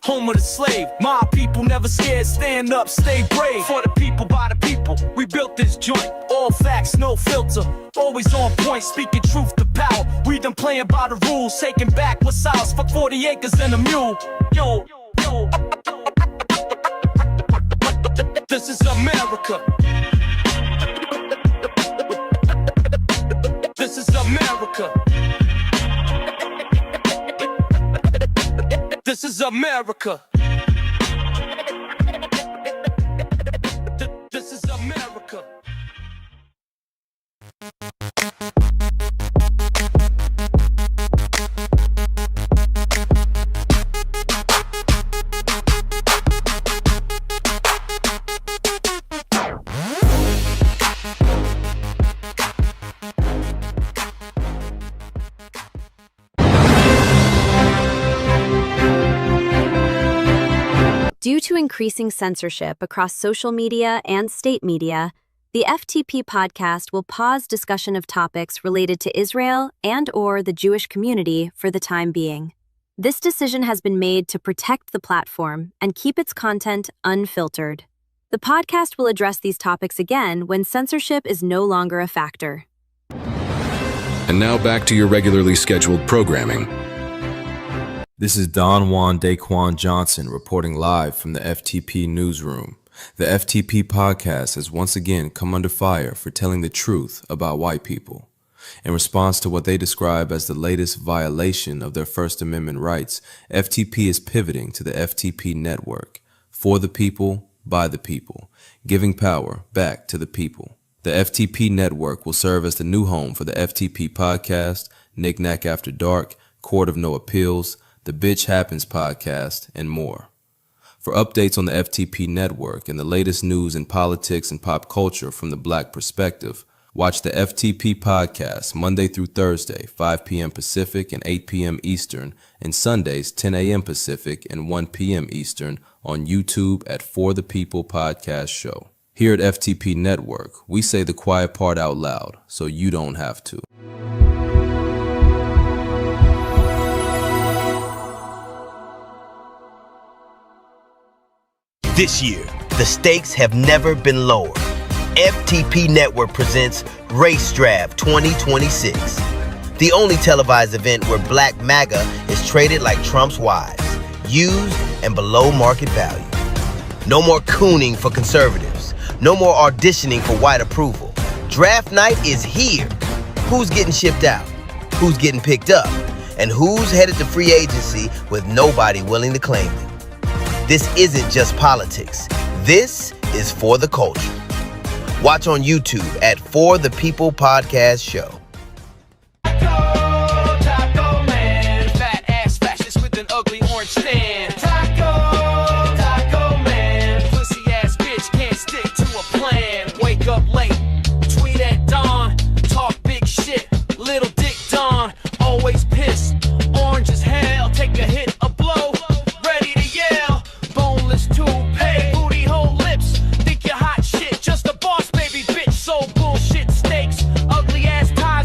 home of the slave. My people never scared, stand up, stay brave. For the people, by the people, we built this joint. All facts, no filter, always on point, speaking truth to power. We done playing by the rules, taking back what's ours. Fuck 40 acres and a mule. Yo, yo. This is America. This is America. This is America. This is America. Due to increasing censorship across social media and state media, the FTP podcast will pause discussion of topics related to Israel and/or the Jewish community for the time being. This decision has been made to protect the platform and keep its content unfiltered. The podcast will address these topics again when censorship is no longer a factor. And now back to your regularly scheduled programming. This is Don Juan Daquan Johnson reporting live from the FTP newsroom. The FTP podcast has once again come under fire for telling the truth about white people. In response to what they describe as the latest violation of their First Amendment rights, FTP is pivoting to the FTP network, for the people, by the people, giving power back to the people. The FTP network will serve as the new home for the FTP podcast, Knick-Knack After Dark, Court of No Appeals, the Bitch Happens podcast, and more. For updates on the FTP network and the latest news in politics and pop culture from the Black perspective, watch the FTP podcast Monday through Thursday, 5 p.m. Pacific and 8 p.m. Eastern, and Sundays, 10 a.m. Pacific and 1 p.m. Eastern on YouTube at For the People Podcast Show. Here at FTP Network, we say the quiet part out loud so you don't have to. This year, the stakes have never been lower. FTP Network presents Race Draft 2026, the only televised event where Black MAGA is traded like Trump's wives, used and below market value. No more cooning for conservatives. No more auditioning for white approval. Draft night is here. Who's getting shipped out? Who's getting picked up? And who's headed to free agency with nobody willing to claim them? This isn't just politics. This is for the culture. Watch on YouTube at For the People Podcast Show. Taco man, fat ass fascist with an ugly orange stand. Taco man, pussy ass bitch can't stick to a plan. Wake up late, tweet at dawn, talk big shit. Little dick Don, always pissed. Orange as hell, take a hit, a blow. Ready to yell, boneless toupee, booty hole lips. Think you're hot shit, just a boss baby bitch. So bullshit steaks, ugly ass tie.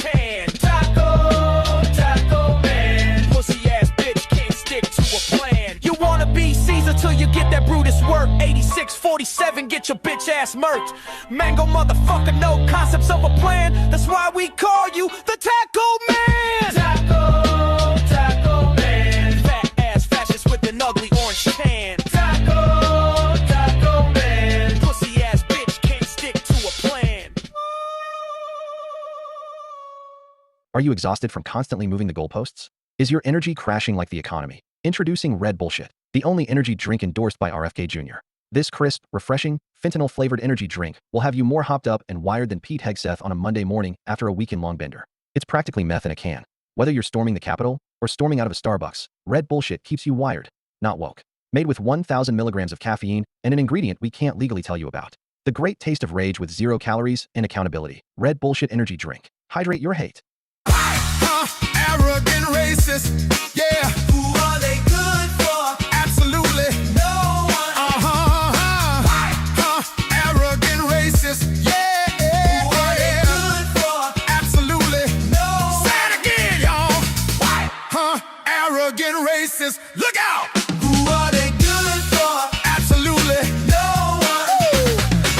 chan. Taco man. Pussy ass bitch can't stick to a plan. You wanna be Caesar till you get that Brutus work. 86-47, get your bitch ass murked. Mango motherfucker, no concepts of a plan. That's why we call you the Taco Man. Taco man. Fat ass fascist with an ugly orange tan. Taco man. Pussy ass bitch can't stick to a plan. Are you exhausted from constantly moving the goalposts? Is your energy crashing like the economy? Introducing Red Bullshit, the only energy drink endorsed by RFK Jr. This crisp, refreshing, fentanyl-flavored energy drink will have you more hopped up and wired than Pete Hegseth on a Monday morning after a weekend-long bender. It's practically meth in a can. Whether you're storming the Capitol or storming out of a Starbucks, Red Bullshit keeps you wired, not woke. Made with 1,000 milligrams of caffeine and an ingredient we can't legally tell you about. The great taste of rage with 0 calories and accountability. Red Bullshit energy drink. Hydrate your hate. Arrogant racist, yeah. Who are they good for? Absolutely no one. Arrogant racist, yeah. Who are they good for? Absolutely no one. Say it again, y'all. Arrogant racist, look out. Who are they good for? Absolutely no one.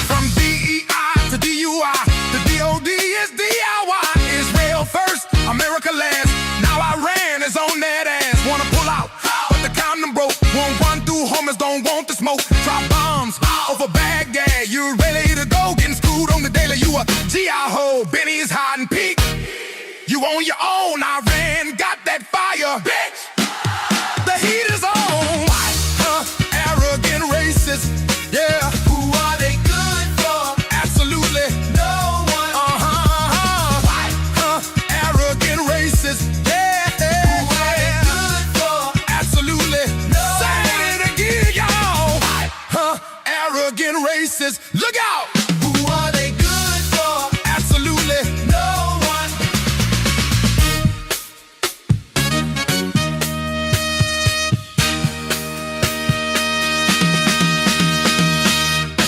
From DEI to DUI, the DOD is DIY. Israel first, America last. Now Iran is on that ass. Wanna pull out, but the condom broke. Won't run through Hormuz, don't want the smoke. Drop bombs over Baghdad. You ready to go? Getting screwed on the daily. You a GI ho. Benny's hiding peak. You on your own. Iran got that fire, bitch. The heat is on. Arrogant racist, yeah. Who are they good for? Absolutely no one. Arrogant racist, yeah. Who are they good for? Absolutely no one. Say it again, y'all. Arrogant racist, look out. Who are they good for? Absolutely no one.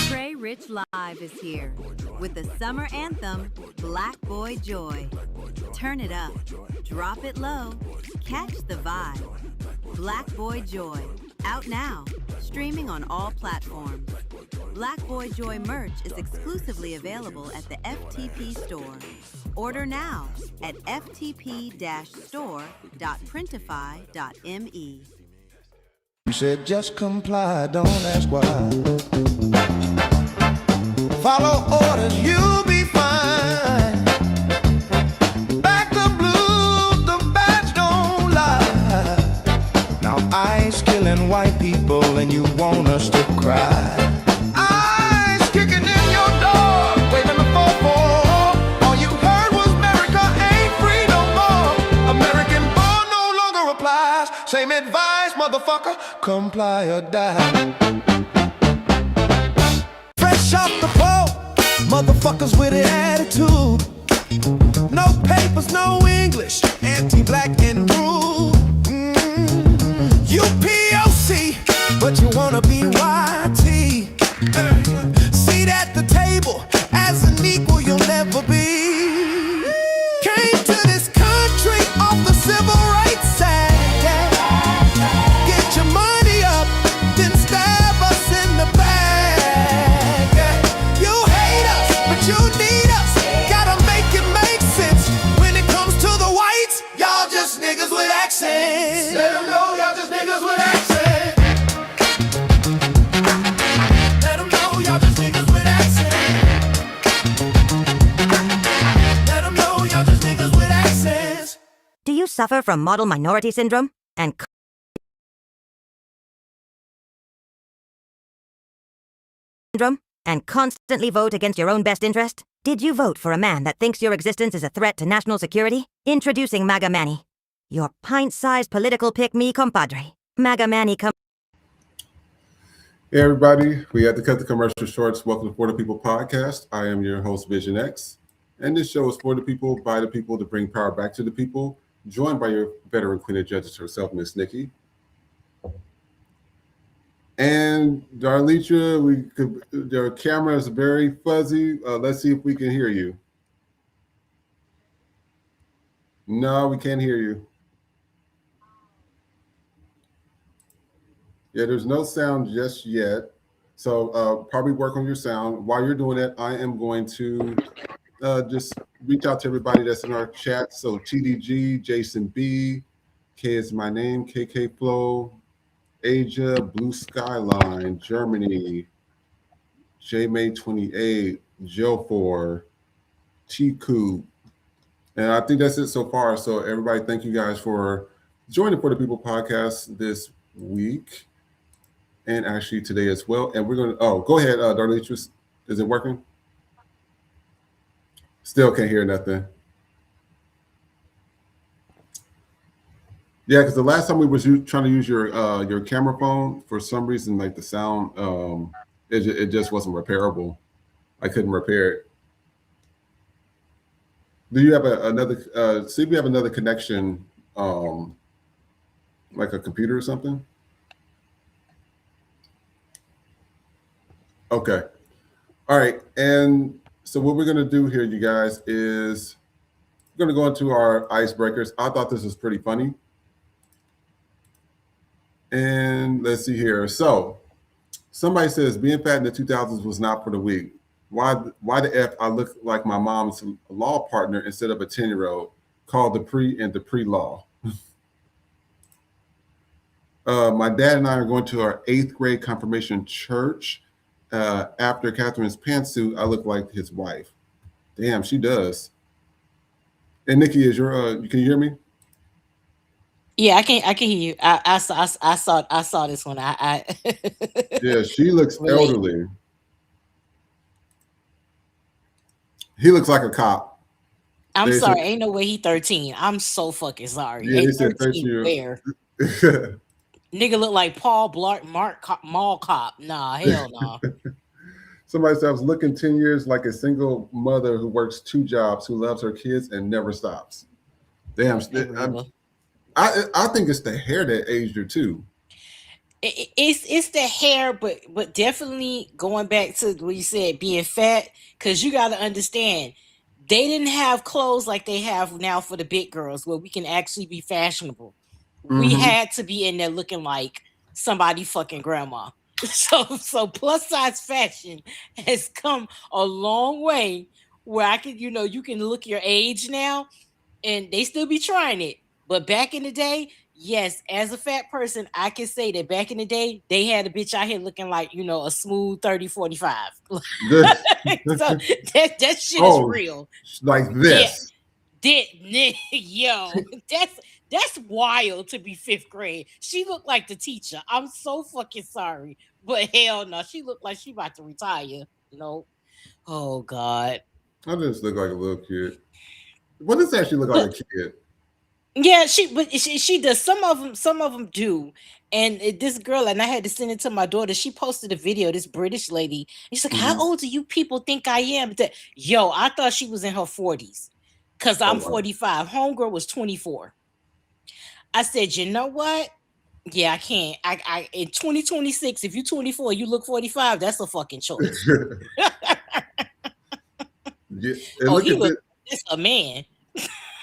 Trey Rich Live is here with the summer anthem, Black Boy Joy. Turn it up, drop it low, catch the vibe. Black Boy Joy, out now, streaming on all platforms. Black Boy Joy merch is exclusively available at the FTP store. Order now at ftp-store.printify.me. You said just comply, don't ask why. Follow orders, you'll be fine. Back the blues, the bats don't lie. Now ice killing white people and you want us to cry. Ice kicking in your door, waving the 4-4. All you heard was America ain't free no more. American born no longer applies. Same advice, motherfucker, comply or die. Fresh off the boat, motherfuckers with an attitude. No papers, no English, anti-black and rude. You POC, but you wanna be YT. Seat at the table, as an equal you'll never be. Came to this country off the civil rights side. Get your money up, then stab us in the back. You hate us, but you need us. Gotta make it make sense. When it comes to the whites, y'all just niggas with accents. Let them know y'all just niggas with accents. Let them know y'all just niggas with accents. Let them know y'all just niggas with accents. Do you suffer from model minority syndrome and constantly vote against your own best interest? Did you vote for a man that thinks your existence is a threat to national security? Introducing MAGA Manny, your pint-sized political pick-me compadre. MAGA Manny Hey everybody, we had to cut the commercial shorts. Welcome to For the People podcast. I am your host, Vision X, and this show is for the people, by the people, to bring power back to the people, joined by your veteran queen of judges herself, Miss Nikki. And Darlitra, your camera is very fuzzy. Let's see if we can hear you. No, we can't hear you. Yeah, there's no sound just yet. So probably work on your sound. While you're doing that, I am going to just reach out to everybody that's in our chat. So TDG, Jason B, K is my name, KK Flow, Asia, Blue Skyline, Germany, J May 28, Joe 4, Chiku. And I think that's it so far. So everybody, thank you guys for joining For the People podcast this week. And actually today as well. And we're going to, go ahead, Darlene. Is it working? Still can't hear nothing. Yeah, because the last time we was trying to use your camera phone, for some reason, like the sound, it just wasn't repairable. I couldn't repair it. Do you have another? See if we have another connection, like a computer or something. Okay. All right. And so what we're going to do here, you guys, is we're going to go into our icebreakers. I thought this was pretty funny. And let's see here. So somebody says being fat in the 2000s was not for the weak. Why the F I look like my mom's law partner instead of a 10-year-old called the pre and the pre-law. My dad and I are going to our 8th grade confirmation church. After Catherine's pantsuit, I look like his wife. Damn, she does. And Nikki, is your can you hear me? Yeah, I can hear you. I saw this one. Yeah, she looks elderly. He looks like a cop. I'm sorry, ain't no way he 13. I'm so fucking sorry. Yeah, ain't he said 13 where? Nigga look like Paul Blart Mall Cop. Nah, hell no. Somebody said I was looking 10 years like a single mother who works 2 jobs, who loves her kids and never stops. Damn, I think it's the hair that aged her too. It's the hair, but definitely going back to what you said, being fat, because you got to understand, they didn't have clothes like they have now for the big girls, where we can actually be fashionable. Mm-hmm. We had to be in there looking like somebody fucking grandma. So plus size fashion has come a long way, where I can, you can look your age now, and they still be trying it. But back in the day, yes, as a fat person, I can say that back in the day, they had a bitch out here looking like, a smooth 30, 45. So that shit is real. Like this. Yo, that's wild to be 5th grade. She looked like the teacher. I'm so fucking sorry. But hell no, she looked like she about to retire. No. Oh, God. I just look like a little kid. What does actually look like a kid? Yeah, she does. Some of them do. And this girl, and I had to send it to my daughter. She posted a video. This British lady. She's like, "How old do you people think I am?" Yo, I thought she was in her 40s, because I'm 45. Homegirl was 24. I said, you know what? Yeah, I can't. I in 2026, if you're 24, you look 45. That's a fucking choice. Yeah, it's a man.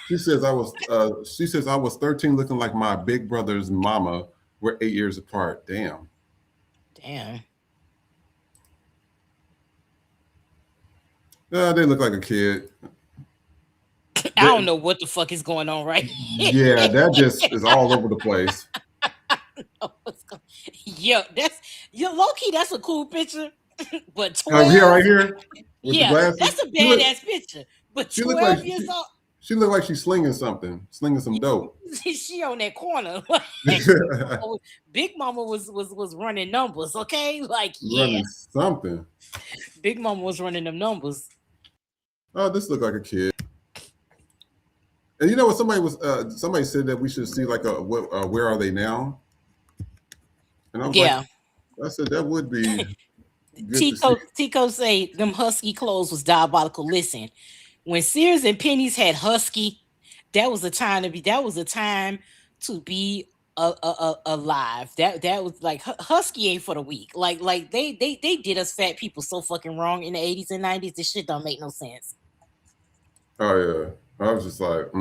She says I was 13 looking like my big brother's mama. We're 8 years apart. Damn. They look like a kid. I don't know what the fuck is going on right here. Yeah, that just is all over the place. Yo, low-key, that's a cool picture. But 12, here, right here. Yeah, that's a badass picture. But 12 years old. She looked like she's slinging some dope. She on that corner. Big Mama was running numbers, okay? Like, yeah. Running something. Big Mama was running them numbers. Oh, this looked like a kid. And you know what? Somebody said that we should see like where are they now? And I was I said that would be good. Tico say them husky clothes was diabolical. Listen, when Sears and Penny's had husky, that was a time to be alive. That was like husky ain't for the weak. Like they did us fat people so fucking wrong in the 80s and 90s. This shit don't make no sense. Oh yeah, I was just like,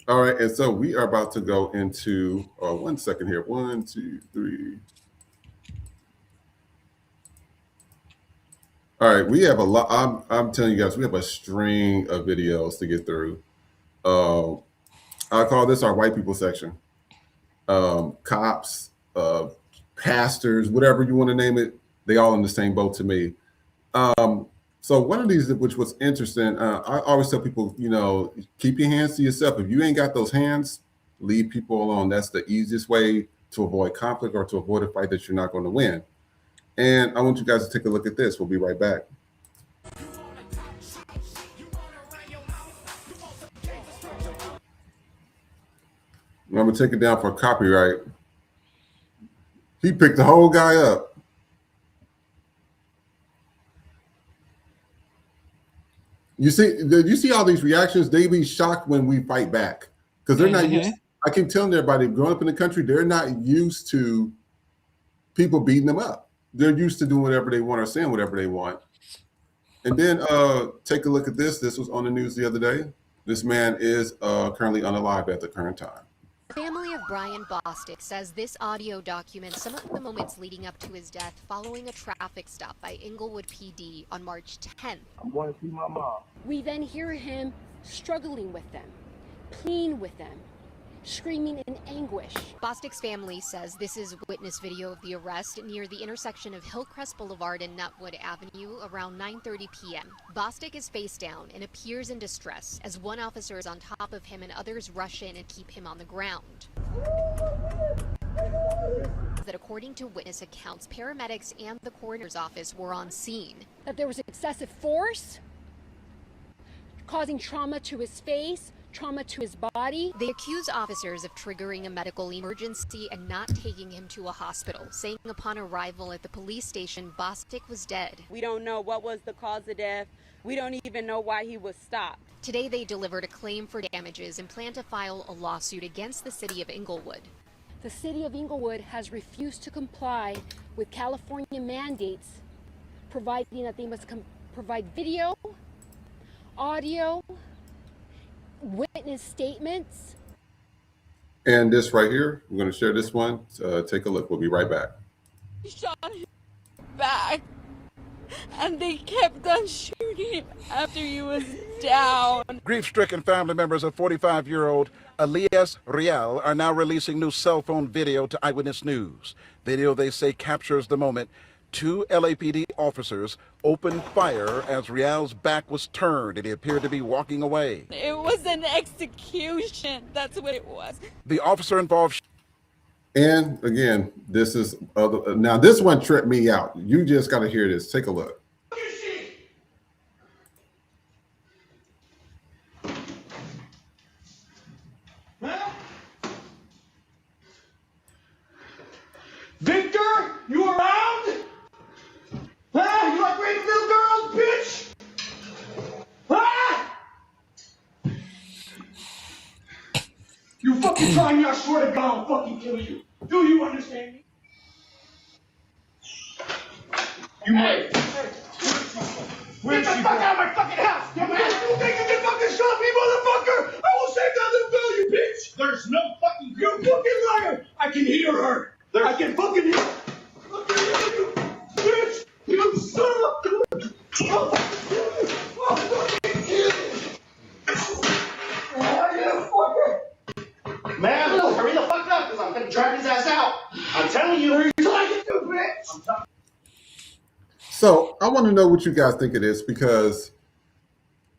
All right, and so we are about to go into 1 second here. 1, 2, 3. All right, we have a lot. I'm telling you guys, we have a string of videos to get through. I call this our white people section. Cops, pastors, whatever you want to name it, they all in the same boat to me. So one of these, which was interesting, I always tell people, keep your hands to yourself. If you ain't got those hands, leave people alone. That's the easiest way to avoid conflict or to avoid a fight that you're not going to win. And I want you guys to take a look at this. We'll be right back. I'm going to take it down for copyright. He picked the whole guy up. You see all these reactions? They be shocked when we fight back because they're not used. I keep telling everybody, growing up in the country, they're not used to people beating them up. They're used to doing whatever they want or saying whatever they want. And then take a look at this. This was on the news the other day. This man is currently unalive at the current time. The family of Brian Bostic says this audio documents some of the moments leading up to his death following a traffic stop by Inglewood PD on March 10th. I'm going to see my mom. We then hear him struggling with them, pleading with them, screaming in anguish. Bostic's family says this is witness video of the arrest near the intersection of Hillcrest Boulevard and Nutwood Avenue around 9:30 p.m. Bostic is face down and appears in distress as one officer is on top of him and others rush in and keep him on the ground. That according to witness accounts, paramedics and the coroner's office were on scene. That there was excessive force, causing trauma to his face, trauma to his body. They accuse officers of triggering a medical emergency and not taking him to a hospital, saying upon arrival at the police station, Bostic was dead. We don't know what was the cause of death. We don't even know why he was stopped. Today they delivered a claim for damages and plan to file a lawsuit against the city of Inglewood. The city of Inglewood has refused to comply with California mandates, providing that they must provide video, audio, witness statements. And this right here, we're going to share this one. Take a look. We'll be right back. He shot him back, and they kept on shooting him after he was down. Grief-stricken family members of 45-year-old Elias Rial are now releasing new cell phone video to Eyewitness News. Video they say captures the moment two LAPD officers opened fire as Rial's back was turned and he appeared to be walking away. It was an execution. That's what it was. The officer involved. And again, this is now this one tripped me out. You just got to hear this. Take a look. Victor, you around? Huh? You like raping little girls, bitch? Huh? You fucking try me, I swear to God I'll fucking kill you. Do you understand me? You might. Get the fuck out of my fucking house! You think you can fucking stop me, motherfucker? I will save that little girl, you bitch! There's no fucking... You fucking liar! I can hear her! I can fucking hear her! I can hear you, bitch! You son of a... I'll fucking kill you! Man, hurry the fuck up, because I'm gonna drag his ass out! I'm telling you, you're trying to do, bitch! So I want to know what you guys think of this, because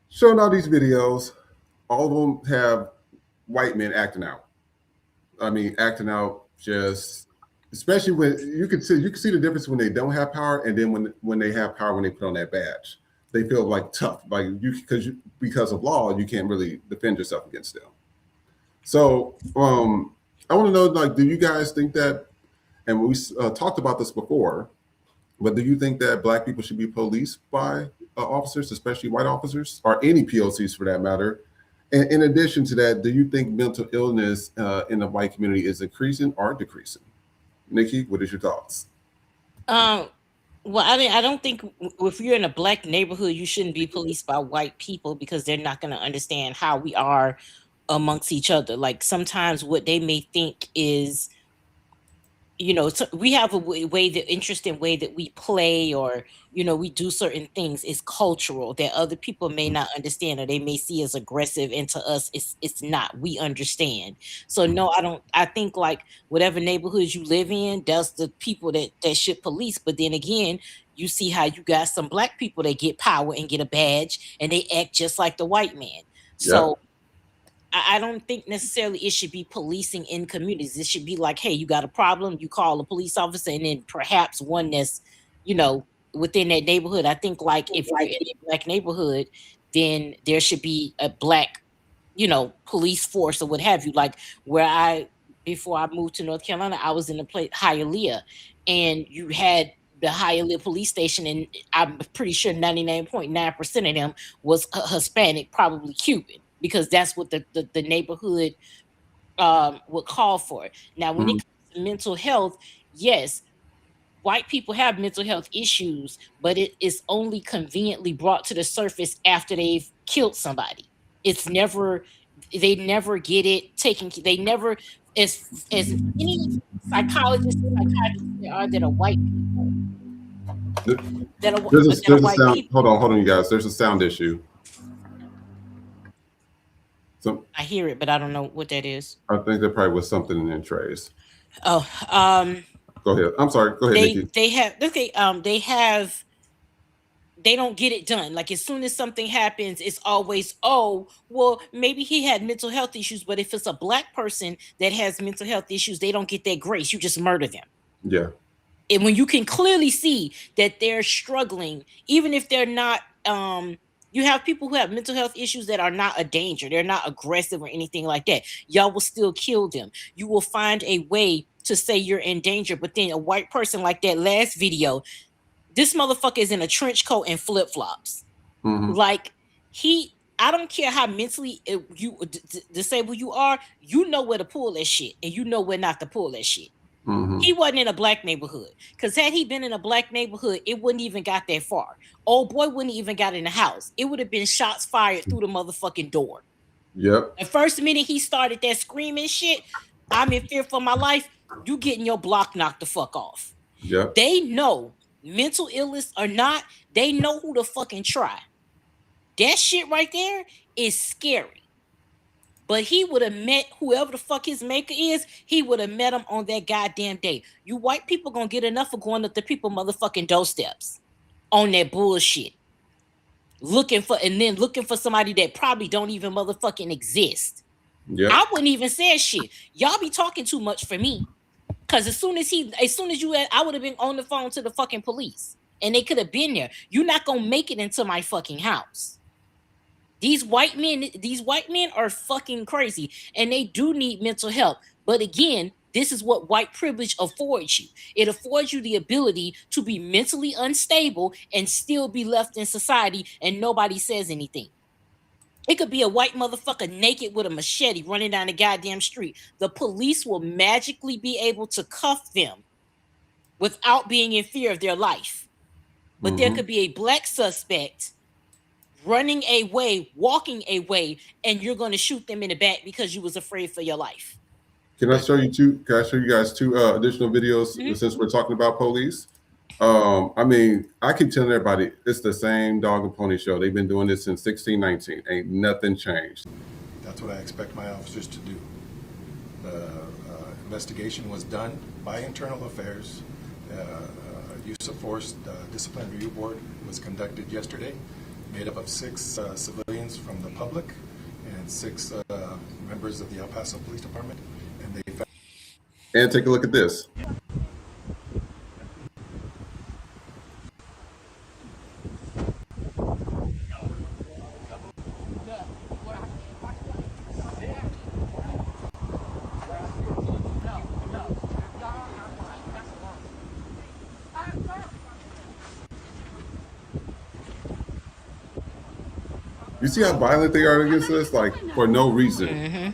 showing all these videos, all of them have white men acting out. I mean, acting out just, especially when you can see the difference when they don't have power, and then when they have power, when they put on that badge, they feel like tough, like because of law, you can't really defend yourself against them. So I want to know, like, do you guys think that? And we talked about this before. But do you think that Black people should be policed by officers, especially white officers, or any POCs for that matter? And in addition to that, do you think mental illness in the white community is increasing or decreasing? Nikki, what is your thoughts? Well, I mean, I don't think if you're in a Black neighborhood, you shouldn't be policed by white people, because they're not going to understand how we are amongst each other. Like sometimes what they may think is, so we have a way, the interesting way that we play, or we do certain things is cultural that other people may not understand, or they may see as aggressive, and to us it's not. We understand. So no, I think like whatever neighborhoods you live in, that's the people that should police. But then again, you see how you got some black people that get power and get a badge and they act just like the white man. So I don't think necessarily it should be policing in communities. It should be like, hey, you got a problem, you call a police officer, and then perhaps one that's, within that neighborhood. I think like if you're in a black neighborhood, then there should be a black, police force or what have you. Like before I moved to North Carolina, I was in the place Hialeah, and you had the Hialeah police station, and I'm pretty sure 99.9% of them was Hispanic, probably Cuban, because that's what the neighborhood would call for. Now, when it comes to mental health, yes, white people have mental health issues, but it is only conveniently brought to the surface after they've killed somebody. They never get it taken. They never, as many psychologists and psychiatrists there are that are white people. There's a sound. Hold on, you guys. There's a sound issue. I hear it, but I don't know what that is. I think there probably was something in trays. Oh, go ahead. I'm sorry. Go ahead, Nikki. They don't get it done. Like as soon as something happens, it's always, oh, well, maybe he had mental health issues, but if it's a black person that has mental health issues, they don't get that grace. You just murder them. Yeah. And when you can clearly see that they're struggling, even if they're not, you have people who have mental health issues that are not a danger. They're not aggressive or anything like that. Y'all will still kill them. You will find a way to say you're in danger. But then a white person like that last video, this motherfucker is in a trench coat and flip-flops. Like I don't care how mentally disabled you are, you know where to pull that shit and you know where not to pull that shit. He wasn't in a black neighborhood, because had he been in a black neighborhood, it wouldn't even got that far. Old boy wouldn't even got in the house. It would have been shots fired through the motherfucking door. Yep. The first minute he started that screaming shit, I'm in fear for my life, you getting your block knocked the fuck off. Yep. They know, mental illness or not, they know who to fucking try. That shit right there is scary. But he would have met whoever the fuck his maker is, he would have met him on that goddamn day. You white people gonna get enough of going up the people motherfucking doorsteps on that bullshit. Looking for somebody that probably don't even motherfucking exist. Yep. I wouldn't even say shit. Y'all be talking too much for me. Cause I would have been on the phone to the fucking police. And they could have been there. You're not gonna make it into my fucking house. These white men are fucking crazy, and they do need mental help. But again, this is what white privilege affords you. It affords you the ability to be mentally unstable and still be left in society, and nobody says anything. It could be a white motherfucker naked with a machete running down the goddamn street. The police will magically be able to cuff them without being in fear of their life. But there could be a black suspect running away, walking away, and you're going to shoot them in the back because you was afraid for your life. Can I show you guys two additional videos since we're talking about police? I mean, I keep telling everybody it's the same dog and pony show. They've been doing this since 1619. Ain't nothing changed. That's what I expect my officers to do. The investigation was done by Internal Affairs. Use of force discipline review board was conducted yesterday, made up of 6 civilians from the public and 6 members of the El Paso Police Department. And take a look at this. You see how violent they are against us? Like, for no reason.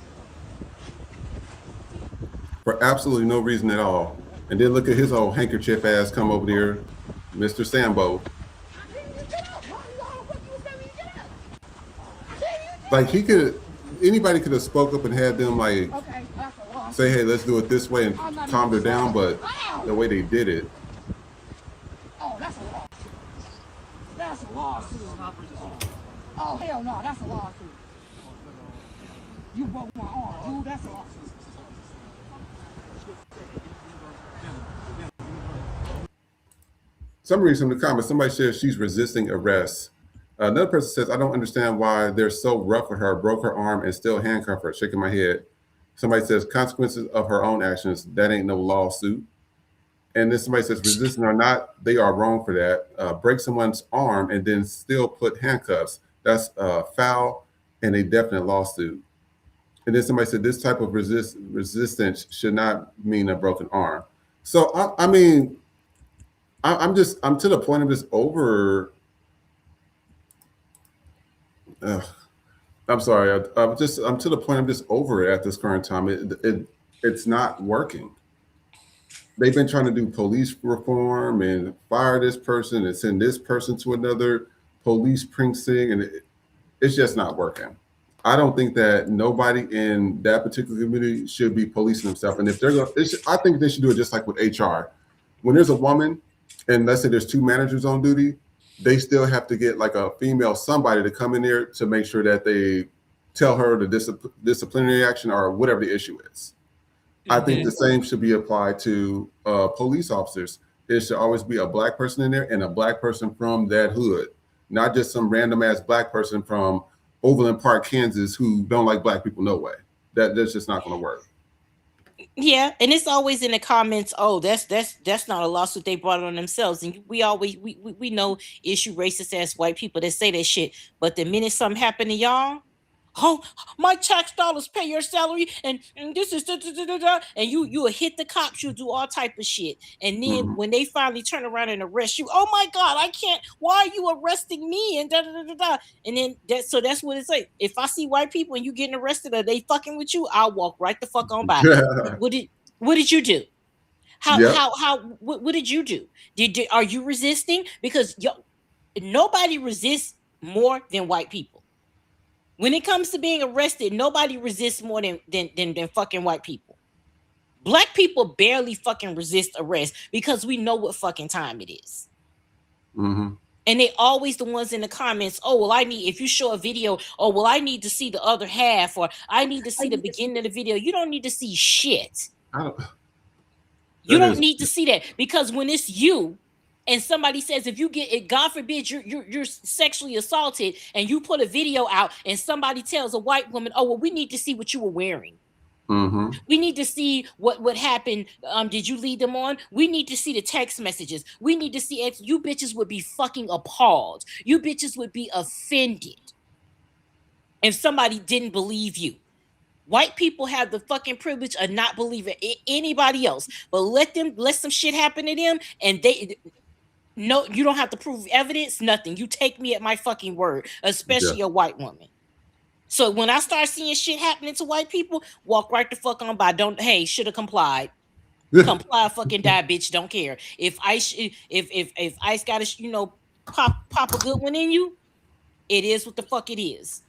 For absolutely no reason at all. And then look at his old handkerchief ass come over there, Mr. Sambo. Like, he could, anybody could have spoke up and had them like say, hey, let's do it this way and calmed her down, but the way they did it. Oh, that's a lawsuit. That's a lawsuit. Oh, hell no, that's a lawsuit. You broke my arm, dude, that's a lawsuit. Some reason in the comments, somebody says she's resisting arrest. Another person says, I don't understand why they're so rough with her, broke her arm and still handcuff her, shaking my head. Somebody says, consequences of her own actions, that ain't no lawsuit. And then somebody says, resisting or not, they are wrong for that. Break someone's arm and then still put handcuffs. That's foul and a definite lawsuit. And then somebody said, this type of resistance should not mean a broken arm. So, I mean, I'm to the point of just over. I'm sorry. I'm to the point I'm just over it at this current time. It's not working. They've been trying to do police reform and fire this person and send this person to another police precinct, and it's just not working. I don't think that nobody in that particular community should be policing themselves. And if they're going, I think they should do it just like with HR. When there's a woman, and let's say there's two managers on duty, they still have to get like a female somebody to come in there to make sure that they tell her the disciplinary action or whatever the issue is. I think the same should be applied to police officers. There should always be a black person in there and a black person from that hood, not just some random ass black person from Overland Park, Kansas, who don't like black people. No way. That's just not going to work. Yeah, and it's always in the comments. Oh, that's not a lawsuit, they brought it on themselves. And we always we know issue racist ass white people that say that shit. But the minute something happen to y'all, oh, my tax dollars pay your salary, and this is and you will hit the cops, you'll do all type of shit. And then when they finally turn around and arrest you, oh my God, I can't, why are you arresting me? And and then that's what it's like. If I see white people and you getting arrested or they fucking with you, I'll walk right the fuck on by. What did you do? What did you do? Are you resisting? Because nobody resists more than white people. When it comes to being arrested, nobody resists more than fucking white people. Black people barely fucking resist arrest because we know what fucking time it is. And they always the ones in the comments, oh, well, if you show a video, oh, well, I need to see the other half, or I need to see the beginning of the video. You don't need to see shit. You don't need to see that, because when it's you, and somebody says, if you get, God forbid, you're sexually assaulted, and you put a video out, and somebody tells a white woman, oh, well, we need to see what you were wearing. We need to see what happened. Did you lead them on? We need to see the text messages. We need to see it. You bitches would be fucking appalled. You bitches would be offended if somebody didn't believe you. White people have the fucking privilege of not believing anybody else, but let some shit happen to them, and no, you don't have to prove evidence, nothing. You take me at my fucking word, especially a white woman. So when I start seeing shit happening to white people, walk right the fuck on by. Should have complied. Comply, fucking die, bitch. Don't care. If Ice got to, pop a good one in you, it is what the fuck it is.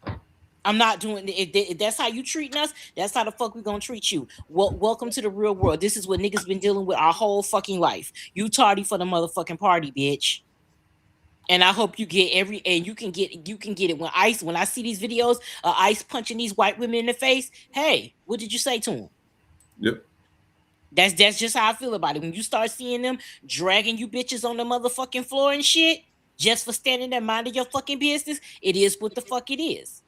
I'm not doing it. If that's how you treating us, that's how the fuck we gonna treat you. Welcome to the real world. This is what niggas been dealing with our whole fucking life. You tardy for the motherfucking party, bitch. And I hope you get you can get it when I see these videos of Ice punching these white women in the face. Hey, what did you say to him? Yep. That's just how I feel about it. When you start seeing them dragging you bitches on the motherfucking floor and shit, just for standing there minding your fucking business, it is what the fuck it is.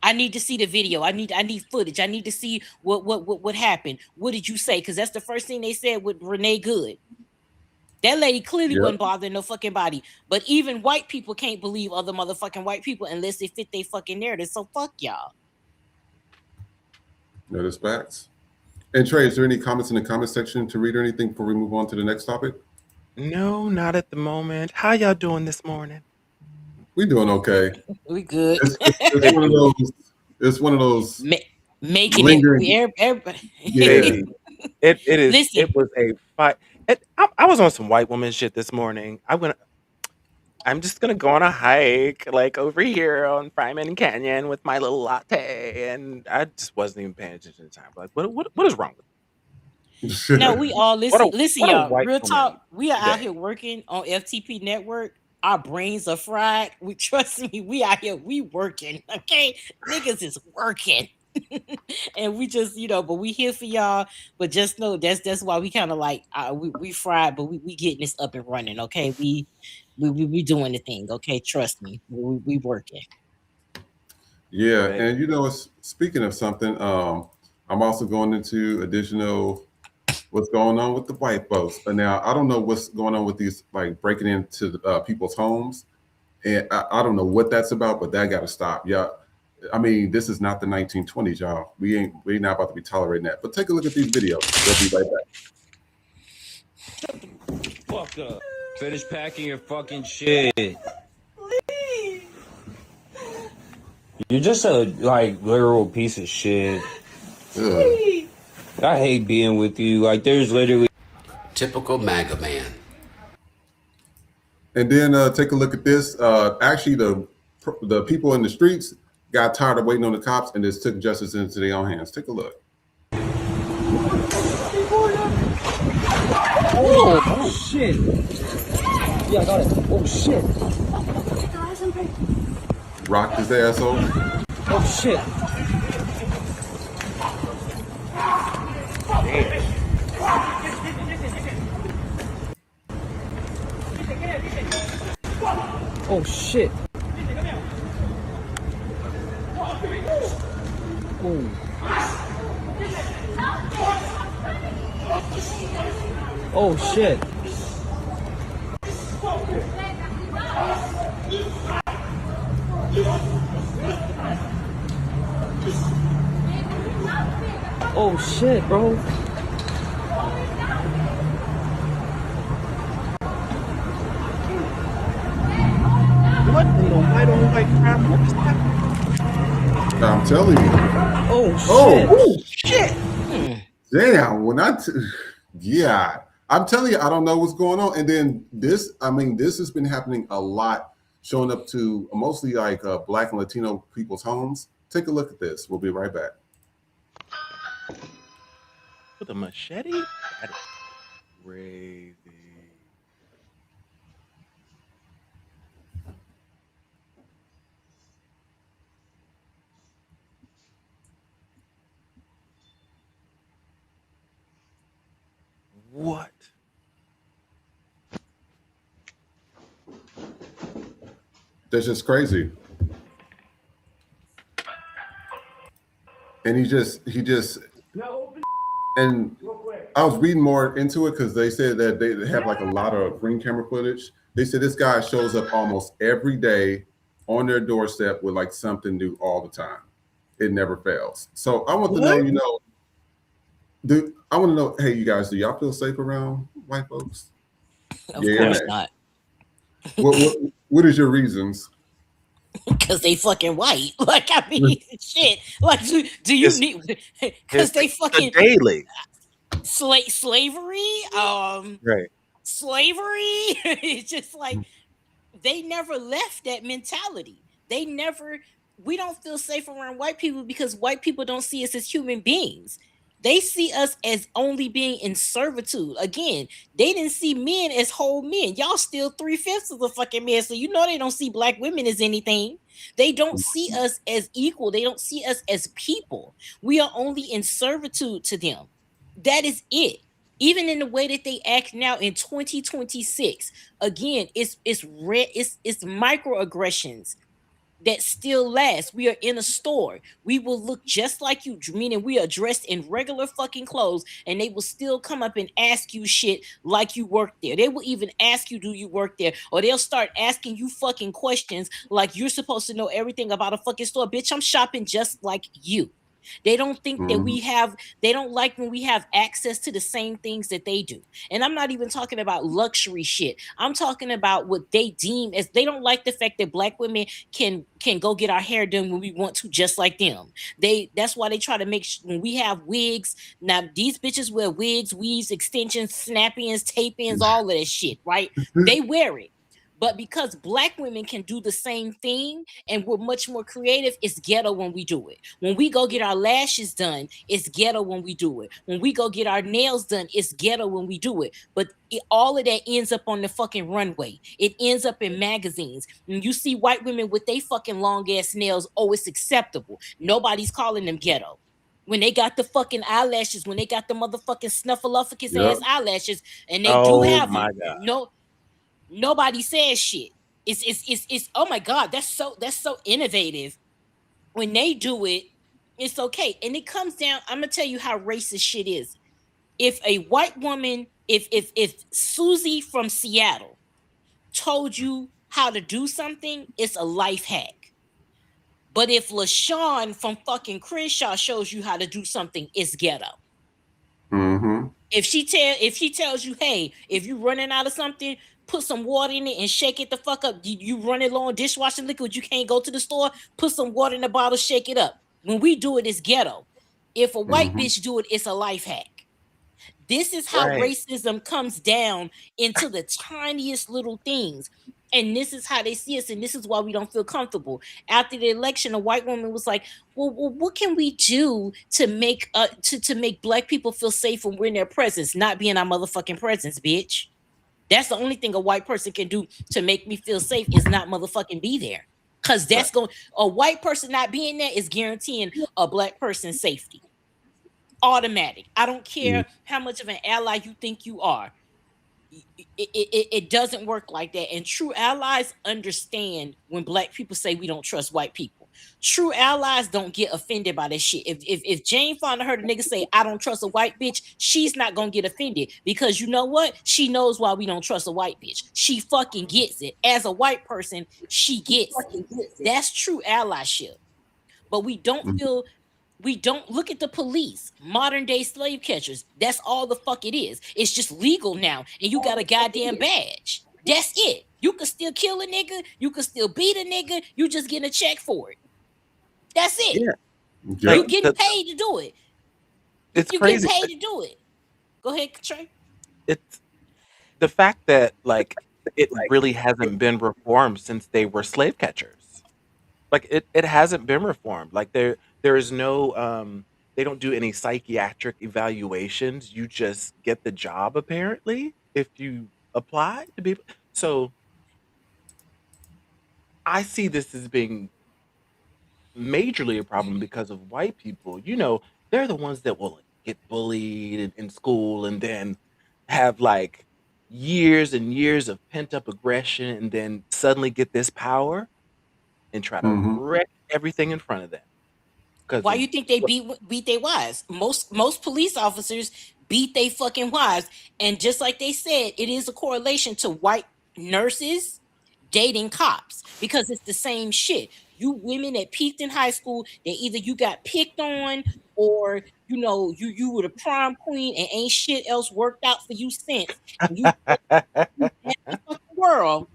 I need to see the video. I need footage. I need to see what happened. What did you say? Because that's the first thing they said with Renee Good. That lady clearly wasn't bothering no fucking body. But even white people can't believe other motherfucking white people unless they fit their fucking narrative. So fuck y'all. No, that's facts. And Trey, is there any comments in the comment section to read or anything before we move on to the next topic? No, not at the moment. How y'all doing this morning? We doing okay. We good. It's one of those. It's one of those making lingering, it. Everybody. Yeah. It is. Listen. It was a fight. I was on some white woman shit this morning. I I'm just gonna go on a hike, like over here on Fryman Canyon with my little latte, and I just wasn't even paying attention to the time. Like, what is wrong with No, we all listen. Listen, what a y'all. white Real woman talk. We are out day. here working on FTP network. Our brains are fried. We trust me. We out here. We working. Okay, niggas is working, and we just but we here for y'all. But just know that's why we kind of like we fried, but we getting this up and running. Okay, we doing the thing. Okay, trust me. We working. Yeah, and speaking of something, I'm also going into additional what's going on with the white folks. But now I don't know what's going on with these like breaking into people's homes, and I don't know what that's about, but that got to stop. Yeah, I mean this is not the 1920s, y'all. We're not about to be tolerating that. But take a look at these videos. We'll be right back. Fuck up. Finish packing your fucking shit. Please. You're just a literal piece of shit. Please. I hate being with you. Like there's literally typical MAGA man. And then take a look at this. Actually, the people in the streets got tired of waiting on the cops and just took justice into their own hands. Take a look. Oh shit. Yeah, I got it. Oh shit. Rocked his asshole. Oh shit. Oh shit. Oh. Oh shit. Oh shit, bro. What in the white on white crap? What is happening? I'm telling you. Oh shit. Damn. Yeah. I'm telling you, I don't know what's going on. And then this has been happening a lot, showing up to mostly like Black and Latino people's homes. Take a look at this. We'll be right back. With a machete? That is crazy. What? That's just crazy. And he just and I was reading more into it because they said that they have like a lot of ring camera footage. They said this guy shows up almost every day on their doorstep with like something new all the time. It never fails. So I want to know, I want to know, hey, you guys, do y'all feel safe around white folks? Of course not. What is your reasons? Because they fucking white. Like, I mean, shit. Like, do you need? Because they fucking daily slavery. Right. Slavery. It's just like they never left that mentality. We don't feel safe around white people because white people don't see us as human beings. They see us as only being in servitude. Again, they didn't see men as whole men. Y'all still 3/5 of the fucking men. So you know they don't see black women as anything. They don't see us as equal. They don't see us as people. We are only in servitude to them. That is it. Even in the way that they act now in 2026. Again, it's microaggressions that still lasts. We are in a store. We will look just like you, meaning we are dressed in regular fucking clothes, and they will still come up and ask you shit like you work there. They will even ask you, do you work there? Or they'll start asking you fucking questions like you're supposed to know everything about a fucking store. Bitch, I'm shopping just like you. They don't think that they don't like when we have access to the same things that they do. And I'm not even talking about luxury shit. I'm talking about what they deem as, they don't like the fact that black women can go get our hair done when we want to, just like them. That's why they try to make when we have wigs. Now these bitches wear wigs, weaves, extensions, snap-ins, tape-ins, all of that shit, right? They wear it. But because black women can do the same thing and we're much more creative, it's ghetto when we do it. When we go get our lashes done, it's ghetto when we do it. When we go get our nails done, it's ghetto when we do it. But all of that ends up on the fucking runway. It ends up in magazines. When you see white women with they fucking long ass nails, oh, it's acceptable. Nobody's calling them ghetto. When they got the fucking eyelashes, when they got the motherfucking snuffleupagus ass eyelashes, and they do have them, nobody says shit. It's oh my god, that's so innovative. When they do it, it's okay. And it comes down, I'm gonna tell you how racist shit is. If a white woman, if Susie from Seattle told you how to do something, it's a life hack. But if LaShawn from fucking Crenshaw shows you how to do something, it's ghetto. Mm-hmm. If she tells you, hey, if you running out of something, put some water in it and shake it the fuck up. You running low on dishwashing liquid, you can't go to the store, put some water in the bottle, shake it up. When we do it, it's ghetto. If a white bitch do it, it's a life hack. This is how racism comes down into the tiniest little things. And this is how they see us, and this is why we don't feel comfortable. After the election, a white woman was like, well what can we do to make to make black people feel safe when we're in their presence, not be in our motherfucking presence, bitch. That's the only thing a white person can do to make me feel safe is not motherfucking be there. Because that's going, a white person not being there is guaranteeing a black person's safety. Automatic. I don't care how much of an ally you think you are. It doesn't work like that. And true allies understand when black people say we don't trust white people. True allies don't get offended by that shit. If Jane Fonda heard a nigga say I don't trust a white bitch, she's not gonna get offended, because you know what? She knows why we don't trust a white bitch. She fucking gets it. As a white person, she gets it. That's true allyship. But we don't feel. We don't look at the police, modern day slave catchers. That's all the fuck it is. It's just legal now, and you got a goddamn badge. That's it. You can still kill a nigga. You can still beat a nigga. You just getting a check for it. That's it. Yeah. You getting paid to do it. It's You crazy. getting paid to do it. Go ahead, Trey. It's the fact that like it really hasn't been reformed since they were slave catchers. Like it hasn't been reformed. Like there is no they don't do any psychiatric evaluations. You just get the job apparently if you apply to be. So I see this as being majorly a problem because of white people. You know, they're the ones that will get bullied in school and then have like years and years of pent up aggression and then suddenly get this power and try to wreck everything in front of them. Why you think they beat their wives? Most police officers beat their fucking wives, and just like they said, it is a correlation to white nurses dating cops, because it's the same shit. You women that peaked in high school, that either you got picked on or you know you were the prom queen and ain't shit else worked out for you since. And you the fucking world.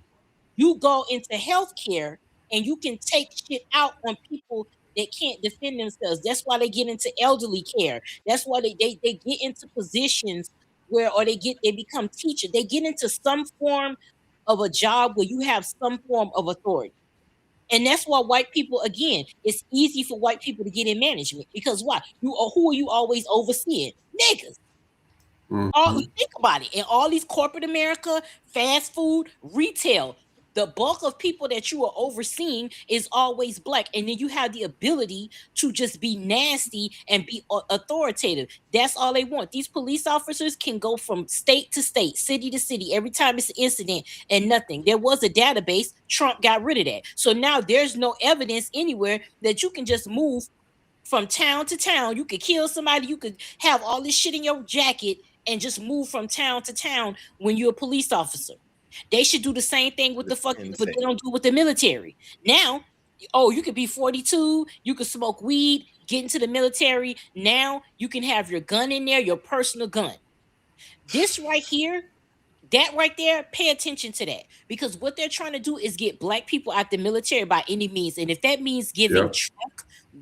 You go into healthcare and you can take shit out on people that can't defend themselves. That's why they get into elderly care. That's why they get into positions where, or they become teachers. They get into some form of a job where you have some form of authority. And that's why white people, again, it's easy for white people to get in management, because why? Who are you always overseeing? Niggas. Think about it. In all these corporate America, fast food, retail, the bulk of people that you are overseeing is always black. And then you have the ability to just be nasty and be authoritative. That's all they want. These police officers can go from state to state, city to city, every time it's an incident and nothing. There was a database. Trump got rid of that. So now there's no evidence anywhere that you can just move from town to town. You could kill somebody. You could have all this shit in your jacket and just move from town to town when you're a police officer. They should do the same thing with the fucking, but they don't do it with the military. Now, you could be 42, you could smoke weed, get into the military. Now you can have your gun in there, your personal gun. This right here, that right there, pay attention to that, because what they're trying to do is get black people out the military by any means. And if that means giving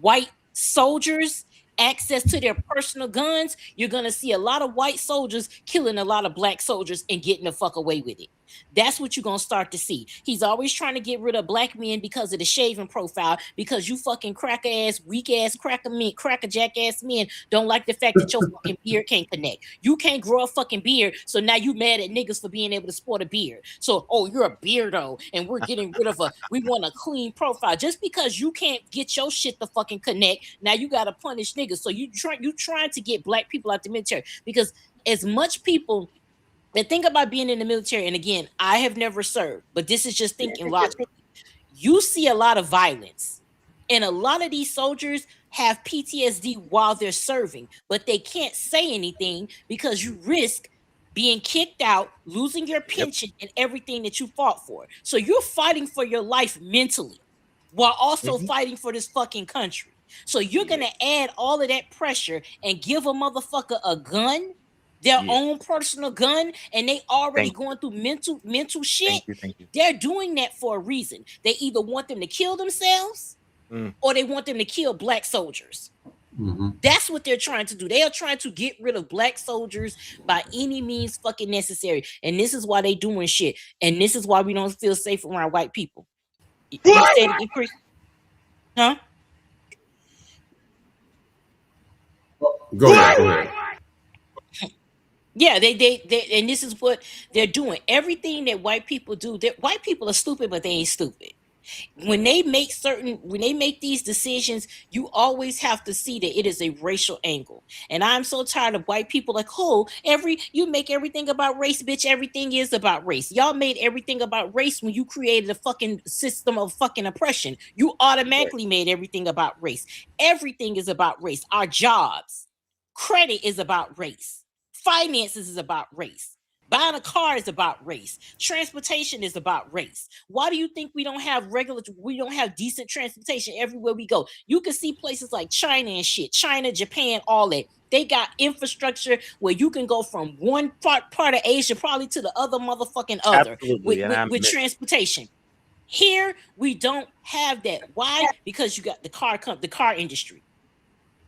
white soldiers access to their personal guns, you're gonna see a lot of white soldiers killing a lot of black soldiers and getting the fuck away with it. That's what you're gonna start to see. He's always trying to get rid of black men because of the shaving profile, because you fucking cracker ass, weak ass, cracker jack ass men don't like the fact that your fucking beard can't connect. You can't grow a fucking beard, so now you mad at niggas for being able to sport a beard. So, oh, you're a beardo, and we're getting rid of we want a clean profile. Just because you can't get your shit to fucking connect, now you gotta punish niggas. So you trying to get black people out the military, because as much people that think about being in the military, and again, I have never served, but this is just thinking logically. You see a lot of violence, and a lot of these soldiers have PTSD while they're serving, but they can't say anything because you risk being kicked out, losing your pension, and everything that you fought for. So you're fighting for your life mentally while also fighting for this fucking country. So you're gonna add all of that pressure and give a motherfucker a gun, their own personal gun, and they already going through mental shit. Thank you. They're doing that for a reason. They either want them to kill themselves or they want them to kill black soldiers. That's what they're trying to do. They are trying to get rid of black soldiers by any means fucking necessary. And this is why they doing shit. And this is why we don't feel safe around white people. Huh? Go ahead. Yeah, they and this is what they're doing. Everything that white people do, that white people are stupid, but they ain't stupid. When they make these decisions, you always have to see that it is a racial angle. And I'm so tired of white people like, oh, you make everything about race, bitch. Everything is about race. Y'all made everything about race when you created a fucking system of fucking oppression. You automatically made everything about race. Everything is about race. Our jobs, credit is about race. Finances is about race. Buying a car is about race. Transportation is about race. Why do you think we don't have decent transportation everywhere we go? You can see places like China and shit. China, Japan, all that. They got infrastructure where you can go from one part of Asia probably to the other motherfucking other with transportation. Here, we don't have that. Why? Because you got the car industry.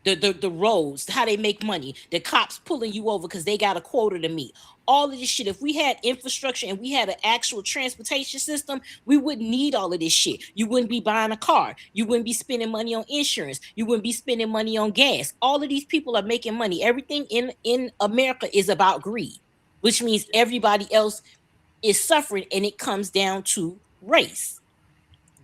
The roads, how they make money, the cops pulling you over because they got a quota to meet. All of this shit. If we had infrastructure and we had an actual transportation system, we wouldn't need all of this shit. You wouldn't be buying a car. You wouldn't be spending money on insurance. You wouldn't be spending money on gas. All of these people are making money. Everything in America is about greed, which means everybody else is suffering, and it comes down to race.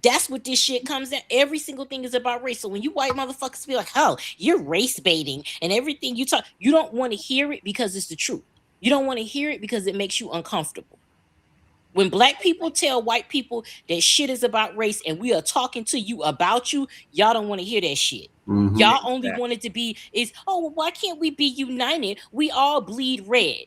That's what this shit comes down. Every single thing is about race. So when you white motherfuckers be like, oh, you're race baiting and everything you talk, you don't want to hear it because it's the truth. You don't want to hear it because it makes you uncomfortable. When black people tell white people that shit is about race and we are talking to you about you, y'all don't want to hear that shit. Y'all only want it to be well, why can't we be united? We all bleed red.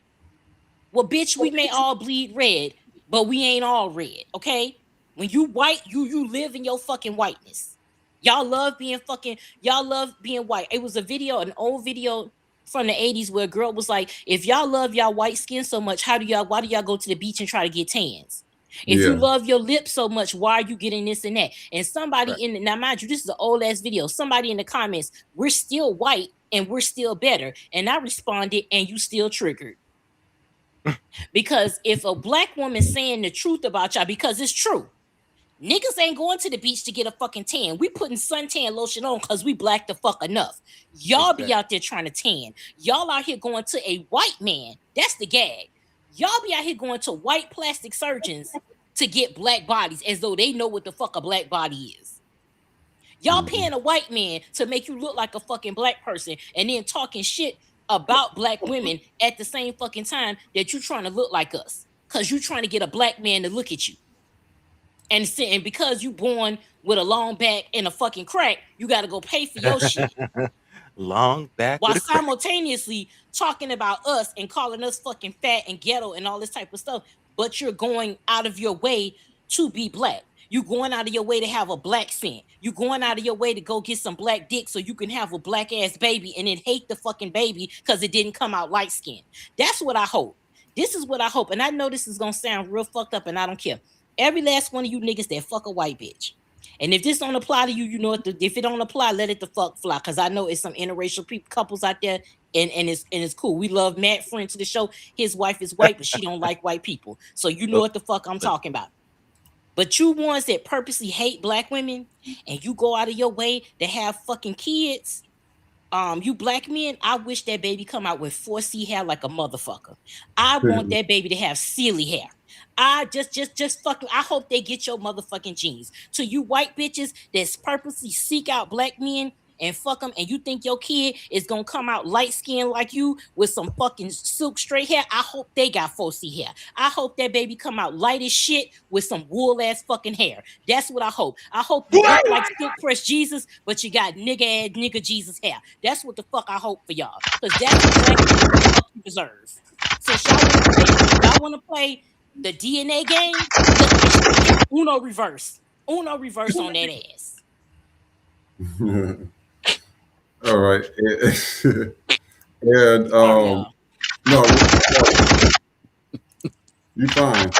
Well, bitch, we may all bleed red, but we ain't all red, okay? When you white, you live in your fucking whiteness. Y'all love being white. It was an old video from the 80s where a girl was like, if y'all love y'all white skin so much, why do y'all go to the beach and try to get tans? If you love your lips so much, why are you getting this and that? And somebody now mind you, this is an old ass video. Somebody in the comments, we're still white and we're still better. And I responded, and you still triggered. Because if a black woman saying the truth about y'all, because it's true, niggas ain't going to the beach to get a fucking tan. We putting suntan lotion on because we black the fuck enough. Y'all be out there trying to tan. Y'all out here going to a white man. That's the gag. Y'all be out here going to white plastic surgeons to get black bodies as though they know what the fuck a black body is. Y'all paying a white man to make you look like a fucking black person and then talking shit about black women at the same fucking time that you trying to look like us. Because you trying to get a black man to look at you. And because you born with a long back and a fucking crack, you got to go pay for your shit. Long back. While simultaneously talking about us and calling us fucking fat and ghetto and all this type of stuff. But you're going out of your way to be black. You're going out of your way to have a black scent. You're going out of your way to go get some black dick so you can have a black ass baby and then hate the fucking baby because it didn't come out light skinned. That's what I hope. This is what I hope. And I know this is going to sound real fucked up and I don't care. Every last one of you niggas that fuck a white bitch. And if this don't apply to you, you know, if it don't apply, let it the fuck fly. Because I know it's some interracial couples out there and it's cool. We love Matt, friend to the show. His wife is white, but she don't like white people. So you know what the fuck I'm talking about. But you ones that purposely hate black women and you go out of your way to have fucking kids, you black men, I wish that baby come out with 4C hair like a motherfucker. I want that baby to have silly hair. I just fucking, I hope they get your motherfucking genes. To you white bitches that's purposely seek out black men and fuck them, and you think your kid is gonna come out light skinned like you with some fucking silk straight hair, I hope they got 4C hair. I hope that baby come out light as shit with some wool ass fucking hair. That's what I hope. I hope you look like silk press Jesus, but you got nigga ass nigga Jesus hair. That's what the fuck I hope for y'all, because that's exactly what the fuck you deserve. Since y'all want to play the DNA game, look, Uno reverse on that ass. All right. And no, you fine.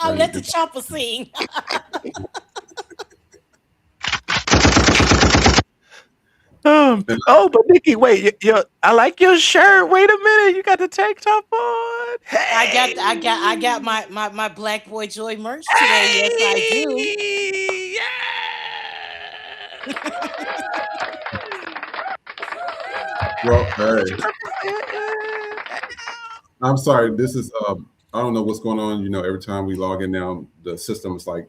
I'll let the chopper sing. Oh, but Nikki, wait, I like your shirt. Wait a minute, you got the tank top on. Hey! I got my Black Boy Joy merch today. Yes, I do. Well, hey. I'm sorry. This is I don't know what's going on. You know, every time we log in now, the system is like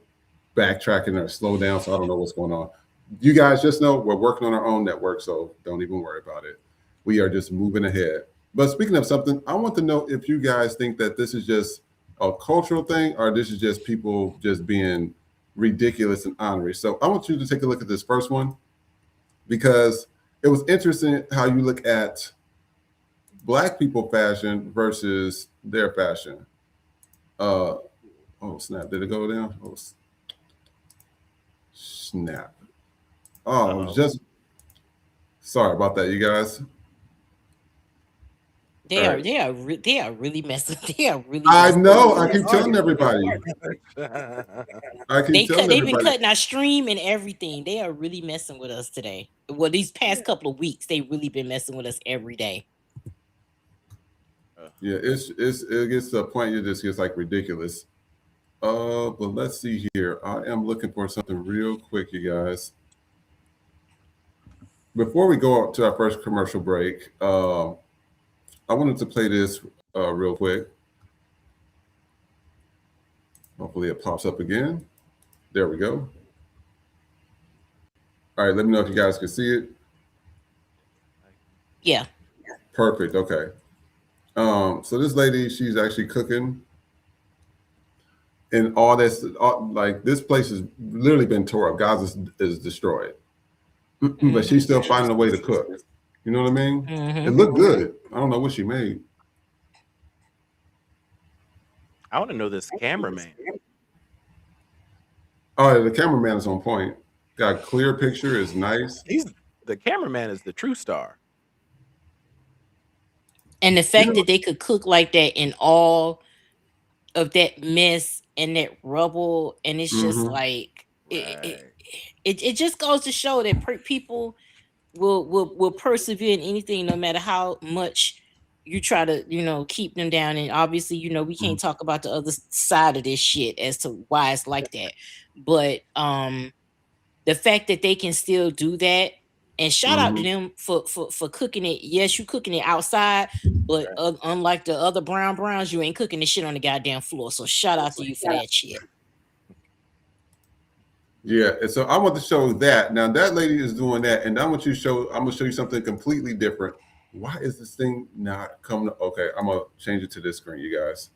backtracking or slow down. So I don't know what's going on. You guys just know we're working on our own network, so don't even worry about it. We are just moving ahead. But speaking of something, I want to know if you guys think that this is just a cultural thing or this is just people just being ridiculous and honorary. So I want you to take a look at this first one, because it was interesting how you look at Black people fashion versus their fashion. Oh snap! Did it go down? Oh snap! Oh, just sorry about that, you guys. They are really messing. They are really. I know. I keep telling everybody. They've been cutting our stream and everything. They are really messing with us today. Well, these past couple of weeks, they've really been messing with us every day. Yeah, it gets to a point it just gets like ridiculous. But let's see here. I am looking for something real quick, you guys. Before we go to our first commercial break, I wanted to play this real quick. Hopefully it pops up again. There we go. All right, let me know if you guys can see it. Yeah. Perfect. Okay. So this lady, she's actually cooking, and all this, like this place has literally been tore up. Gaza is destroyed, but she's still finding a way to cook. You know what I mean? Mm-hmm. It looked good. I don't know what she made. I want to know this cameraman. Oh, the cameraman is on point. Got a clear picture. Is nice. The cameraman is the true star. And the fact that they could cook like that in all of that mess and that rubble, and it's just like it just goes to show that people will persevere in anything, no matter how much you try to keep them down. And obviously, we can't talk about the other side of this shit as to why it's like that. But the fact that they can still do that. And shout out to them for cooking it. Yes, you cooking it outside, but unlike the other browns, you ain't cooking this shit on the goddamn floor. So shout out to you for that shit. Yeah, and so I want to show that. Now that lady is doing that, and I'm gonna show you something completely different. Why is this thing not coming? Okay, I'm gonna change it to this screen, you guys.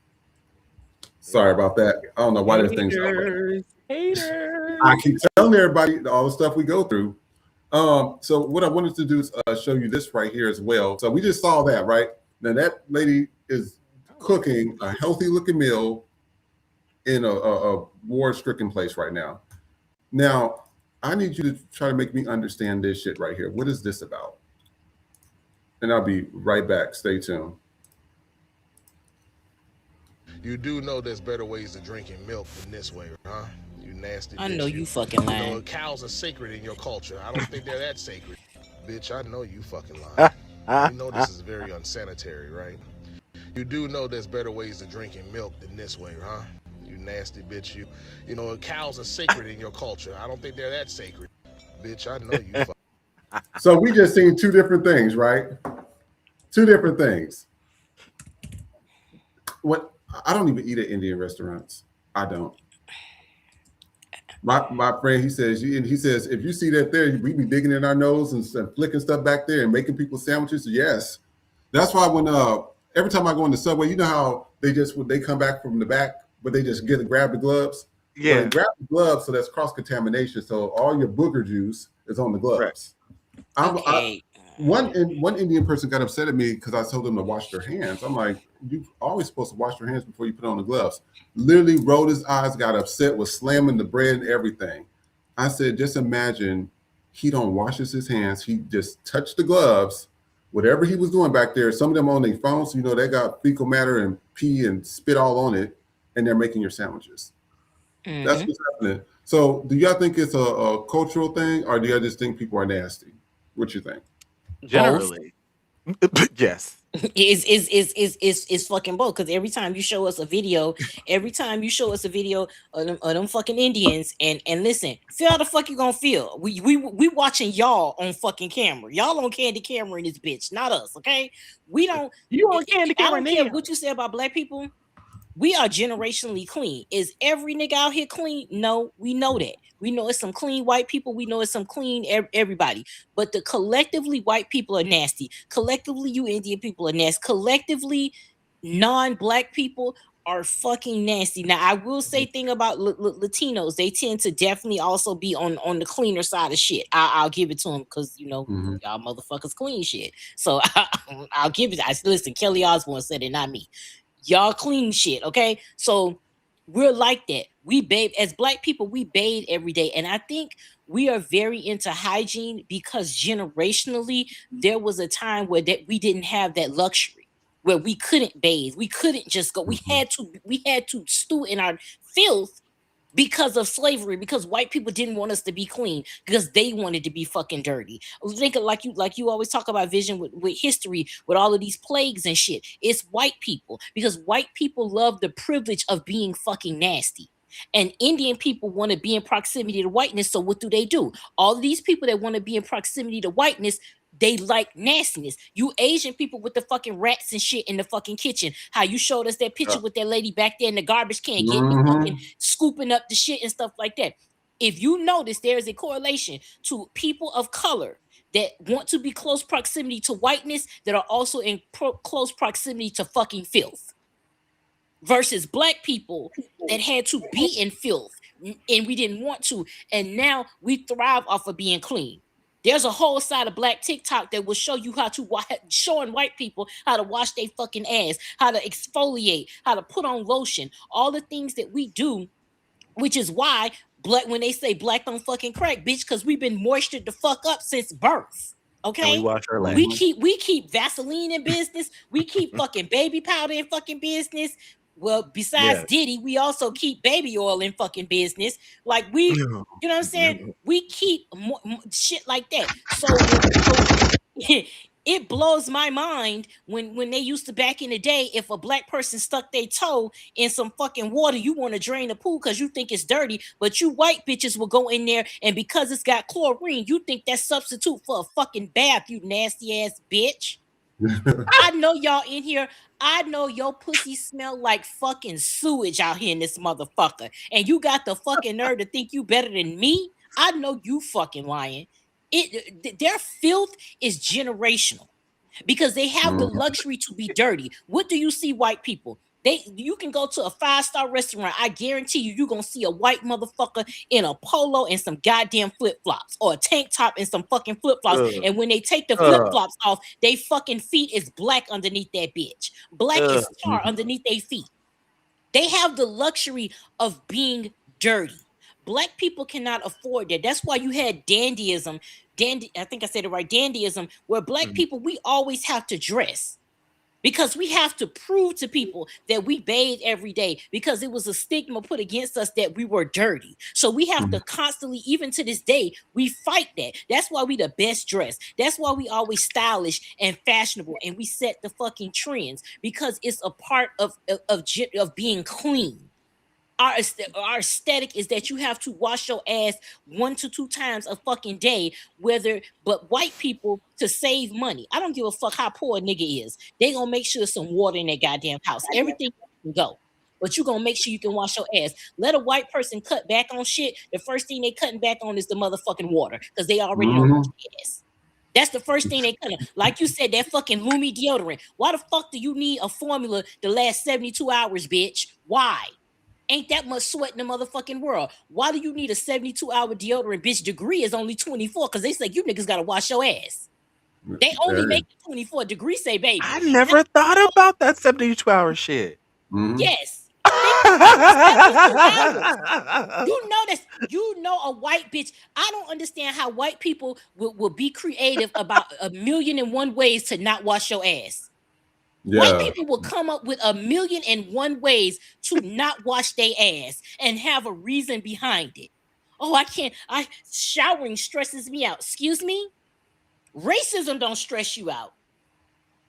Sorry about that. I don't know why this thing's haters. I keep telling everybody all the stuff we go through. So what I wanted to do is show you this right here as well. So we just saw that, right? Now that lady is cooking a healthy looking meal in a war-stricken place right now. Now, I need you to try to make me understand this shit right here. What is this about? And I'll be right back. Stay tuned. You do know there's better ways of drinking milk than this way, huh? You nasty bitch. I know you fucking lying. You know, cows are sacred in your culture. I don't think they're that sacred. Bitch, I know you fucking lying. You know this is very unsanitary, right? You do know there's better ways of drinking milk than this way, huh? You nasty bitch, you know, cows are sacred in your culture. I don't think they're that sacred. Bitch, I know you So we just seen two different things, right? Two different things. What I don't even eat at Indian restaurants. I don't. My friend, he says if you see that there, we be digging in our nose and flicking stuff back there and making people sandwiches. Yes, that's why when every time I go in the subway, you know how they come back from the back, but they just grab the gloves. Yeah, so they grab the gloves, so that's cross contamination. So all your booger juice is on the gloves. Okay. One Indian person got upset at me because I told them to wash their hands. I'm like, you're always supposed to wash your hands before you put on the gloves. Literally rolled his eyes, got upset, was slamming the bread and everything. I said, just imagine he don't washes his hands. He just touched the gloves, whatever he was doing back there. Some of them on their phones, you know, they got fecal matter and pee and spit all on it, and they're making your sandwiches. Mm-hmm. That's what's happening. So do y'all think it's a cultural thing, or do y'all just think people are nasty? What you think? Generally, yes. It's fucking both, because every time you show us a video of them fucking Indians, and listen, feel how the fuck you gonna feel. We watching y'all on fucking camera. Y'all on candy camera in this bitch, not us, okay? We don't. You on candy camera? I don't care what you say about black people. We are generationally clean. Is every nigga out here clean? No, we know that. We know it's some clean white people. We know it's some clean everybody. But the collectively white people are nasty. Collectively, you Indian people are nasty. Collectively, non-black people are fucking nasty. Now, I will say thing about Latinos. They tend to definitely also be on the cleaner side of shit. I'll give it to them, because, you know, y'all motherfuckers clean shit. So I'll give it. Listen, Kelly Osbourne said it, not me. Y'all clean shit, okay? So we're like that. We bathe as black people, we bathe every day. And I think we are very into hygiene because generationally there was a time where we didn't have that luxury, where we couldn't bathe. We couldn't just go. We had to stew in our filth because of slavery, because white people didn't want us to be clean, because they wanted to be fucking dirty. Think of like you always talk about vision with history, with all of these plagues and shit. It's white people, because white people love the privilege of being fucking nasty. And Indian people want to be in proximity to whiteness. So what do? All of these people that want to be in proximity to whiteness, they like nastiness. You Asian people with the fucking rats and shit in the fucking kitchen. How you showed us that picture with that lady back there in the garbage can, getting fucking scooping up the shit and stuff like that. If you notice, there is a correlation to people of color that want to be close proximity to whiteness that are also in close proximity to fucking filth, versus black people that had to be in filth and we didn't want to, and now we thrive off of being clean. There's a whole side of black TikTok that will show you how to showing white people how to wash their fucking ass, how to exfoliate, how to put on lotion, all the things that we do, which is why when they say black don't fucking crack, bitch, because we've been moistured the fuck up since birth. Okay, and we wash our legs. We keep Vaseline in business. We keep fucking baby powder in fucking business. Well, besides Diddy, we also keep baby oil in fucking business. Like you know what I'm saying? We keep shit like that. So it blows my mind when they used to, back in the day, if a black person stuck their toe in some fucking water, you want to drain the pool because you think it's dirty, but you white bitches will go in there, and because it's got chlorine, you think that's substitute for a fucking bath, you nasty ass bitch. I know y'all in here. I know your pussy smell like fucking sewage out here in this motherfucker, and you got the fucking nerve to think you better than me. I know you fucking lying. Their filth is generational, because they have the luxury to be dirty. What do you see white people? You can go to a 5-star restaurant. I guarantee you're gonna see a white motherfucker in a polo and some goddamn flip-flops, or a tank top and some fucking flip-flops. And when they take the flip-flops off, they fucking feet is black underneath that bitch. Black is tar underneath their feet. They have the luxury of being dirty. Black people cannot afford that. That's why you had dandyism. I think I said it right, dandyism, where black people, we always have to dress. because we have to prove to people that we bathe every day, because it was a stigma put against us that we were dirty. So we have to constantly, even to this day, we fight that. That's why we the best dressed. That's why we always stylish and fashionable, and we set the fucking trends, because it's a part of being clean. Our aesthetic is that you have to wash your ass 1 to 2 times a fucking day, but white people, to save money, I don't give a fuck how poor a nigga is, they gonna make sure some water in their goddamn house. Everything can go, but you gonna make sure you can wash your ass. Let a white person cut back on shit, the first thing they cutting back on is the motherfucking water, because they already don't wash their ass. That's the first thing they cutting. Like you said, that fucking Lumi deodorant. Why the fuck do you need a formula to last 72 hours, bitch? Why? Ain't that much sweat in the motherfucking world. Why do you need a 72-hour deodorant, bitch? Degree is only 24, because they say you niggas gotta wash your ass. They only make it 24. Degree say, baby. I never thought about that 72-hour shit. Yes. 72 hours. You know a white bitch. I don't understand how white people will be creative about 1,000,001 ways to not wash your ass. White people will come up with 1,000,001 ways to not wash their ass and have a reason behind it. Oh, I can't. Showering stresses me out. Excuse me? Racism don't stress you out.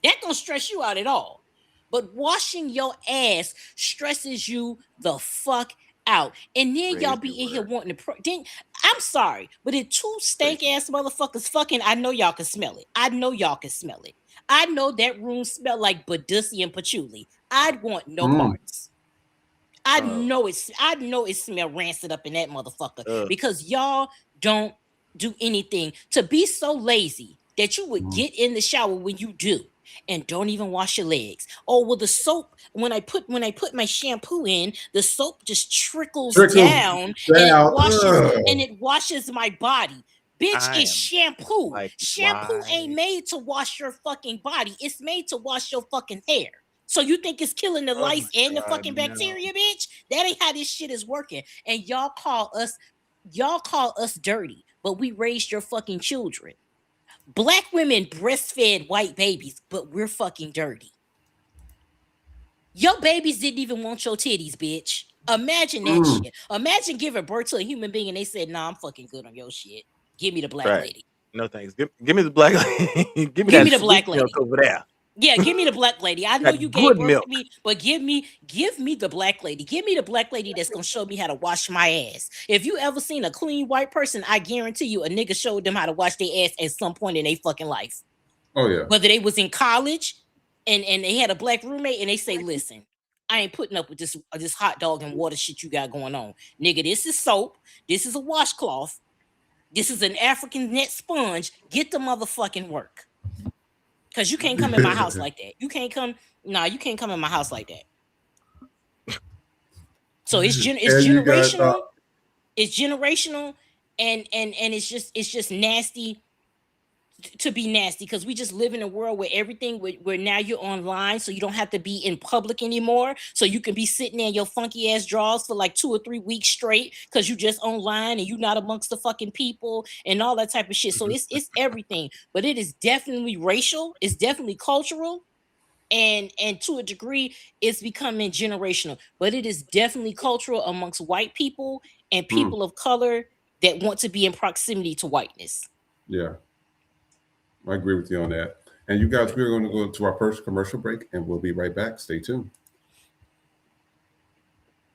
That don't stress you out at all. But washing your ass stresses you the fuck out. And then y'all be in here wanting to I'm sorry, but if 2 stank ass motherfuckers fucking, I know y'all can smell it. I know that room smell like Badussi and Patchouli. I'd want no parts. I know it smell rancid up in that motherfucker, because y'all don't do anything. To be so lazy that you would get in the shower when you do and don't even wash your legs. Oh, well, the soap, when I put my shampoo in, the soap just trickles down and it washes my body. Bitch, it's shampoo. Shampoo ain't made to wash your fucking body. It's made to wash your fucking hair. So you think it's killing the lice and the fucking bacteria, bitch? That ain't how this shit is working. And y'all call us dirty, but we raised your fucking children. Black women breastfed white babies, but we're fucking dirty. Your babies didn't even want your titties, bitch. Imagine that shit. Imagine giving birth to a human being and they said, nah, I'm fucking good on your shit. Give me the black lady. No thanks. Give me the black lady. Give me the black lady over there. Yeah, give me the black lady. I know you gave birth to me, but give me the black lady. Give me the black lady that's gonna show me how to wash my ass. If you ever seen a clean white person, I guarantee you a nigga showed them how to wash their ass at some point in their fucking life. Oh yeah. Whether they was in college and they had a black roommate and they say, listen, I ain't putting up with this hot dog and water shit you got going on. Nigga, this is soap. This is a washcloth. This is an African net sponge. Get the motherfucking work. Because you can't come in my house like that. You can't come in my house like that. So it's generational. It's generational, and it's just nasty to be nasty, because we just live in a world where everything where now you're online, so you don't have to be in public anymore. So you can be sitting there in your funky ass drawers for like 2 or 3 weeks straight because you just online and you're not amongst the fucking people and all that type of shit. So it's everything, but it is definitely racial. It's definitely cultural, and to a degree, it's becoming generational. But it is definitely cultural amongst white people and people of color that want to be in proximity to whiteness. Yeah. I agree with you on that. And you guys, we're going to go to our first commercial break and we'll be right back. Stay tuned.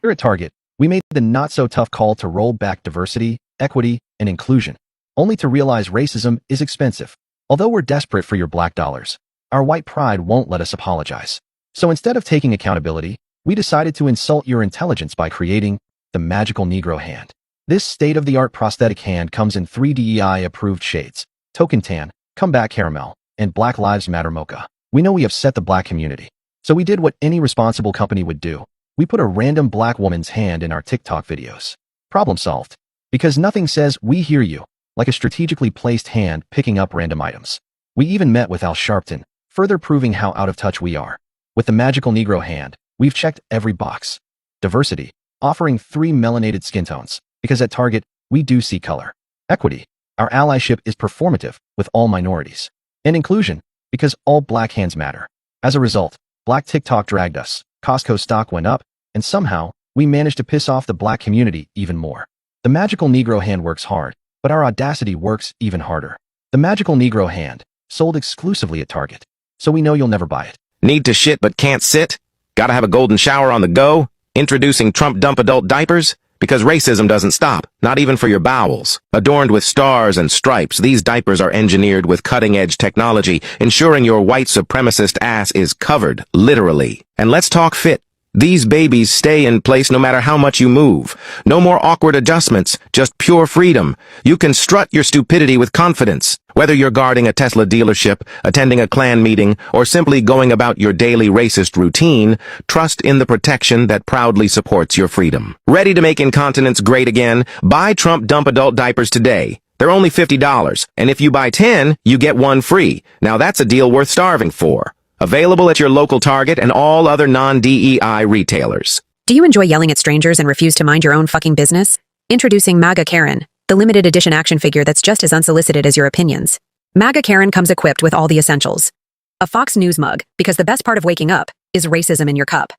Here at Target, we made the not-so-tough call to roll back diversity, equity, and inclusion, only to realize racism is expensive. Although we're desperate for your black dollars, our white pride won't let us apologize. So instead of taking accountability, we decided to insult your intelligence by creating the magical Negro hand. This state-of-the-art prosthetic hand comes in 3 DEI-approved shades: Token Tan, Comeback Caramel, and Black Lives Matter Mocha. We know we upset the black community, so we did what any responsible company would do. We put a random black woman's hand in our TikTok videos. Problem solved. Because nothing says "we hear you" like a strategically placed hand picking up random items. We even met with Al Sharpton, further proving how out of touch we are. With the magical Negro hand, we've checked every box. Diversity, offering 3 melanated skin tones, because at Target, we do see color. Equity, our allyship is performative with all minorities. And inclusion, because all black hands matter. As a result, Black TikTok dragged us, Costco stock went up, and somehow, we managed to piss off the Black community even more. The magical Negro hand works hard, but our audacity works even harder. The magical Negro hand, sold exclusively at Target. So we know you'll never buy it. Need to shit but can't sit? Gotta have a golden shower on the go? Introducing Trump Dump Adult Diapers? Because racism doesn't stop, not even for your bowels. Adorned with stars and stripes, these diapers are engineered with cutting-edge technology, ensuring your white supremacist ass is covered, literally. And let's talk fit. These babies stay in place no matter how much you move. No more awkward adjustments, just pure freedom. You can strut your stupidity with confidence. Whether you're guarding a Tesla dealership, attending a Klan meeting, or simply going about your daily racist routine, trust in the protection that proudly supports your freedom. Ready to make incontinence great again? Buy Trump Dump Adult Diapers today. They're only $50, and if you buy 10, you get one free. Now that's a deal worth starving for. Available at your local Target and all other non-DEI retailers. Do you enjoy yelling at strangers and refuse to mind your own fucking business? Introducing MAGA Karen, the limited edition action figure that's just as unsolicited as your opinions. MAGA Karen comes equipped with all the essentials. A Fox News mug, because the best part of waking up is racism in your cup.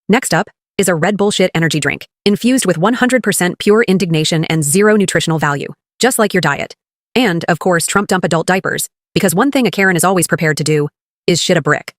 Next up is a Red Bullshit energy drink, infused with 100% pure indignation and zero nutritional value, just like your diet. And, of course, Trump Dump Adult Diapers, because one thing a Karen is always prepared to do is shit a brick.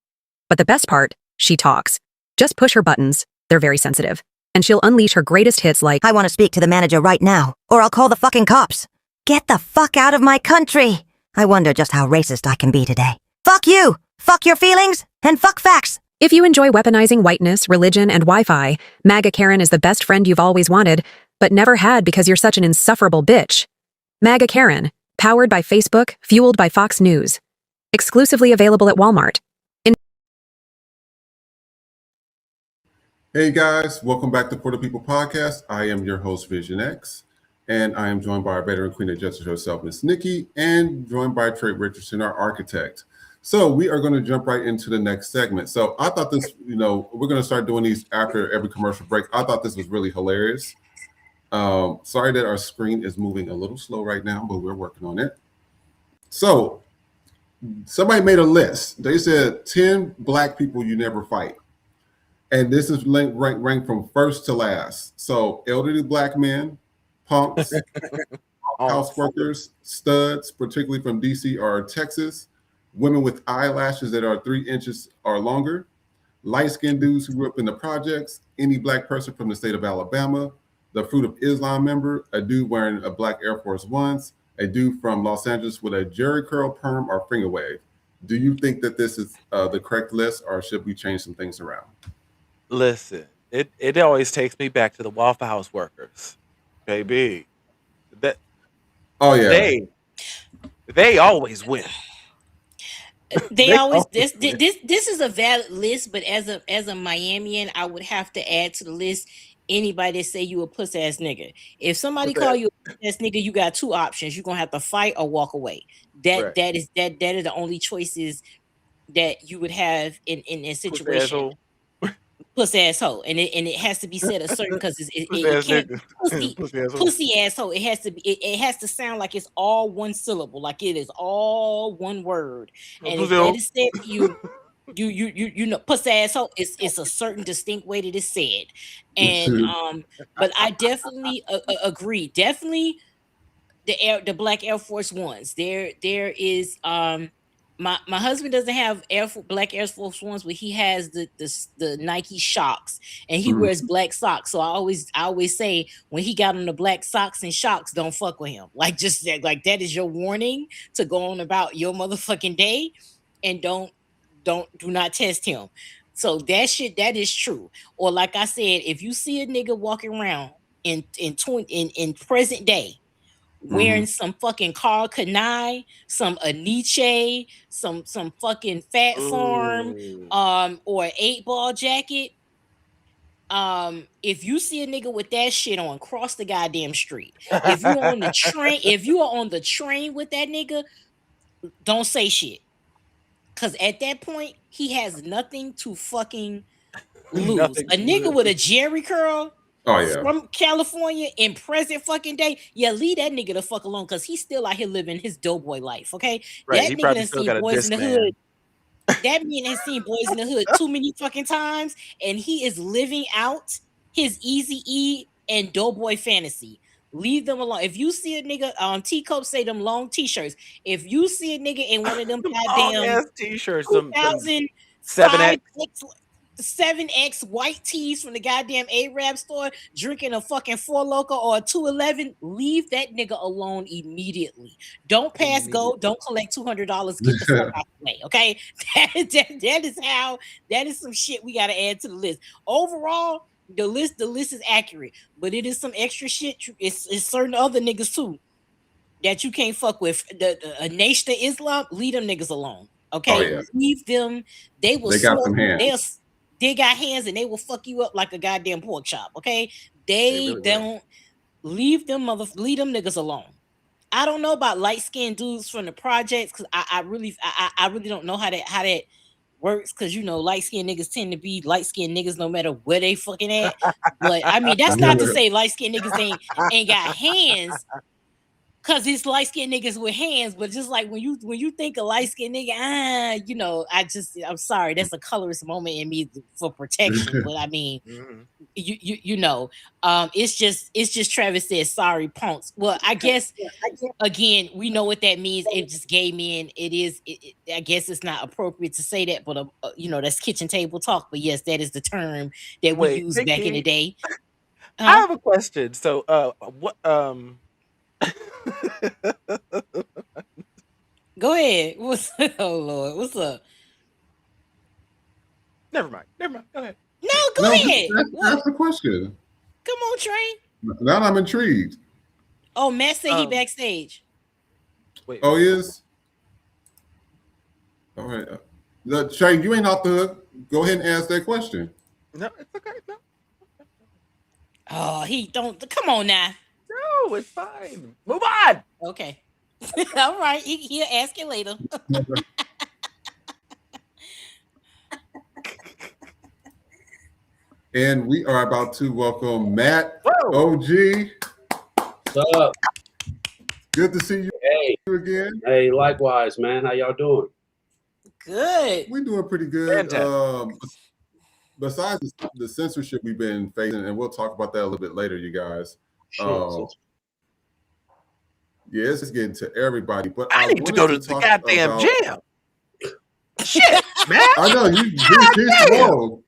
But the best part, she talks. Just push her buttons, they're very sensitive, and she'll unleash her greatest hits like, I want to speak to the manager right now, or I'll call the fucking cops. Get the fuck out of my country. I wonder just how racist I can be today. Fuck you, fuck your feelings, and fuck facts. If you enjoy weaponizing whiteness, religion, and Wi-Fi, MAGA Karen is the best friend you've always wanted, but never had because you're such an insufferable bitch. MAGA Karen, powered by Facebook, fueled by Fox News. Exclusively available at Walmart. Hey guys, welcome back to For the People podcast. I am your host, Vision X, and I am joined by our veteran queen of justice herself, Miss Nikki, and joined by Trey Richardson, our architect. So we are going to jump right into the next segment. So I thought this, we're going to start doing these after every commercial break. I thought this was really hilarious. Sorry that our screen is moving a little slow right now, but we're working on it. So somebody made a list. They said 10 Black people you never fight. And this is ranked from first to last. So elderly Black men, punks, house workers, studs, particularly from DC or Texas, women with eyelashes that are 3 inches or longer, light-skinned dudes who grew up in the projects, any Black person from the state of Alabama, the Fruit of Islam member, a dude wearing a black Air Force Ones, a dude from Los Angeles with a jerry curl, perm, or finger wave. Do you think that this is the correct list, or should we change some things around? Listen, it always takes me back to the Waffle House workers, baby. Oh yeah, they always win. They always this is a valid list, but as a Miamian, I would have to add to the list anybody that say you a puss ass nigga. If somebody call you a puss ass nigga, you got two options. You're gonna have to fight or walk away. That is the only choices that you would have in a situation. Pussy asshole, and it has to be said a certain because it can't pussy asshole. It has to be it has to sound like it's all one syllable, like it is all one word. And if that is said to you know, pussy asshole, it's a certain distinct way that it's said. And but I definitely agree. Definitely the Black Air Force Ones. There is my husband doesn't have Black Air Force Ones, but he has the Nike Shocks, and he wears black socks. So I always say when he got on the black socks and Shocks, don't fuck with him. Like just like that is your warning to go on about your motherfucking day, and do not test him. So that is true. Or like I said, if you see a nigga walking around in present day, wearing some fucking Carl Kanai, some Aniche, some fucking Fat Farm, or an 8-ball jacket. If you see a nigga with that shit on, cross the goddamn street. If you on the train, if you are on the train with that nigga, don't say shit. Cause at that point, he has nothing to fucking lose. A nigga with a jerry curl. Oh yeah, from California in present fucking day, leave that nigga the fuck alone because he's still out here living his doughboy life. Okay, right? That He nigga probably done still see got a Boys in the disc man. Hood. That man has seen Boys in the Hood too many fucking times, and he is living out his Easy E and Doughboy fantasy. Leave them alone. If you see a nigga, T-Cope say them long t-shirts. If you see a nigga in one of them Long goddamn ass t-shirts, some 2005 7X. 7X white tees from the goddamn Arab store, drinking a fucking 4 Loco or a 211, leave that nigga alone immediately. Don't pass go. Don't collect $200. Get the fuck out the way. Okay, that is some shit we got to add to the list. Overall, the list is accurate, but it is some extra shit. It's certain other niggas too that you can't fuck with. The Nation of Islam, leave them niggas alone. Okay, Oh, yeah. leave them. They will. They got some hands. They got hands and they will fuck you up like a goddamn pork chop. Okay, they really don't leave them niggas alone. I don't know about light skinned dudes from the projects because I really don't know how that works, because you know light skinned niggas tend to be light skinned niggas no matter where they fucking at. But I mean that's not to say light skinned niggas ain't got hands. Cause it's light skinned niggas with hands, but just like when you think of light skinned nigga, you know, I'm sorry, that's a colorist moment in me for protection. But I mean, you know, it's just Travis says sorry, punks. Well, I guess again we know what that means. It's just gay men. I guess it's not appropriate to say that, but you know, that's kitchen table talk. But yes, that is the term that we used back in the day. I have a question. So, what? Go ahead. Oh Lord, what's up? Never mind. Go ahead. No, go ahead. That's the question. Come on, Trey. Now I'm intrigued. Oh, Matt said he backstage. Wait. Oh, he is? All right. Trey, you ain't off the hook. Go ahead and ask that question. No, it's okay. No. Oh, he don't. Come on now. No, it's fine. Move on. Okay. All right. He'll ask you later. And we are about to welcome Matt, OG. What's up? Good to see you again. Hey, likewise, man. How y'all doing? Good. We're doing pretty good. Besides the censorship we've been facing, and we'll talk about that a little bit later, you guys. Sure. Yeah, it's getting to everybody. But I need to go to the goddamn jail. Shit, man. I know you swole.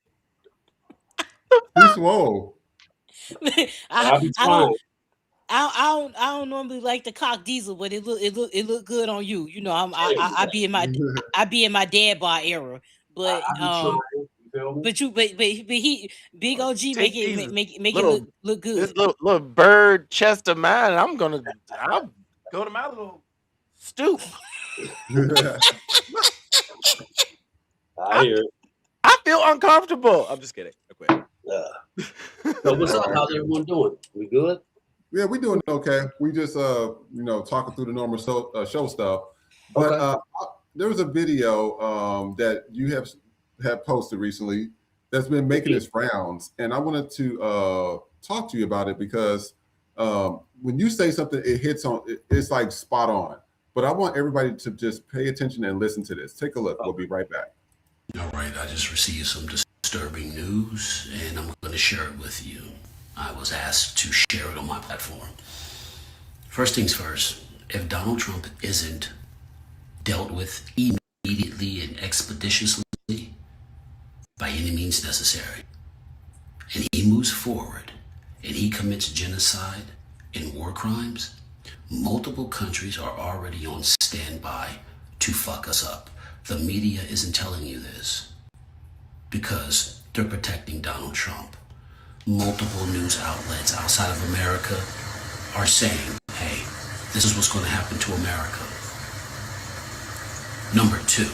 You swole. I don't normally like the cock diesel, but it look good on you. You know, I be in my dad bar era, but he big OG make it look good. This little bird chest of mine, I'll go to my little stoop. I hear it. I feel uncomfortable. I'm just kidding. So what's up? How's everyone doing? We good? Yeah, we doing okay. We just talking through the normal show stuff. But there was a video that you have posted recently that's been making its rounds, and I wanted to talk to you about it because when you say something, it hits on. It's like spot on. But I want everybody to just pay attention and listen to this. Take a look. We'll be right back. All right, I just received some disturbing news, and I'm going to share it with you. I was asked to share it on my platform. First things first, if Donald Trump isn't dealt with immediately and expeditiously by any means necessary, and he moves forward and he commits genocide and war crimes, multiple countries are already on standby to fuck us up. The media isn't telling you this because they're protecting Donald Trump. Multiple news outlets outside of America are saying, hey, this is what's going to happen to America. Number two,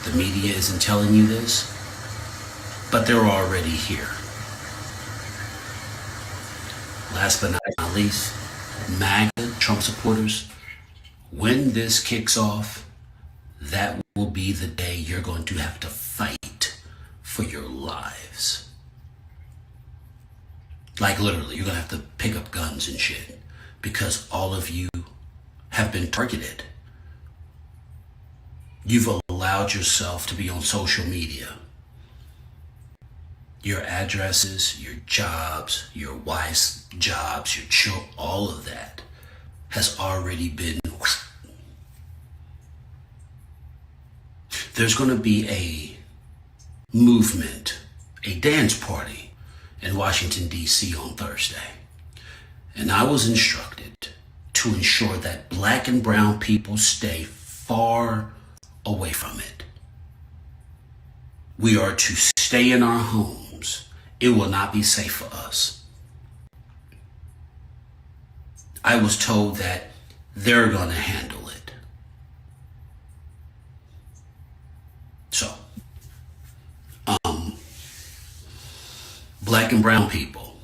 the media isn't telling you this, but they're already here. Last but not least, MAGA, Trump supporters, when this kicks off, that will be the day you're going to have to fight for your lives. Like literally, you're going to have to pick up guns and shit because all of you have been targeted. You've allowed yourself to be on social media, your addresses, your jobs, your wife's jobs, your children, all of that has already been. There's going to be a movement, a dance party in Washington, D.C. on Thursday. And I was instructed to ensure that black and brown people stay far away from it. We are to stay in our homes. It will not be safe for us. I was told that they're going to handle it. So, black and brown people,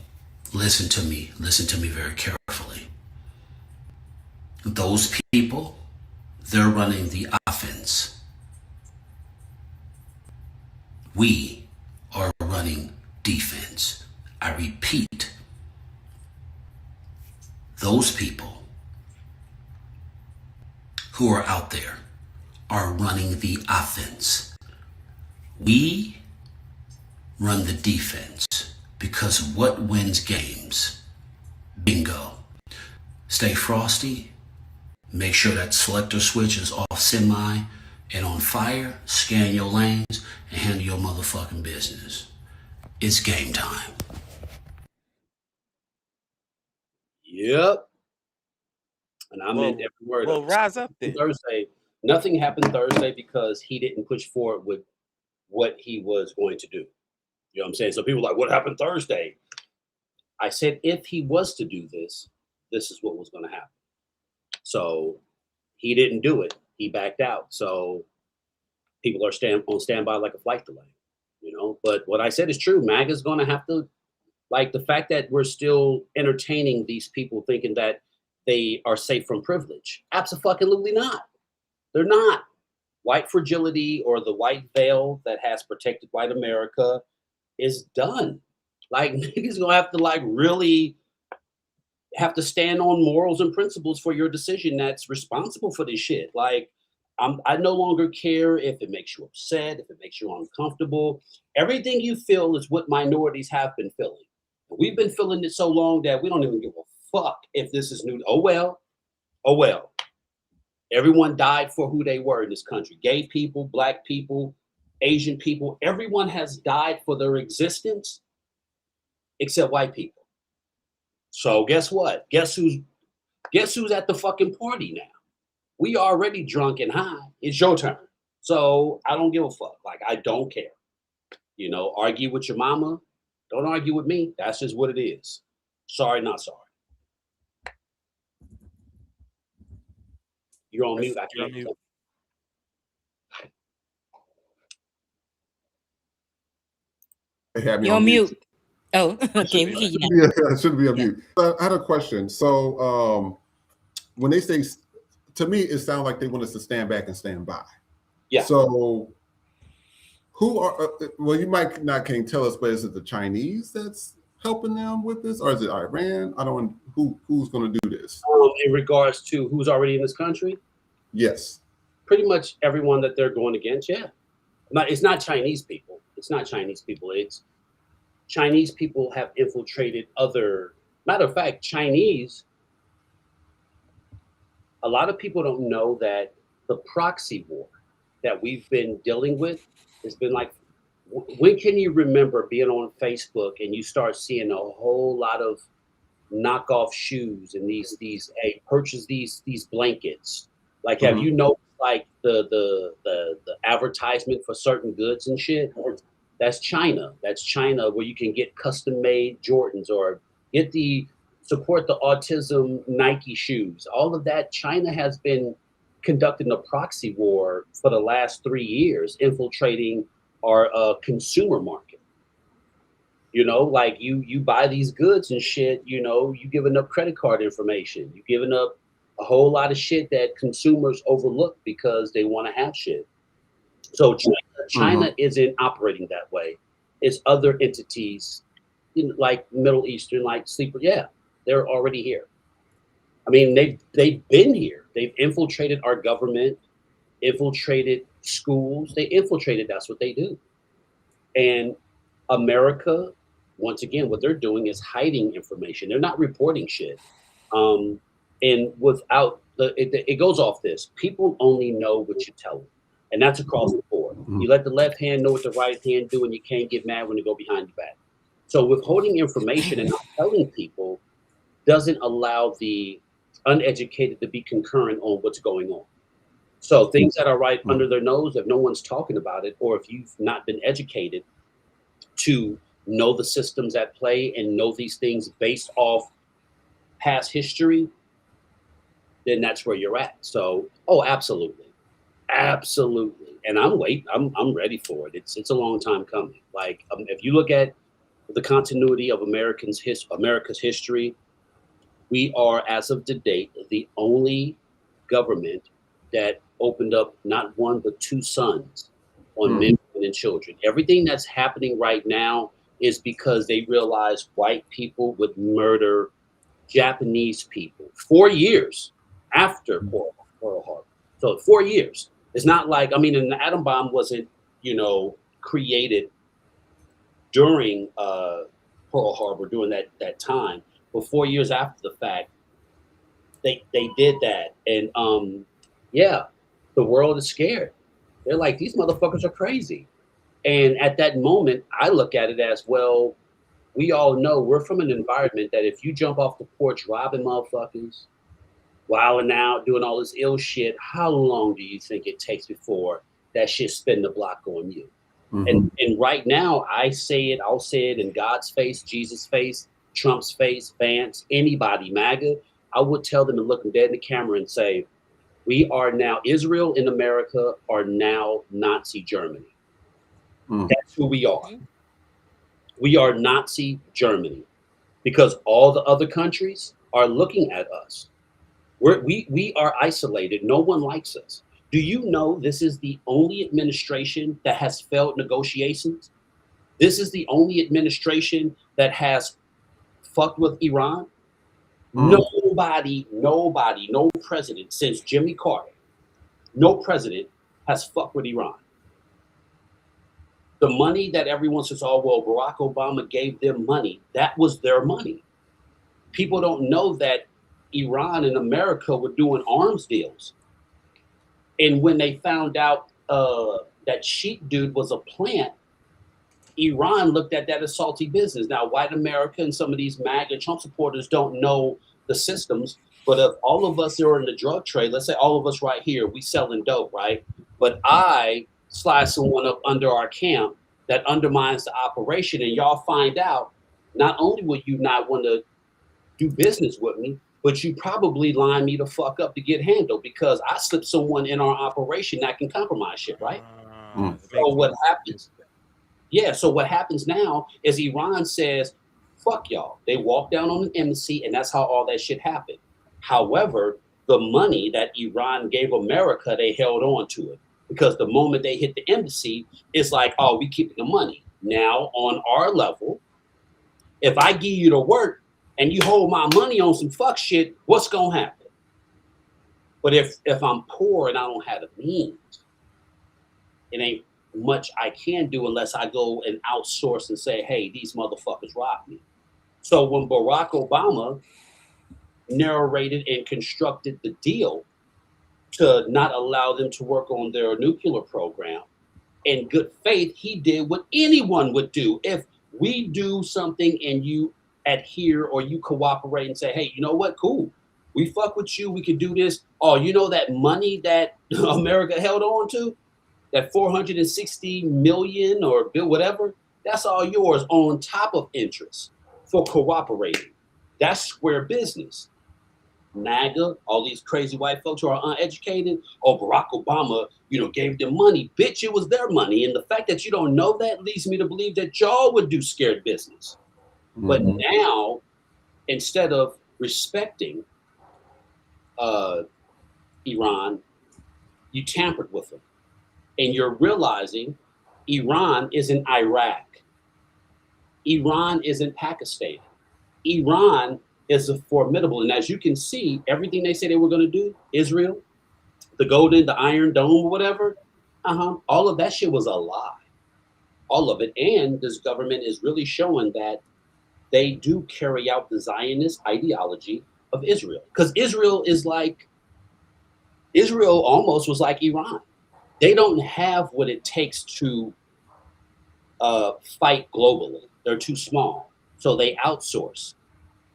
listen to me very carefully. Those people, they're running the offense. We are running defense. I repeat, those people who are out there are running the offense. We run the defense, because what wins games? Bingo. Stay frosty. Make sure that selector switch is off semi and on fire. Scan your lanes and handle your motherfucking business. It's game time. Yep. And I meant every word. Well, rise up then. Thursday. Nothing happened Thursday because he didn't push forward with what he was going to do. You know what I'm saying? So people are like, what happened Thursday? I said, if he was to do this, this is what was going to happen. So he didn't do it. He backed out. So people are on standby like a flight delay, you know? But what I said is true. MAGA's going to have to, like, the fact that we're still entertaining these people thinking that they are safe from privilege. Absolutely not. They're not. White fragility, or the white veil that has protected white America, is done. Like, niggas gonna have to, like, really have to stand on morals and principles for your decision that's responsible for this shit. Like, I no longer care if it makes you upset, if it makes you uncomfortable. Everything you feel is what minorities have been feeling. We've been feeling it so long that we don't even give a fuck if this is new. Oh well. Oh well. Everyone died for who they were in this country. Gay people, black people, Asian people, everyone has died for their existence except white people. So guess what? Guess who's at the fucking party now? We already drunk and high. It's your turn. So I don't give a fuck. Like, I don't care. You know, argue with your mama. Don't argue with me. That's just what it is. Sorry, not sorry. You're on mute. I can't. You're on mute. Oh, okay. We can Yeah, it should be on mute. I had a question. So when they say, to me, it sounds like they want us to stand back and stand by. Yeah. So who are, well, you might not can't tell us, but is it the Chinese that's helping them with this, or is it Iran? I don't know who's going to do this. In regards to who's already in this country? Yes. Pretty much everyone that they're going against, yeah. It's not Chinese people. It's not Chinese people. It's Chinese people have infiltrated other. Matter of fact, Chinese, a lot of people don't know that the proxy war that we've been dealing with has been like, when can you remember being on Facebook and you start seeing a whole lot of knockoff shoes and these hey, purchase these blankets? Like, have you noticed like the advertisement for certain goods and shit? That's China. That's China, where you can get custom made Jordans or get support the autism Nike shoes. All of that, China has been conducting a proxy war for the last 3 years, infiltrating our consumer market. You know, like you buy these goods and shit, you know, you giving up credit card information, you giving up a whole lot of shit that consumers overlook because they want to have shit. So China isn't operating that way. It's other entities, like Middle Eastern, like Sleeper. Yeah, they're already here. I mean, they've been here. They've infiltrated our government, infiltrated schools. They infiltrated. That's what they do. And America, once again, what they're doing is hiding information. They're not reporting shit. And without it goes off this. People only know what you tell them, and that's across the board. You let the left hand know what the right hand do, and you can't get mad when they go behind your back. So withholding information and not telling people doesn't allow the uneducated to be concurrent on what's going on. So things that are right under their nose, if no one's talking about it, or if you've not been educated to know the systems at play and know these things based off past history, then that's where you're at. So, absolutely. Absolutely. And I'm ready for it. It's a long time coming. Like, if you look at the continuity of America's history, we are, as of to date, the only government that opened up not one but two sons on men, women, and children. Everything that's happening right now is because they realized white people would murder Japanese people 4 years after Pearl Harbor. So 4 years. It's not like, and the atom bomb wasn't, created during Pearl Harbor, during that time. But 4 years after the fact, they did that. And the world is scared. They're like, these motherfuckers are crazy. And at that moment, I look at it as, well, we all know we're from an environment that if you jump off the porch robbing motherfuckers, wilding out, doing all this ill shit, how long do you think it takes before that shit spin the block on you? And right now, I'll say it in God's face, Jesus' face, Trump's face, Vance, anybody, MAGA, I would tell them and look them dead in the camera and say, we are now, Israel and America are now Nazi Germany. That's who we are. We are Nazi Germany because all the other countries are looking at us. We are isolated. No one likes us. Do you know this is the only administration that has failed negotiations? This is the only administration that has fucked with Iran. Nobody, no president since Jimmy Carter, no president has fucked with Iran. The money that everyone says, Barack Obama gave them money, that was their money. People don't know that Iran and America were doing arms deals. And when they found out that Sheik dude was a plant, Iran looked at that as salty business. Now, white America and some of these MAGA Trump supporters don't know the systems, but if all of us are in the drug trade, let's say all of us right here, we selling dope, right? But I slide someone up under our camp that undermines the operation, and y'all find out, not only will you not want to do business with me, but you probably line me the fuck up to get handled because I slipped someone in our operation that can compromise shit, right? So what happens? Yeah, so what happens now is Iran says, fuck y'all. They walk down on an embassy, and that's how all that shit happened. However, the money that Iran gave America, they held on to it. Because the moment they hit the embassy, it's like, oh, we keeping the money. Now, on our level, if I give you the work and you hold my money on some fuck shit, what's going to happen? But if I'm poor and I don't have the means, it ain't much I can do unless I go and outsource and say, hey, these motherfuckers robbed me. So when Barack Obama narrated and constructed the deal to not allow them to work on their nuclear program, in good faith, he did what anyone would do. If we do something and you adhere or you cooperate and say, hey, you know what, cool, we fuck with you, we can do this. Oh, you know that money that America held on to, that 460 million or bill, whatever, that's all yours on top of interest for cooperating. That's square business. MAGA, all these crazy white folks who are uneducated, Barack Obama, gave them money. Bitch, it was their money. And the fact that you don't know that leads me to believe that y'all would do scared business. But now, instead of respecting Iran, you tampered with them. And you're realizing Iran isn't Iraq. Iran isn't Pakistan. Iran is a formidable. And as you can see, everything they say they were going to do, Israel, the Iron Dome or whatever, All of that shit was a lie. All of it. And this government is really showing that they do carry out the Zionist ideology of Israel. Because Israel almost was like Iran. They don't have what it takes to fight globally. They're too small. So they outsource.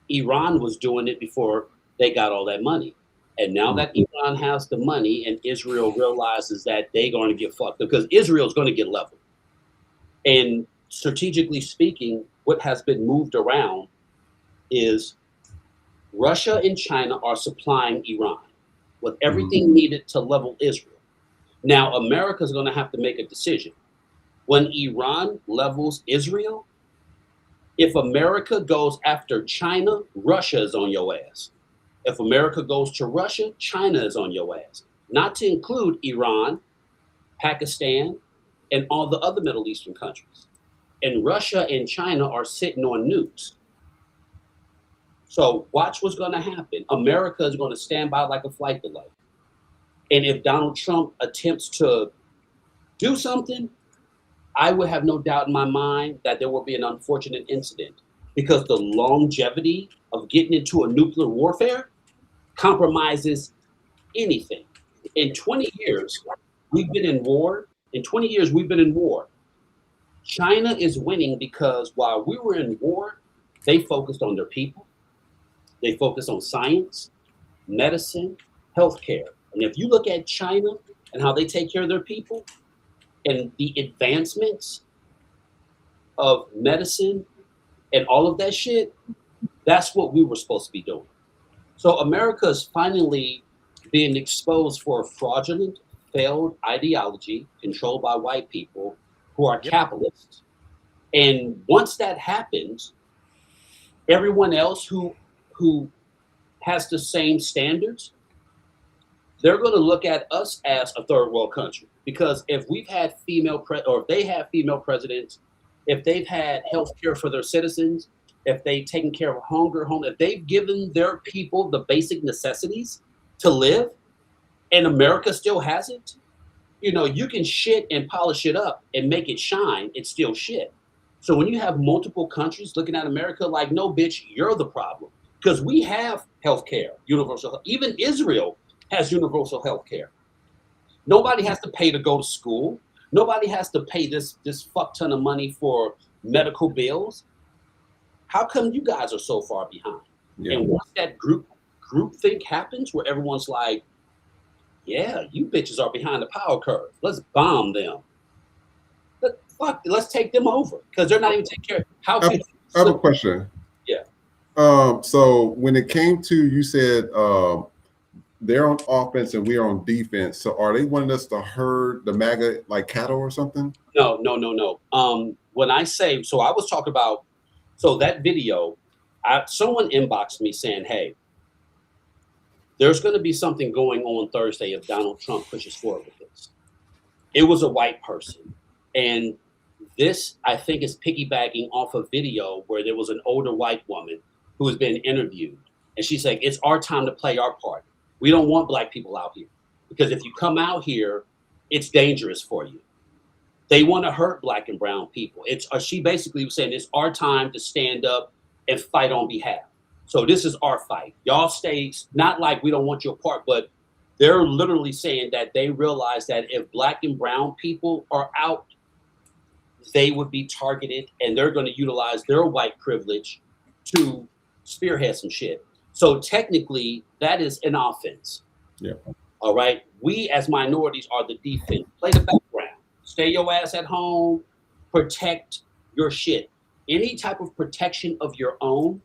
Iran was doing it before they got all that money. And now that Iran has the money and Israel realizes that they're going to get fucked because Israel's going to get leveled. And strategically speaking, what has been moved around is Russia and China are supplying Iran with everything needed to level Israel. Now, America's going to have to make a decision. When Iran levels Israel, if America goes after China, Russia is on your ass. If America goes to Russia, China is on your ass. Not to include Iran, Pakistan, and all the other Middle Eastern countries. And Russia and China are sitting on nukes. So watch what's going to happen. America is going to stand by like a flight delay. And if Donald Trump attempts to do something, I would have no doubt in my mind that there will be an unfortunate incident because the longevity of getting into a nuclear warfare compromises anything. In 20 years, we've been in war. China is winning because while we were in war, they focused on their people. They focused on science, medicine, healthcare. And if you look at China and how they take care of their people and the advancements of medicine and all of that shit, that's what we were supposed to be doing. So America is finally being exposed for a fraudulent, failed ideology controlled by white people who are capitalists. And once that happens, everyone else who has the same standards, they're going to look at us as a third world country. Because if we've had if they have female presidents, if they've had health care for their citizens, if they've taken care of hunger, if they've given their people the basic necessities to live, and America still hasn't, you can shit and polish it up and make it shine, it's still shit. So when you have multiple countries looking at America like, no, bitch, you're the problem. Because we have health care, universal, even Israel has universal health care. Nobody has to pay to go to school. Nobody has to pay this fuck ton of money for medical bills. How come you guys are so far behind? Yeah. And once that group think happens where everyone's like, yeah, you bitches are behind the power curve. Let's bomb them. Let's take them over because they're not even taking care of. I have a question. Yeah. So when it came to, you said they're on offense and we're on defense. So are they wanting us to herd the MAGA like cattle or something? No. When I say, so I was talking about, so that video, someone inboxed me saying, hey, there's going to be something going on Thursday if Donald Trump pushes forward with this. It was a white person. And this, I think, is piggybacking off a video where there was an older white woman who was being interviewed. And she's like, it's our time to play our part. We don't want black people out here because if you come out here, it's dangerous for you. They want to hurt black and brown people. She basically was saying it's our time to stand up and fight on behalf. So this is our fight. Y'all stay, not like we don't want your part, but they're literally saying that they realize that if black and brown people are out, they would be targeted and they're going to utilize their white privilege to spearhead some shit. So technically, that is an offense. Yeah. All right. We as minorities are the defense. Play the background. Stay your ass at home. Protect your shit. Any type of protection of your own,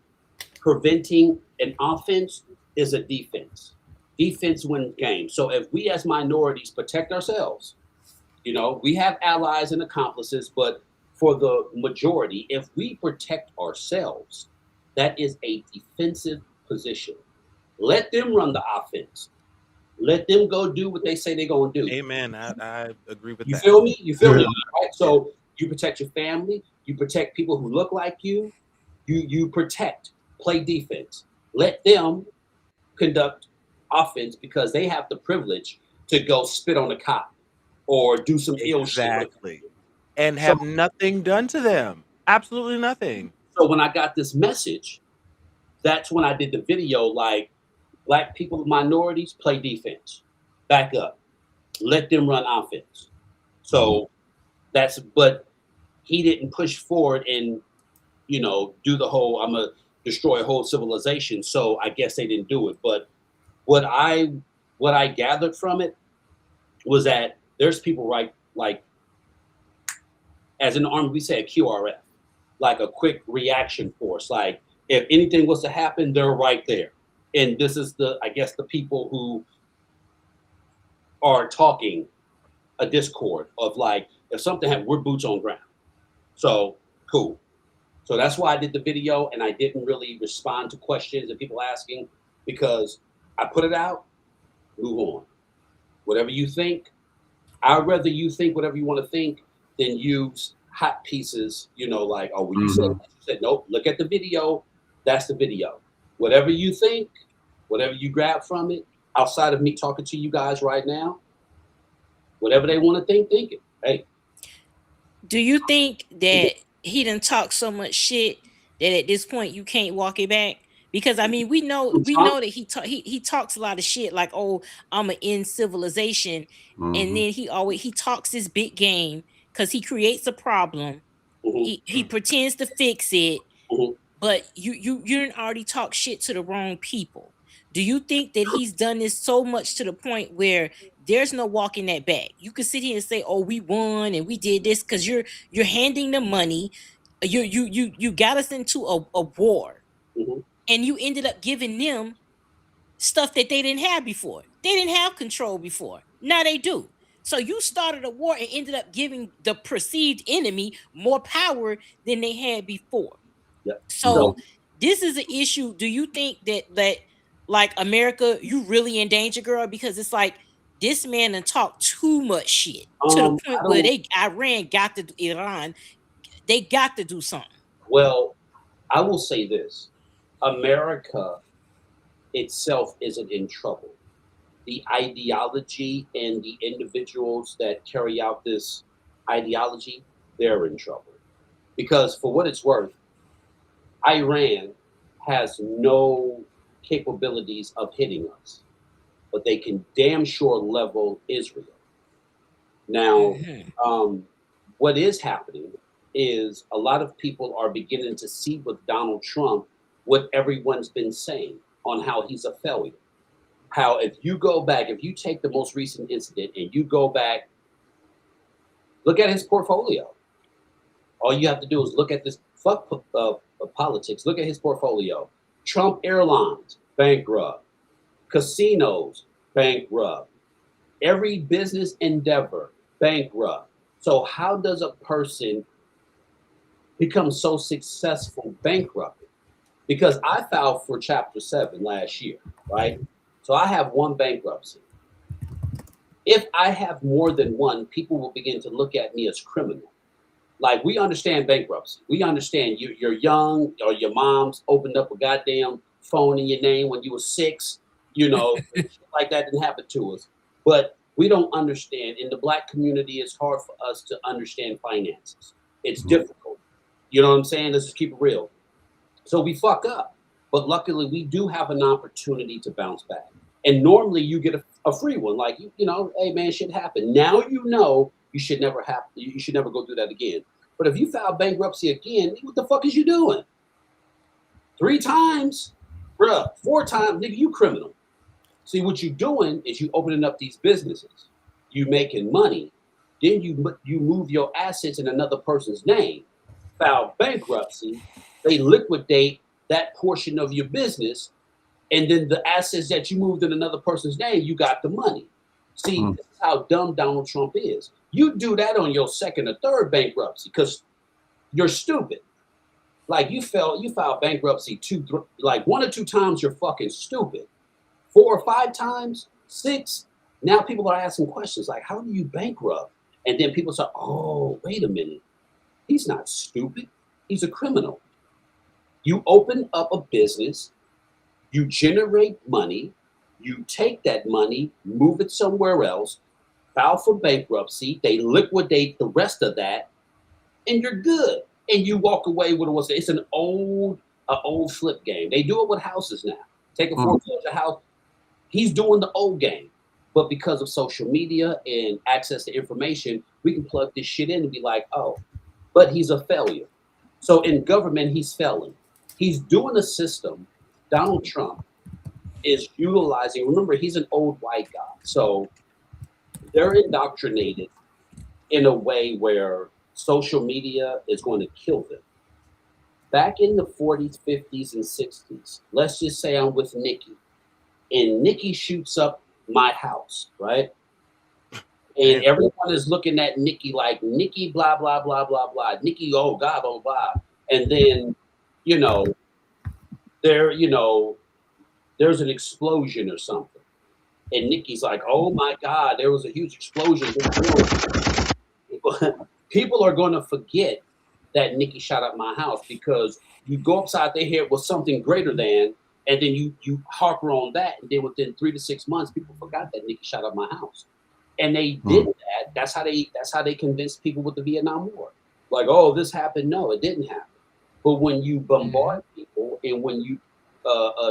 preventing an offense is a defense. Defense wins games. So if we as minorities protect ourselves, we have allies and accomplices, but for the majority, if we protect ourselves, that is a defensive position. Let them run the offense. Let them go do what they say they're going to do. Amen. I agree with You that. feel me? You feel me? Right? So you protect your family. You protect people who look like you. You protect. Play defense. Let them conduct offense because they have the privilege to go spit on a cop or do some ill shit. Exactly. And have nothing done to them. Absolutely nothing. So when I got this message, that's when I did the video, like, black people and minorities play defense. Back up. Let them run offense. So but he didn't push forward and, do the whole, I'm going to destroy a whole civilization. So I guess they didn't do it. But what I gathered from it was that there's people like, as in the Army, we say a QRF, like a quick reaction force. Like, if anything was to happen, they're right there. And this is the people who are talking a discord of, like, if something happened, we're boots on ground. So cool. So that's why I did the video, and I didn't really respond to questions and people asking, because I put it out, move on. Whatever you think, I'd rather you think whatever you want to think than use hot pieces, like, oh, well, you said, nope, look at the video. That's the video. Whatever you think, whatever you grab from it, outside of me talking to you guys right now, whatever they want to think it. Hey. Do you think that he done talked so much shit that at this point you can't walk it back? Because I mean, we know that he talks a lot of shit, like, oh, I'm gonna end civilization, and then he talks this big game because he creates a problem. He pretends to fix it, but you didn't already talk shit to the wrong people. Do you think that he's done this so much to the point where there's no walking that back? You can sit here and say, "Oh, we won and we did this," because you're handing them money. You got us into a war, and you ended up giving them stuff that they didn't have before. They didn't have control before. Now they do. So you started a war and ended up giving the perceived enemy more power than they had before. Yep. So this is an issue. Do you think that like America, you really in danger, girl? Because it's like this man done talked too much shit to the point where Iran they got to do something. Well, I will say this. America itself isn't in trouble. The ideology and the individuals that carry out this ideology, they're in trouble. Because for what it's worth, Iran has no capabilities of hitting us, but they can damn sure level Israel. Now, what is happening is a lot of people are beginning to see with Donald Trump what everyone's been saying on how he's a failure. How if you go back, if you take the most recent incident and you go back, look at his portfolio. All you have to do is look at this, fuck politics, look at his portfolio. Trump Airlines, bankrupt. Casinos, bankrupt. Every business endeavor, bankrupt. So how does a person become so successful bankrupted? Because I filed for Chapter 7 last year, right? So I have one bankruptcy. If I have more than one, people will begin to look at me as criminal. Like, we understand bankruptcy. We understand you're young, or your mom's opened up a goddamn phone in your name when you were 6. Shit like that didn't happen to us. But we don't understand. In the Black community, it's hard for us to understand finances. It's difficult. You know what I'm saying? Let's just keep it real. So we fuck up. But luckily, we do have an opportunity to bounce back. And normally you get a free one. Like, hey, man, shit happened. Now you should never go through that again. But if you file bankruptcy again, what the fuck is you doing? 3 times? Bruh, 4 times, nigga, you criminal. See, what you're doing is you opening up these businesses. You making money. Then you move your assets in another person's name. File bankruptcy. They liquidate that portion of your business. And then the assets that you moved in another person's name, you got the money. See, this is how dumb Donald Trump is. You do that on your 2nd or 3rd bankruptcy because you're stupid. Like, you filed bankruptcy 1 or 2 times, you're fucking stupid. 4 or 5 times, 6. Now people are asking questions like, how do you bankrupt? And then people say, oh, wait a minute. He's not stupid. He's a criminal. You open up a business, you generate money, you take that money, move it somewhere else, file for bankruptcy, they liquidate the rest of that, and you're good. And you walk away with what's it's an old flip game. They do it with houses now. Take a foreclosure house. He's doing the old game. But because of social media and access to information, we can plug this shit in and be like, oh, but he's a failure. So in government, he's failing. He's doing a system. Donald Trump is utilizing, remember, he's an old white guy. So they're indoctrinated in a way where social media is going to kill them. Back in the 40s, 50s, and 60s, let's just say I'm with Nikki, and Nikki shoots up my house, right? And everyone is looking at Nikki like, Nikki, blah, blah, blah, blah, blah. Nikki, oh, God, oh, blah. And then, there's an explosion or something. And Nikki's like, oh, my God, there was a huge explosion. People are going to forget that Nikki shot up my house because you go upside their head with something greater than, and then you harper on that. And then within 3 to 6 months, people forgot that Nikki shot up my house. And they did that. That's how they convinced people with the Vietnam War. Like, oh, this happened. No, it didn't happen. But when you bombard people and when you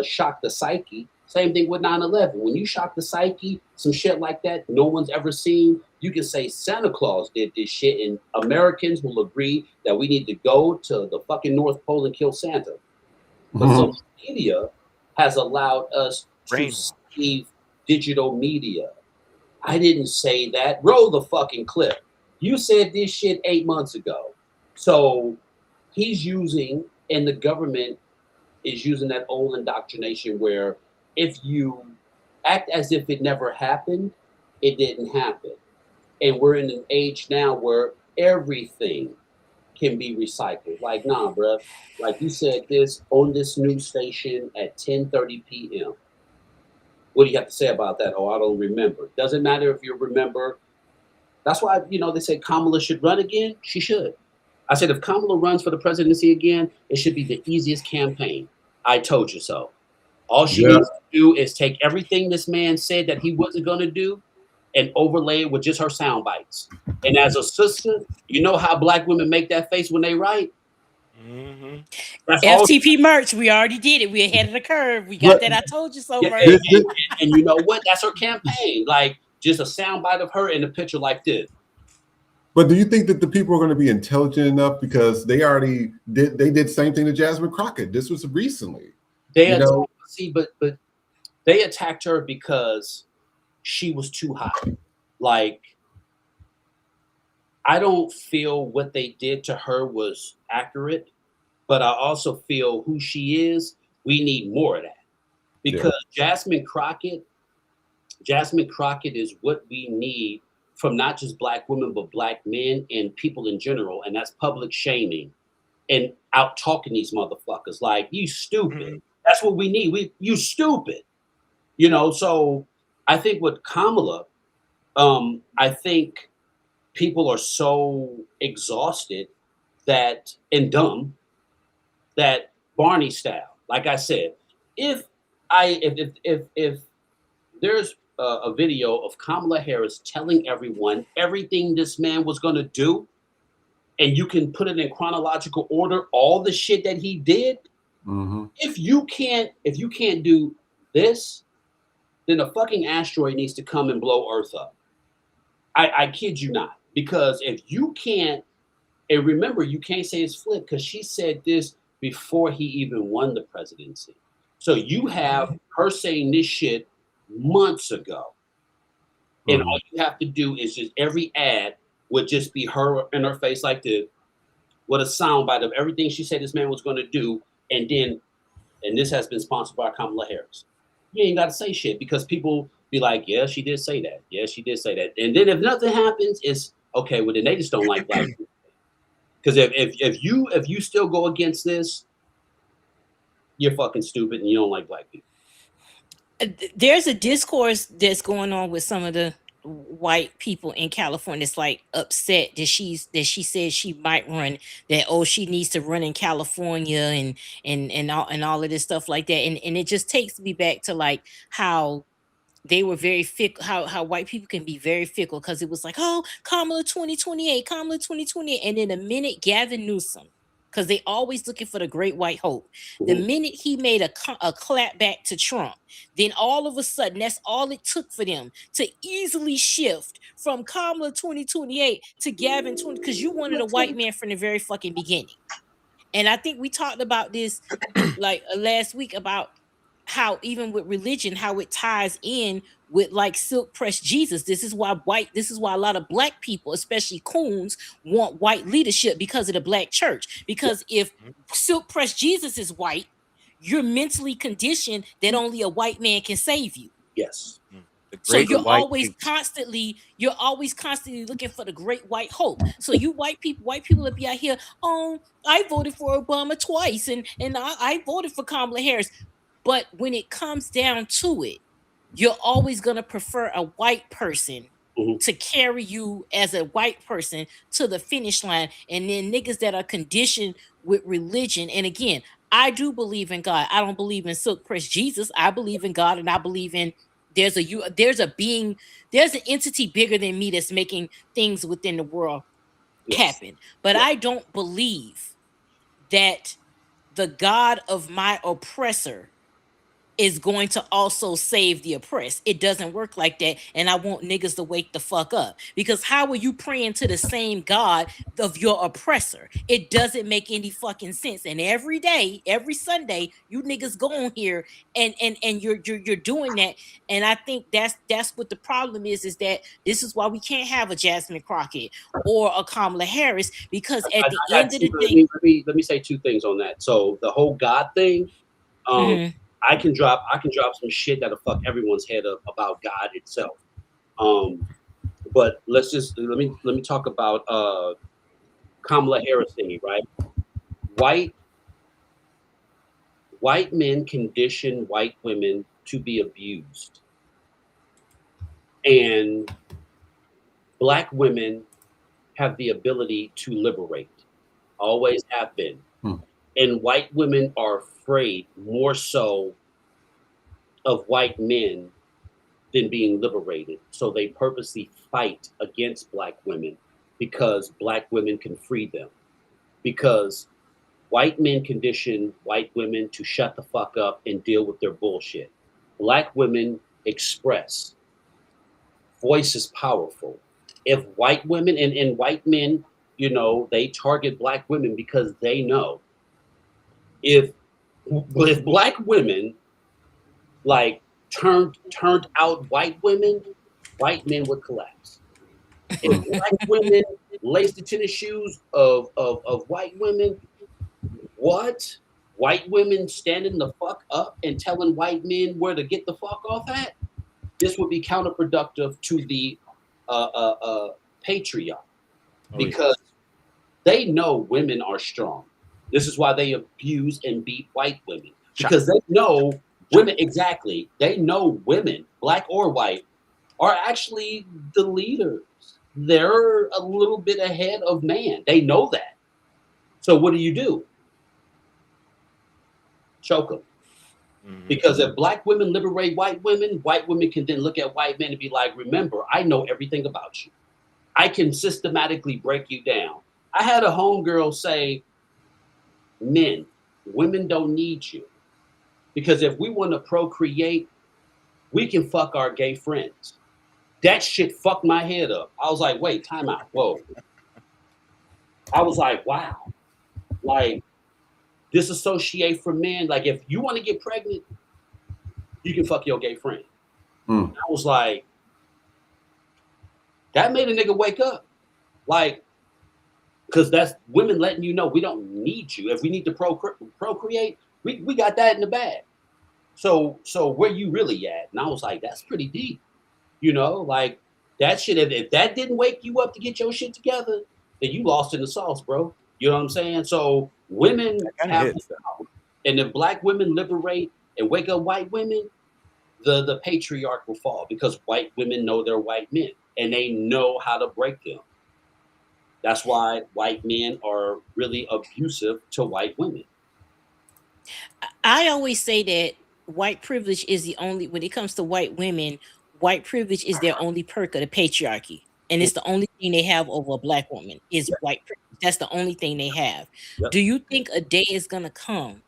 shock the psyche, same thing with 9/11. When you shock the psyche, some shit like that no one's ever seen, you can say Santa Claus did this shit, and Americans will agree that we need to go to the fucking North Pole and kill Santa. But social media has allowed us to save digital media. I didn't say that. Roll the fucking clip. You said this shit 8 months ago. So he's using, and the government is using that old indoctrination where if you act as if it never happened, it didn't happen. And we're in an age now where everything can be recycled. Like, nah, bruh. Like you said this on this news station at 10:30 p.m. What do you have to say about that? Oh, I don't remember. Doesn't matter if you remember. That's why, they say Kamala should run again. She should. I said, if Kamala runs for the presidency again, it should be the easiest campaign. I told you so. All she needs to do is take everything this man said that he wasn't going to do and overlay it with just her sound bites. And as a sister, you know how black women make that face when they write? FTP merch, we already did it. We're ahead of the curve. We got that. I told you so, merch. And you know what? That's her campaign. Like, just a sound bite of her in a picture like this. But do you think that the people are going to be intelligent enough because they already did the same thing to Jasmine Crockett? This was recently. But they attacked her because she was too hot. Like, I don't feel what they did to her was accurate, but I also feel who she is, we need more of that. Because Jasmine Crockett is what we need from not just black women, but black men and people in general. And that's public shaming and out talking these motherfuckers like, you stupid. That's what we need. You stupid. So I think with Kamala, I think people are so exhausted and dumb that Barney style, like I said, if there's a video of Kamala Harris telling everyone everything this man was going to do, and you can put it in chronological order, all the shit that he did. If you can't do this, then a fucking asteroid needs to come and blow Earth up. I kid you not. Because if you can't, and remember, you can't say it's flipped because she said this before he even won the presidency. So you have her saying this shit months ago. And all you have to do is just every ad would just be her in her face like this with a soundbite of everything she said this man was going to do. And this has been sponsored by Kamala Harris. You ain't got to say shit because people be like, yeah, she did say that. Yeah, she did say that. And then if nothing happens, it's okay. Well, then they just don't like black people. Because if you still go against this, you're fucking stupid and you don't like black people. There's a discourse that's going on with some of the white people in California. It's like upset that she says she might run, that she needs to run in California and all of this stuff like that. And it just takes me back to like how they were very fickle, how white people can be very fickle, because it was like, oh, Kamala 2028, Kamala 2028. And then the minute Gavin Newsom, because they always looking for the great white hope, the minute he made a clap back to Trump, then all of a sudden, that's all it took for them to easily shift from Kamala 2028 to Gavin 20, because you wanted a white man from the very fucking beginning. And I think we talked about this like last week about how even with religion, how it ties in with like silk pressed Jesus. This is why a lot of black people, especially coons, want white leadership because of the black church. Because if silk pressed Jesus is white, you're mentally conditioned that only a white man can save you. Yes. So you're always constantly looking for the great white hope. So you white people that be out here, oh, I voted for Obama twice and I voted for Kamala Harris. But when it comes down to it, you're always gonna prefer a white person to carry you as a white person to the finish line. And then niggas that are conditioned with religion. And again, I do believe in God. I don't believe in silk pressed Jesus. I believe in God, and I believe in there's an entity bigger than me that's making things within the world happen. But I don't believe that the God of my oppressor is going to also save the oppressed. It doesn't work like that. And I want niggas to wake the fuck up. Because how are you praying to the same God of your oppressor? It doesn't make any fucking sense. And every day, every Sunday, you niggas go on here and you're doing that. And I think that's what the problem is that this is why we can't have a Jasmine Crockett or a Kamala Harris, because at the end of the day, let me say two things on that. So the whole God thing, I can drop some shit that'll fuck everyone's head up about God itself. But let me talk about Kamala Harris thingy, right? White men condition white women to be abused. And black women have the ability to liberate. Always have been. And white women are afraid more so of white men than being liberated. So they purposely fight against black women because black women can free them. Because white men condition white women to shut the fuck up and deal with their bullshit. Black women express. Voice is powerful. If white women and white men, they target black women because they know if black women like turned out white men would collapse. If black women laced the tennis shoes of white women, what? White women standing the fuck up and telling white men where to get the fuck off at? This would be counterproductive to the patriarchy because they know women are strong. This is why they abuse and beat white women, because they know women, exactly. They know women, black or white, are actually the leaders. They're a little bit ahead of man. They know that. So what do? Choke them. Because if black women liberate white women can then look at white men and be like, remember, I know everything about you. I can systematically break you down. I had a homegirl say, men, women don't need you. Because if we want to procreate, we can fuck our gay friends. That shit fucked my head up. I was like, wait, time out. Whoa. I was like, wow. Like, disassociate from men. Like, if you want to get pregnant, you can fuck your gay friend. I was like, that made a nigga wake up. Like, because that's women letting you know we don't need you. If we need to procreate, we got that in the bag. So where you really at? And I was like, that's pretty deep. Like that shit, if that didn't wake you up to get your shit together, then you lost in the sauce, bro. You know what I'm saying? So women have the power. And if black women liberate and wake up white women, the patriarch will fall because white women know they're white men and they know how to break them. That's why white men are really abusive to white women. I always say that white privilege is the only, when it comes to white women, white privilege is their only perk of the patriarchy. And it's the only thing they have over a black woman is white privilege. That's the only thing they have. Yep. Do you think a day is going to come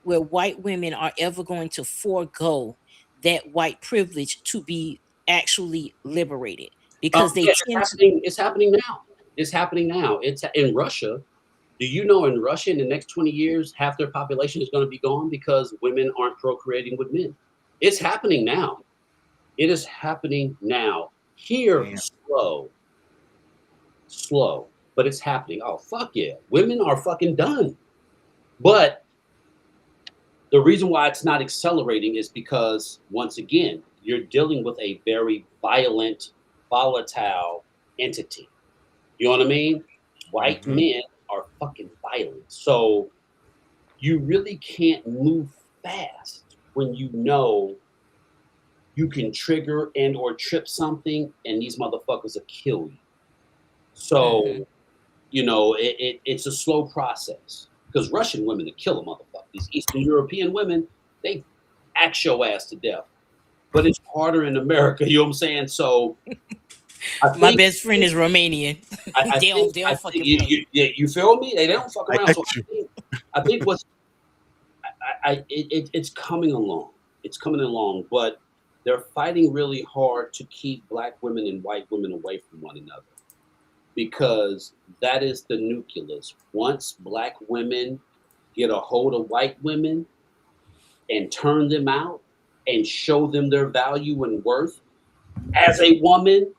where white women are ever going to forego that white privilege to be actually liberated? Because they it's tend to. happening. It's happening now. It's happening now. It's in Russia. Do you know in Russia in the next 20 years, half their population is going to be gone because women aren't procreating with men? It's happening now. It is happening now. Here, slow, but it's happening. Oh, fuck yeah. Women are fucking done. But the reason why it's not accelerating is because, once again, you're dealing with a very violent, volatile entity. You know what I mean? White men are fucking violent. So you really can't move fast when you know you can trigger and or trip something and these motherfuckers will kill you. So, you know, it's a slow process because Russian women will kill a motherfucker. These Eastern European women, they axe your ass to death. But it's harder in America, you know what I'm saying? So My best friend is Romanian. They don't fucking play. You feel me? They don't fuck around. So I think what's it's coming along. It's coming along, but they're fighting really hard to keep black women and white women away from one another because that is the nucleus. Once black women get a hold of white women and turn them out and show them their value and worth as a woman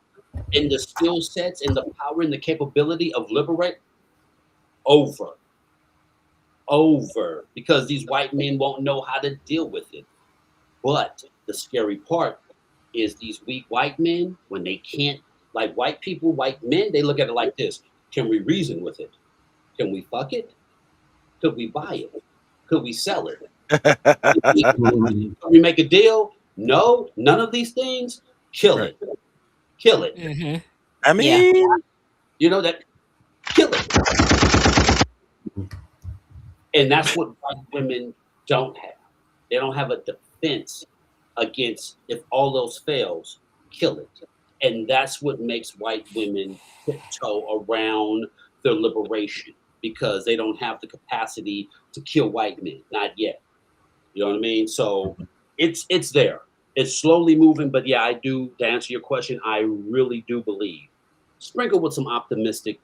and the skill sets and the power and the capability of liberate, over. Because these white men won't know how to deal with it. But the scary part is these weak white men, when they can't, like white people, white men, they look at it like this. Can we reason with it? Can we fuck it? Could we buy it? Could we sell it? Can we make a deal? No, none of these things. Kill it. Kill it. I mean, you know that. Kill it. And that's what white women don't have. They don't have a defense against if all those fails, kill it. And that's what makes white women tiptoe around their liberation because they don't have the capacity to kill white men, not yet. You know what I mean? So it's there. It's slowly moving, but yeah, I do. To answer your question, I really do believe, sprinkled with some optimistic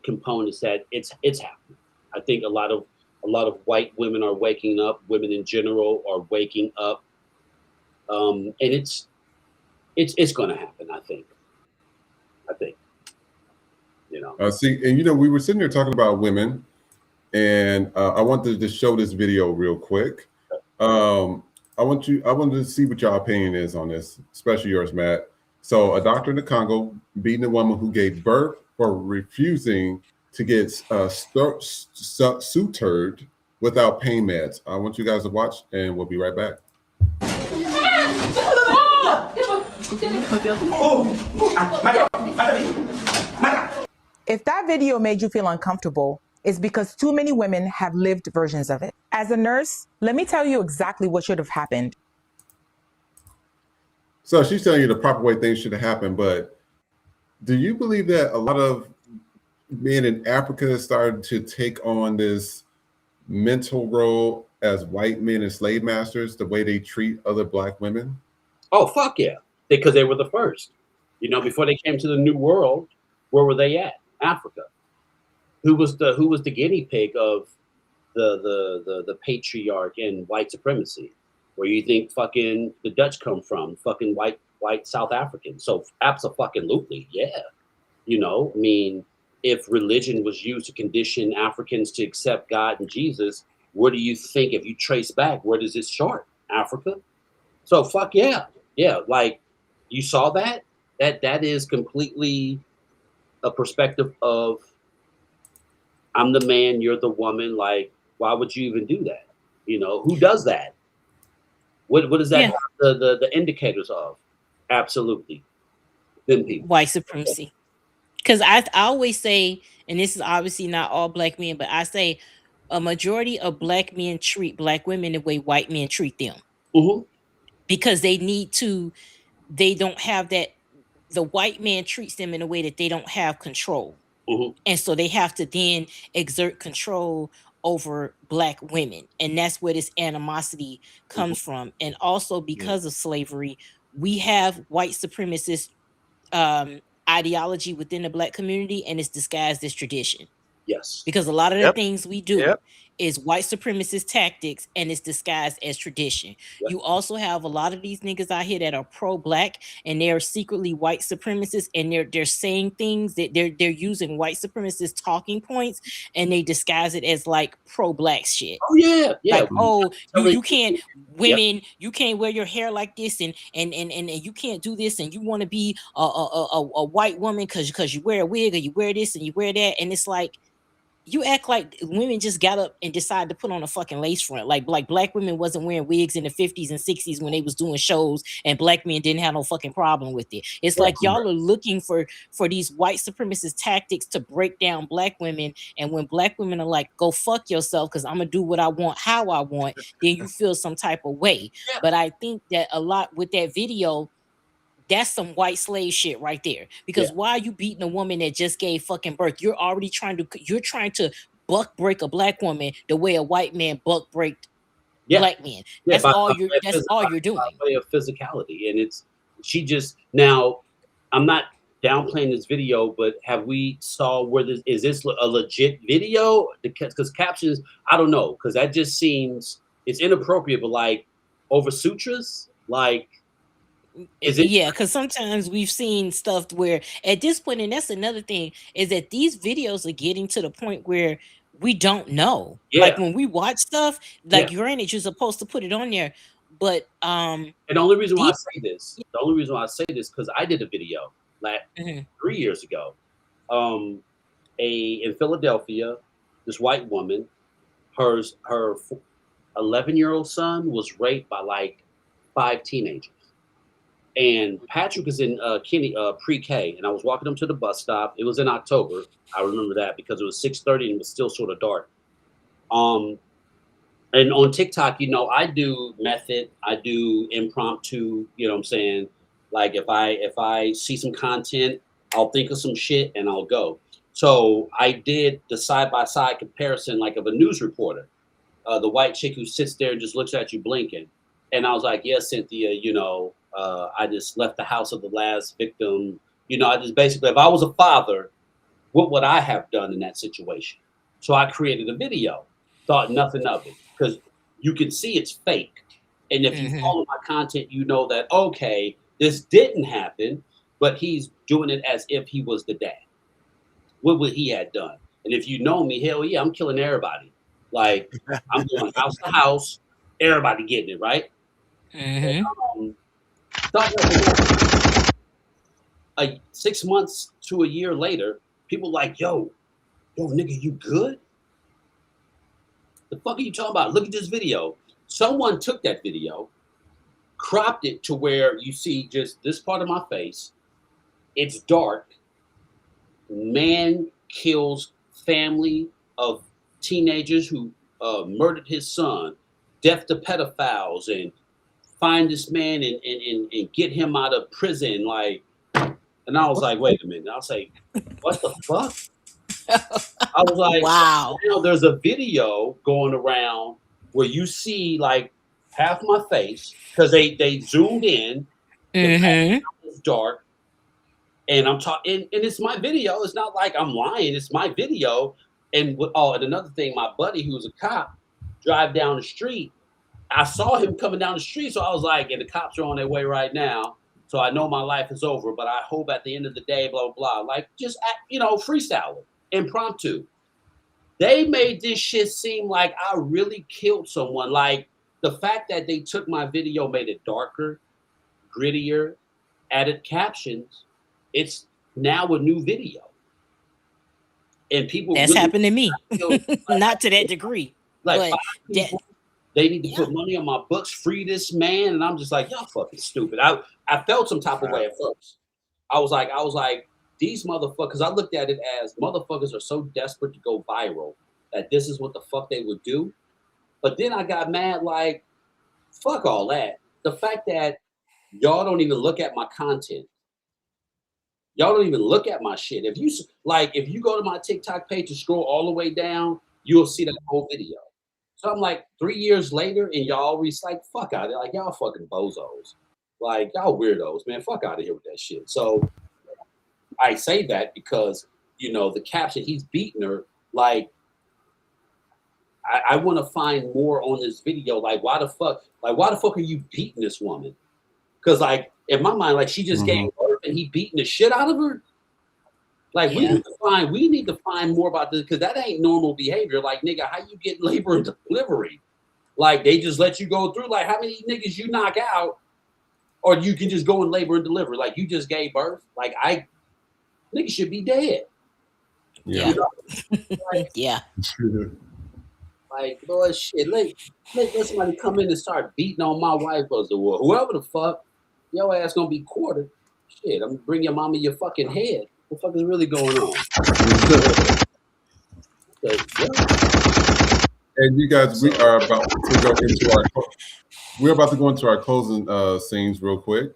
components, that it's happening. I think a lot of white women are waking up. Women in general are waking up, and it's going to happen. I think. You know. See, and you know, we were sitting there talking about women, and I wanted to show this video real quick. I wanted to see what your opinion is on this, especially yours, Matt. So, a doctor in the Congo beating a woman who gave birth for refusing to get sutured without pain meds. I want you guys to watch, and we'll be right back. If that video made you feel uncomfortable, it's because too many women have lived versions of it. As a nurse, let me tell you exactly what should have happened. So she's telling you the proper way things should have happened, but do you believe that a lot of men in Africa started to take on this mental role as white men and slave masters, the way they treat other black women? Oh, fuck yeah. Because they were the first. You know, before they came to the New World, where were they at? Africa. Who was the guinea pig of the patriarch and white supremacy? Where you think fucking the Dutch come from? Fucking white South Africans. So abso-fucking-lutely, yeah. You know, I mean, if religion was used to condition Africans to accept God and Jesus, where do you think, if you trace back, where does it start? Africa? So fuck yeah. Yeah, like, you saw that? That is completely a perspective of, I'm the man, you're the woman. Like, why would you even do that? You know, who does that? What is that the indicators of? Absolutely. Them people. White supremacy. Because I always say, and this is obviously not all black men, but I say a majority of black men treat black women the way white men treat them. Mm-hmm. Because they need to they don't have that. The white man treats them in a way that they don't have control. And so they have to then exert control over black women. And that's where this animosity comes from. And also because of slavery, we have white supremacist ideology within the black community, and it's disguised as tradition. Yes. Because a lot of the things we do is white supremacist tactics, and it's disguised as tradition. You also have a lot of these niggas out here that are pro-black, and they're secretly white supremacists, and they're saying things that they're using white supremacist talking points, and they disguise it as like pro-black shit. Oh yeah, yeah. Like, oh, you can't, women, you can't wear your hair like this, and you can't do this, and you want to be a white woman because you wear a wig, or you wear this and you wear that, and it's like, you act like women just got up and decided to put on a fucking lace front. Like black women wasn't wearing wigs in the 50s and 60s when they was doing shows, and black men didn't have no fucking problem with it. It's like y'all are looking for these white supremacist tactics to break down black women. And when black women are like, go fuck yourself because I'm gonna do what I want, how I want, then you feel some type of way. But I think that a lot with that video, that's some white slave shit right there. Because why are you beating a woman that just gave fucking birth? You're trying to buck break a black woman the way a white man buck breaked black men. That's all you're doing. By way of physicality. And she just, now I'm not downplaying this video, but have we saw where is this a legit video? Because captions, I don't know, because that just seems, it's inappropriate, but like over sutras, like, is it? Yeah, because sometimes we've seen stuff where at this point, and that's another thing, is that these videos are getting to the point where we don't know. Like when we watch stuff, like granted, you're supposed to put it on there, but and the only reason why I say this, because I did a video like 3 years ago. In Philadelphia, this white woman, her 11-year-old son was raped by like 5 teenagers. And Patrick is in pre-K, and I was walking him to the bus stop. It was in October. I remember that because it was 6:30 and it was still sort of dark. And on TikTok, I do method, I do impromptu, you know what I'm saying? Like if I see some content, I'll think of some shit and I'll go. So I did the side-by-side comparison like of a news reporter, the white chick who sits there and just looks at you blinking. And I was like, yeah, Cynthia, I just left the house of the last victim. I just basically, if I was a father, what would I have done in that situation? So I created a video, thought nothing of it, because you can see it's fake. And if you follow my content, you know that, okay, this didn't happen, but he's doing it as if he was the dad. What would he have done? And if you know me, hell yeah, I'm killing everybody. Like, I'm going house to house, everybody getting it, right? And, 6 months to a year later, people like, yo, nigga, you good? The fuck are you talking about? Look at this video. Someone took that video, cropped it to where you see just this part of my face. It's dark. Man kills family of teenagers who murdered his son, death to pedophiles, and find this man and get him out of prison. Like, and I was like, wait a minute. I was like, what the fuck? I was like, wow. There's a video going around where you see like half my face because they zoomed in. It's dark. And I'm talking, and it's my video. It's not like I'm lying. It's my video. And and another thing, my buddy who's a cop drive down the street. I saw him coming down the street, so I was like, and the cops are on their way right now. So I know my life is over, but I hope at the end of the day, blah, blah, blah. Like, just, freestyle it, impromptu. They made this shit seem like I really killed someone. Like, the fact that they took my video made it darker, grittier, added captions. It's now a new video. And people— That's happened to me. Not to that degree. Like, they need to put money on my books, free this man. And I'm just like, y'all fucking stupid. I felt some type of way at first. I was like, these motherfuckers, I looked at it as motherfuckers are so desperate to go viral that this is what the fuck they would do. But then I got mad, like, fuck all that. The fact that Y'all don't even look at my content. Y'all don't even look at my shit. If you go to my TikTok page and scroll all the way down, you'll see that whole video. So I'm like 3 years later, and y'all like fuck out of there. Like y'all fucking bozos. Like y'all weirdos, man. Fuck out of here with that shit. So I say that because the caption, he's beating her. Like I want to find more on this video. Like why the fuck are you beating this woman? Because like in my mind, like she just gave birth and he beating the shit out of her. Like we need to find more about this because that ain't normal behavior. Like nigga, how you get labor and delivery? Like they just let you go through. Like how many niggas you knock out, or you can just go and labor and deliver? Like you just gave birth. Like niggas should be dead. Yeah. Yeah. Like Lord shit, let somebody come in and start beating on my wife or whoever the fuck, your ass gonna be quartered. Shit, I'm gonna bring your mama your fucking head. What the fuck is really going on? And you guys, we're about to go into our closing scenes real quick.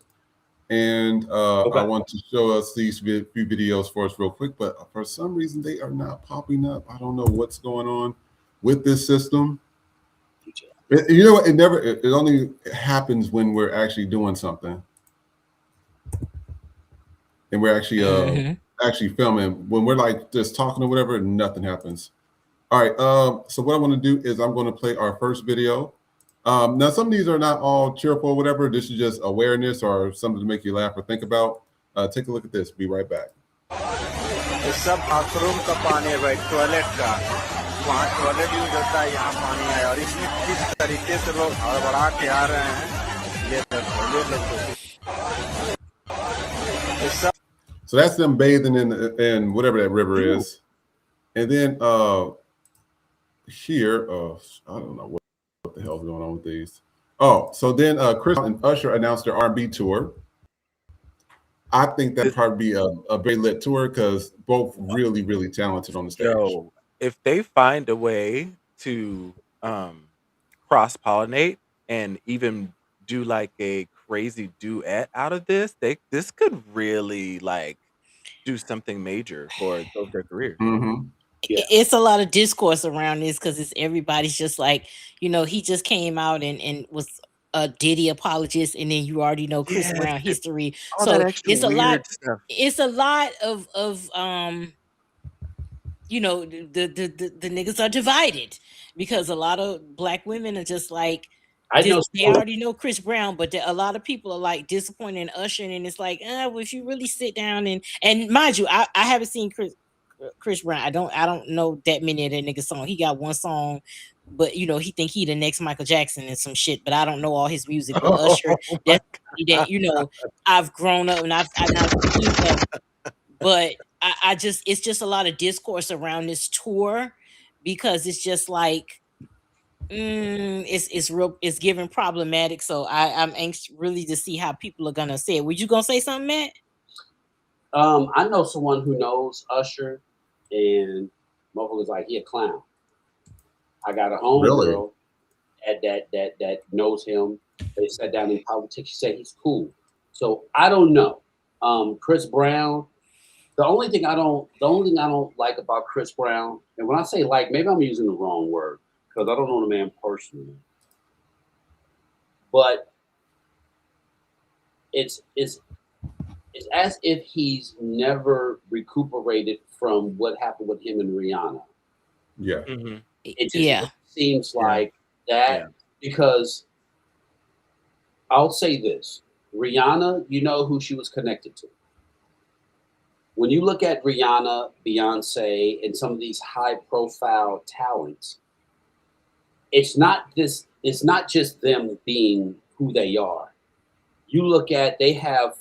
And I want to show us these few videos for us real quick, but for some reason they are not popping up. I don't know what's going on with this system. You know what? It only happens when we're actually doing something. And we're actually filming. When we're like just talking or whatever, nothing happens. All right. So what I want to do is I'm going to play our first video. Now some of these are not all cheerful or whatever. This is just awareness or something to make you laugh or think about. Take a look at this. Be right back. सब bathroom का पानी है भाई, toilet का, वहाँ toilet use होता है, यहाँ पानी है, और इसमें किस तरीके से लोग हड़बड़ा के आ रहे हैं, ये लोग So that's them bathing in whatever that river is. And then here, I don't know what the hell's going on with these. Oh, so then Chris and Usher announced their R&B tour. I think that'd probably be a very lit tour because both really, really talented on the stage. Yo, if they find a way to cross-pollinate and even do like a crazy duet out of this, this could really like do something major for their career. It's a lot of discourse around this because it's everybody's just like, he just came out and was a Diddy apologist, and then you already know Chris Brown history. So it's a lot. Stuff. It's a lot of the niggas are divided because a lot of black women are just like, they already know Chris Brown, but a lot of people are like disappointed in Usher, and it's like, well, if you really sit down and mind you, I haven't seen Chris Brown. I don't know that many of that nigga songs. He got one song, but he think he the next Michael Jackson and some shit. But I don't know all his music. But Usher, that I've grown up and I've seen them. But it's just a lot of discourse around this tour because it's just like it's giving problematic. So I'm anxious really to see how people are gonna say it. Were you gonna say something, Matt? I know someone who knows Usher, and motherfucker's like, he a clown. I got a homegirl that knows him. They sat down in politics. She said he's cool. So I don't know. Chris Brown. The only thing I don't like about Chris Brown, and when I say like, maybe I'm using the wrong word because I don't know the man personally, but it's as if he's never recuperated from what happened with him and Rihanna. Yeah. It just seems like that because I'll say this. Rihanna, you know who she was connected to. When you look at Rihanna, Beyonce, and some of these high-profile talents, it's not just them being who they are. You look at, they have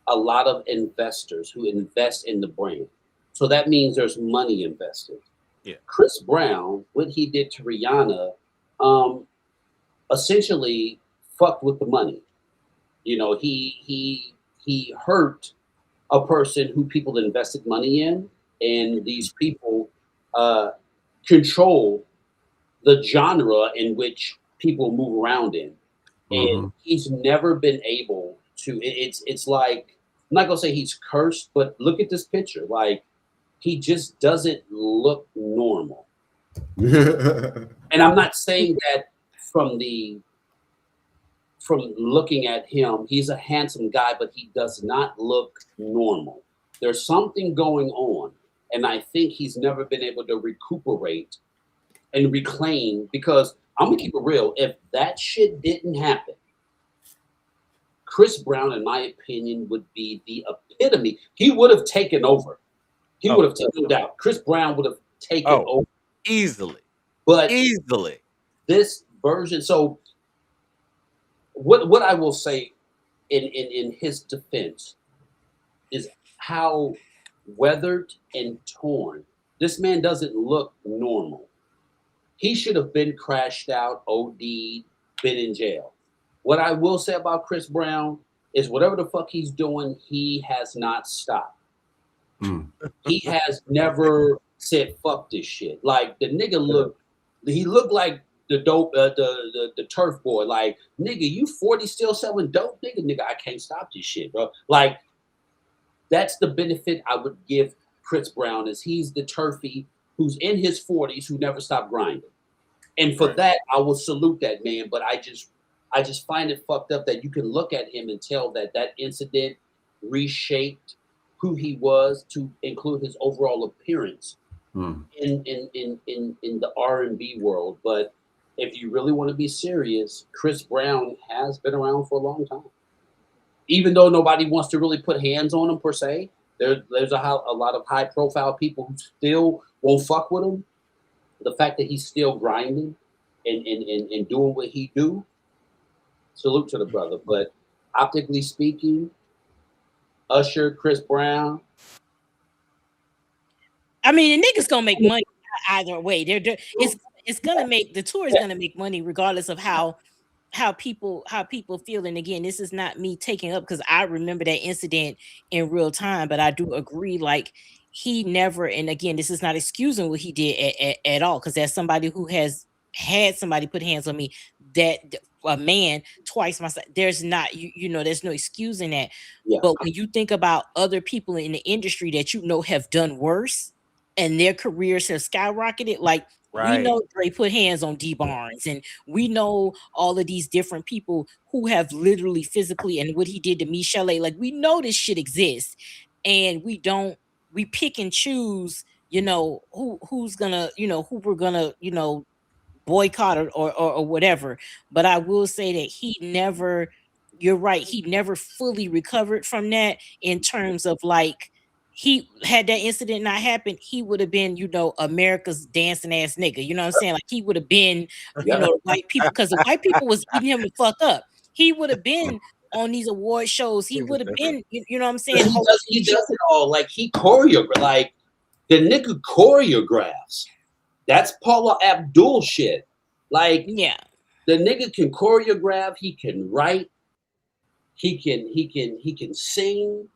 a lot of investors who invest in the brand. So that means there's money invested. Yeah. Chris Brown, what he did to Rihanna, essentially fucked with the money. He hurt a person who people invested money in, and these people control the genre in which people move around in. And he's never been able It's like, I'm not gonna say he's cursed, but look at this picture. Like, he just doesn't look normal. And I'm not saying that from looking at him. He's a handsome guy, but he does not look normal. There's something going on, and I think he's never been able to recuperate and reclaim, because I'm gonna keep it real. If that shit didn't happen, Chris Brown, in my opinion, would be the epitome. He would have taken over. He would have taken, no doubt. Chris Brown would have taken over easily. But easily, this version. So, what I will say in his defense is how weathered and torn this man doesn't look normal. He should have been crashed out, OD'd, been in jail. What I will say about Chris Brown is whatever the fuck he's doing, he has not stopped. He has never said fuck this shit. Like, the nigga he looked like the dope, the turf boy. Like, nigga, you 40 still selling dope, nigga, I can't stop this shit, bro. Like, that's the benefit I would give Chris Brown, is he's the turfy who's in his 40s who never stopped grinding. And for that, I will salute that man. But I just find it fucked up that you can look at him and tell that that incident reshaped who he was to include his overall appearance in the R&B world. But if you really want to be serious, Chris Brown has been around for a long time. Even though nobody wants to really put hands on him per se, there's a lot of high profile people who still won't fuck with him. The fact that he's still grinding and doing what he do, salute to the brother. But optically speaking, Usher, Chris Brown. I mean, the niggas gonna make money either way. It's gonna make, the tour is gonna make money regardless of how people feel. And again, this is not me taking up, because I remember that incident in real time, but I do agree, like, he never, and again, this is not excusing what he did at all, because as somebody who has had somebody put hands on me, that a man twice my size, there's not, you know, there's no excusing that. But when you think about other people in the industry that you know have done worse and their careers have skyrocketed, like, we know Dre put hands on D Barnes, and we know all of these different people who have literally physically, and what he did to Michelle, like, we know this shit exists, and we pick and choose, you know, who's gonna, you know, who we're gonna, you know, boycott or whatever. But I will say that he never, you're right, he never fully recovered from that, in terms of, like, he had that incident not happen, he would have been, you know, America's dancing ass nigga. You know what I'm saying? Like, he would have been, you know, white people, because the white people was eating him the fuck up. He would have been on these award shows. He would have been, you know what I'm saying? He does it all. Like, he choreographed. Like, the nigga choreographs. That's Paula Abdul shit. Like, yeah, the nigga can choreograph. He can write. He can sing.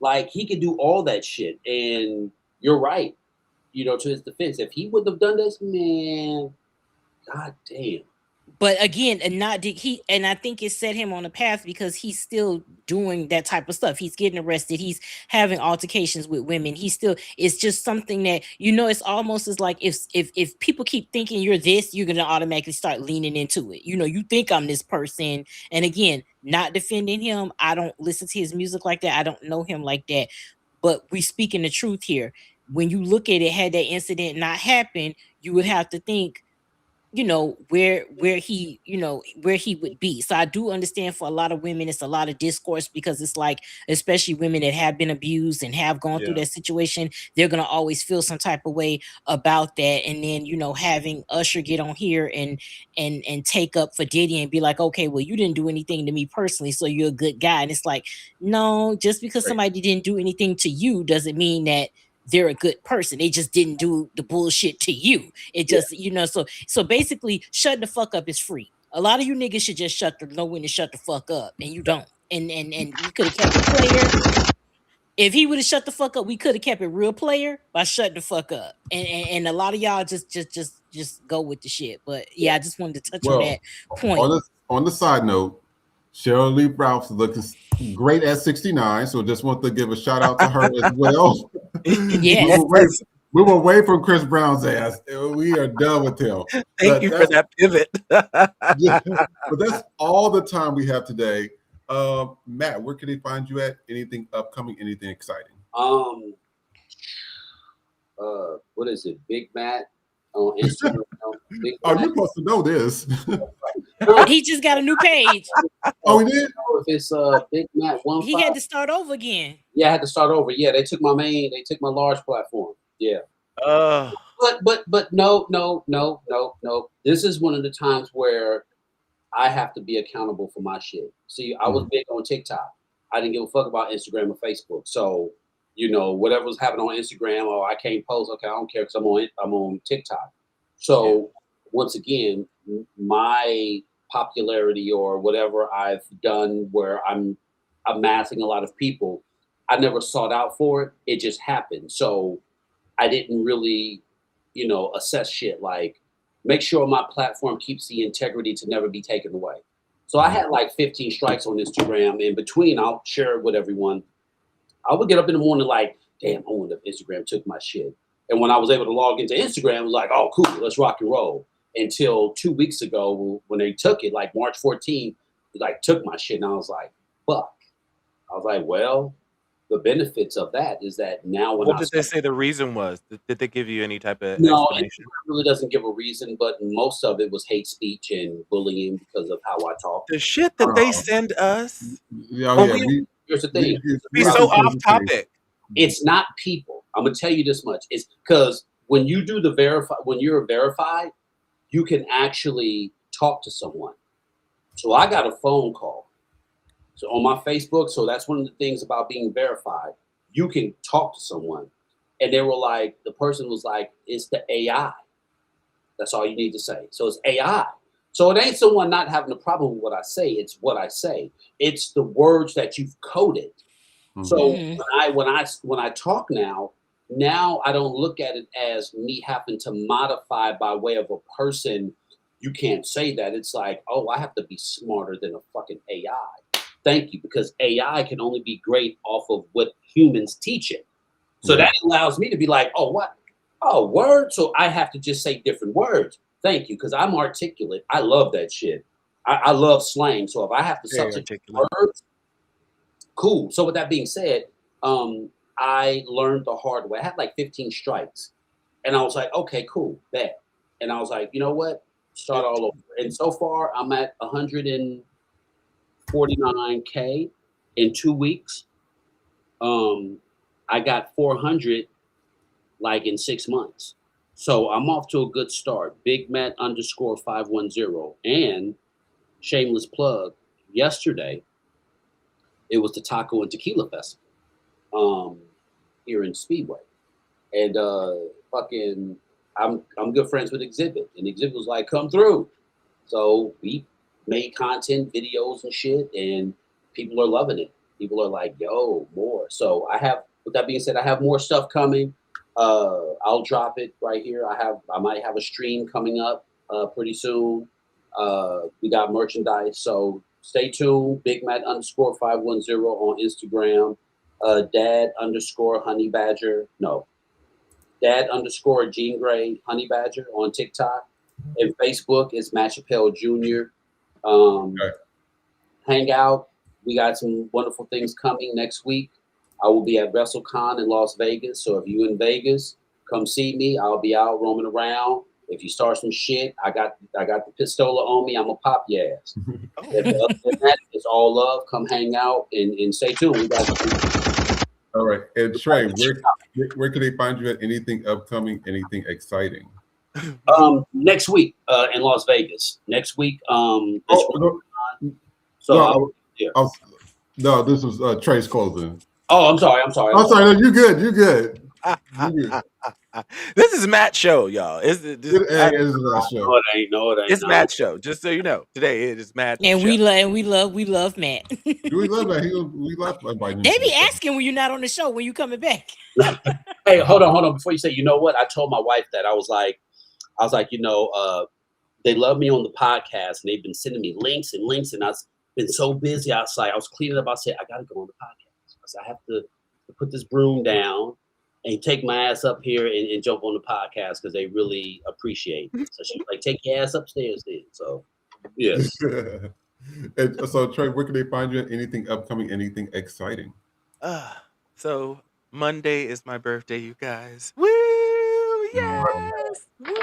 Like, he can do all that shit. And you're right. You know, to his defense, if he wouldn't have done this, man, god damn. But again, and I think it set him on a path, because he's still doing that type of stuff. He's getting arrested. He's having altercations with women. It's just something that, you know, it's almost as like, if people keep thinking you're this, you're gonna automatically start leaning into it. You know, you think I'm this person. And again, not defending him, I don't listen to his music like that. I don't know him like that. But we speaking the truth here. When you look at it, had that incident not happened, you would have to think, you know, where he, you know, where he would be. So I do understand, for a lot of women, it's a lot of discourse, because it's like, especially women that have been abused and have gone through that situation, they're gonna always feel some type of way about that. And then, you know, having Usher get on here and take up for Diddy and be like, okay, well, you didn't do anything to me personally, so you're a good guy. And it's like, no, just because somebody didn't do anything to you doesn't mean that they're a good person. They just didn't do the bullshit to you. It just, you know, so basically, shut the fuck up is free. A lot of you niggas should just know when to shut the fuck up, and you don't. And we could have kept it player. If he would have shut the fuck up, we could have kept it real player by shutting the fuck up. And a lot of y'all just go with the shit. But yeah, I just wanted to touch on that point. On the side note, Cheryl Lee Ralph's looking great at 69, so just want to give a shout out to her as well. Yes. We were away from Chris Brown's ass. We are done with him. Thank you for that pivot. Yeah, but that's all the time we have today. Matt, where can they find you at? Anything upcoming? Anything exciting? What is it? Big Matt on Instagram. Big Oh, Matt. you're supposed to know this. He just got a new page. Oh, he did? If it's Big Matt 1. He had to start over again. Yeah, I had to start over. Yeah, they took my large platform. Yeah. But no. This is one of the times where I have to be accountable for my shit. See, I was big on TikTok. I didn't give a fuck about Instagram or Facebook. So, whatever was happening on Instagram, or I can't post, okay, I don't care because I'm on TikTok. So once again, my popularity or whatever I've done where I'm amassing a lot of people, I never sought out for it. It just happened. So I didn't really, assess shit like make sure my platform keeps the integrity to never be taken away. So I had like 15 strikes on Instagram. In between, I'll share it with everyone. I would get up in the morning like, damn, I wonder if Instagram took my shit. And when I was able to log into Instagram, it was like, oh, cool, let's rock and roll. Until 2 weeks ago, when they took it, like March 14th, like took my shit. And I was like, fuck. I was like, well, the benefits of that is that now when What did they say the reason was? Did they give you any type of no, explanation? it really doesn't give a reason, but most of it was hate speech and bullying because of how I talk. The shit that they send us. Here's the thing. Be so off topic. It's not people. I'm gonna tell you this much. It's because when you do when you're verified, you can actually talk to someone. So I got a phone call. So on my Facebook, so that's one of the things about being verified. You can talk to someone. And they were like, the person was like, it's the AI. That's all you need to say. So it's AI. So it ain't someone not having a problem with what I say. It's what I say. It's the words that you've coded. So when I talk now I don't look at it as me having to modify by way of a person. You can't say that. It's like, oh, I have to be smarter than a fucking AI. Thank you, because AI can only be great off of what humans teach it. So that allows me to be like, oh, what? Oh, word. So I have to just say different words. Thank you, because I'm articulate. I love that shit. I love slang. So if I have to substitute words, cool. So with that being said, I learned the hard way. I had like 15 strikes. And I was like, okay, cool, bet. And I was like, you know what? Start all over. And so far, I'm at 149K in 2 weeks. I got 400 like in 6 months. So I'm off to a good start. Big Matt _510. And shameless plug, yesterday, it was the Taco and Tequila Festival here in Speedway. And I'm good friends with Exhibit. And Exhibit was like, come through. So we made content, videos and shit, and people are loving it. People are like, yo, more. So with that being said, I have more stuff coming. I'll drop it right here. I might have a stream coming up pretty soon. We got merchandise. So stay tuned. Big Matt _510 on Instagram. Dad _Honey Badger. No. Dad _ Jean Grey Honey Badger on TikTok. And Facebook is Matt Chappelle Jr. Hang out. We got some wonderful things coming next week. I will be at WrestleCon in Las Vegas. So if you in Vegas, come see me. I'll be out roaming around. If you start some shit, I got the pistola on me. I'm gonna pop your ass. Other than that, it's all love. Come hang out and stay tuned. We got all right. And Trey, where can they find you at? Anything upcoming? Anything exciting? Next week in Las Vegas. Next week. No, this was Trey's closing. Oh, I'm sorry. I'm sorry. No, you good. You good. This is Matt's show, y'all. It's our show. No, it ain't. It's Matt's show. Just so you know, today it is Matt's and show. we love Matt. We love Matt. We love inviting him. They be asking when you're not on the show, when you coming back. Hey, hold on. Before you say, you know what? I told my wife that I was like, they love me on the podcast, and they've been sending me links, and been so busy outside. I was cleaning up. I said, I got to go on the podcast. I said, I have to put this broom down and take my ass up here and jump on the podcast because they really appreciate it. So she was like, take your ass upstairs then. So, yes. And so, Trey, where can they find you? Anything upcoming? Anything exciting? So Monday is my birthday, you guys. Woo! Yes! Woo!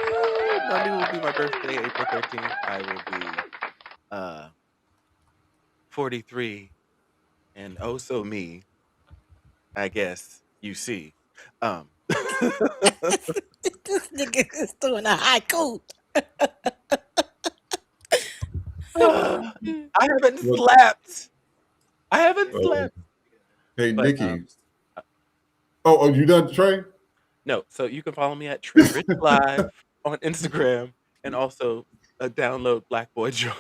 Monday will be my birthday, April 13th. I will be 43 and oh so me, I guess you see. This nigga is doing a haiku. I haven't slept. I haven't slept. Hey, But, Nikki. Oh, you done, Trey? No, so you can follow me at Trey Rich Live on Instagram and also download Black Boy Joy.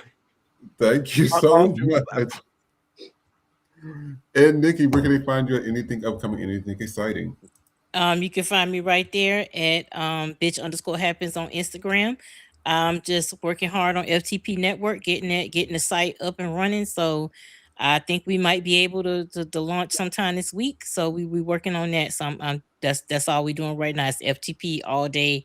Thank you so much. And Nikki, where can they find you? Anything upcoming? Anything exciting? You can find me right there at bitch_happens on Instagram. I'm just working hard on FTP Network, getting the site up and running. So I think we might be able to launch sometime this week. So we working on that. So that's all we're doing right now. It's FTP all day,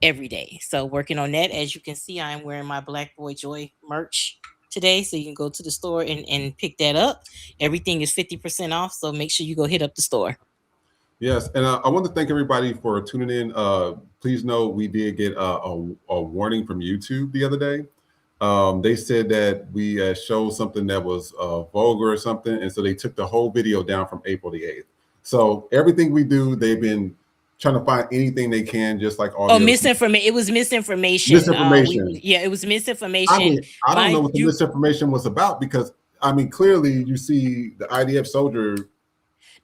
every day. So working on that. As you can see, I'm wearing my Black Boy Joy merch today. So you can go to the store and pick that up. Everything is 50% off. So make sure you go hit up the store. Yes, and I want to thank everybody for tuning in. Please know we did get a warning from YouTube the other day. They said that we showed something that was vulgar or something, and so they took the whole video down from April the 8th. So everything we do, they've been trying to find anything they can, just like all. Misinformation. It was misinformation. Misinformation. It was misinformation. I mean, I don't know what the misinformation was about because I mean, clearly you see the IDF soldier.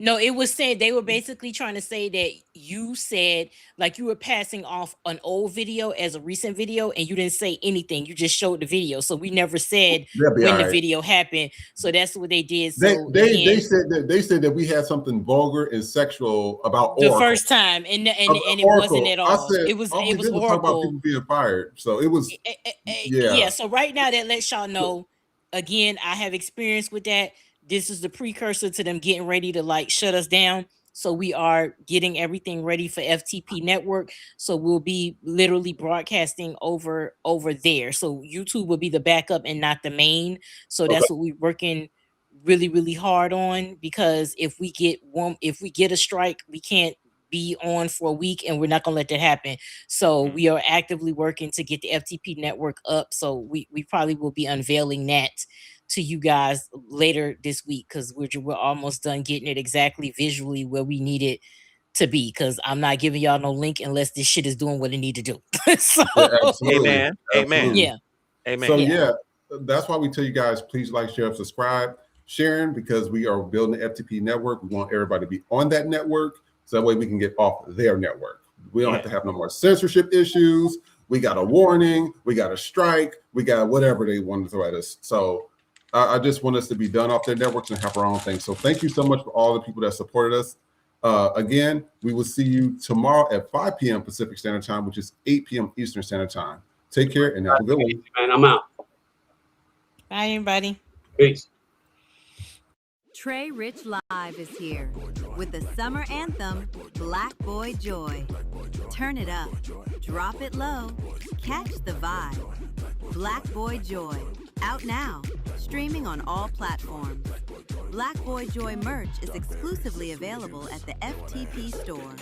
No, it was saying they were basically trying to say that you said like you were passing off an old video as a recent video and you didn't say anything. You just showed the video. So we never said when the video happened. So that's what they did. So they said that we had something vulgar and sexual about the Oracle. first time and it wasn't at all. I said, it was horrible. About people being fired. So it was yeah. So right now that lets y'all know again, I have experience with that. This is the precursor to them getting ready to like shut us down. So we are getting everything ready for FTP Network. So we'll be literally broadcasting over there. So YouTube will be the backup and not the main. So that's what we're working really, really hard on, because if we get a strike, we can't be on for a week, and we're not gonna let that happen. So we are actively working to get the FTP Network up. So we probably will be unveiling that to you guys later this week, because we're almost done getting it exactly visually where we need it to be, because I'm not giving y'all no link unless this shit is doing what it need to do. So Amen. Yeah. Amen. So yeah, that's why we tell you guys, please like, share, subscribe, sharing, because we are building the FTP network. We want everybody to be on that network, so that way we can get off their network. We don't have to have no more censorship issues. We got a warning, we got a strike, we got whatever they want to throw at us. So I just want us to be done off their networks and have our own thing. So thank you so much for all the people that supported us. Again, we will see you tomorrow at 5 p.m. Pacific Standard Time, which is 8 p.m. Eastern Standard Time. Take care and have a good one. And I'm out. Bye, everybody. Peace. Trey Rich Live is here with the summer anthem, Black Boy Joy. Turn it up, drop it low, catch the vibe. Black Boy Joy, out now, streaming on all platforms. Black Boy Joy merch is exclusively available at the FTP store.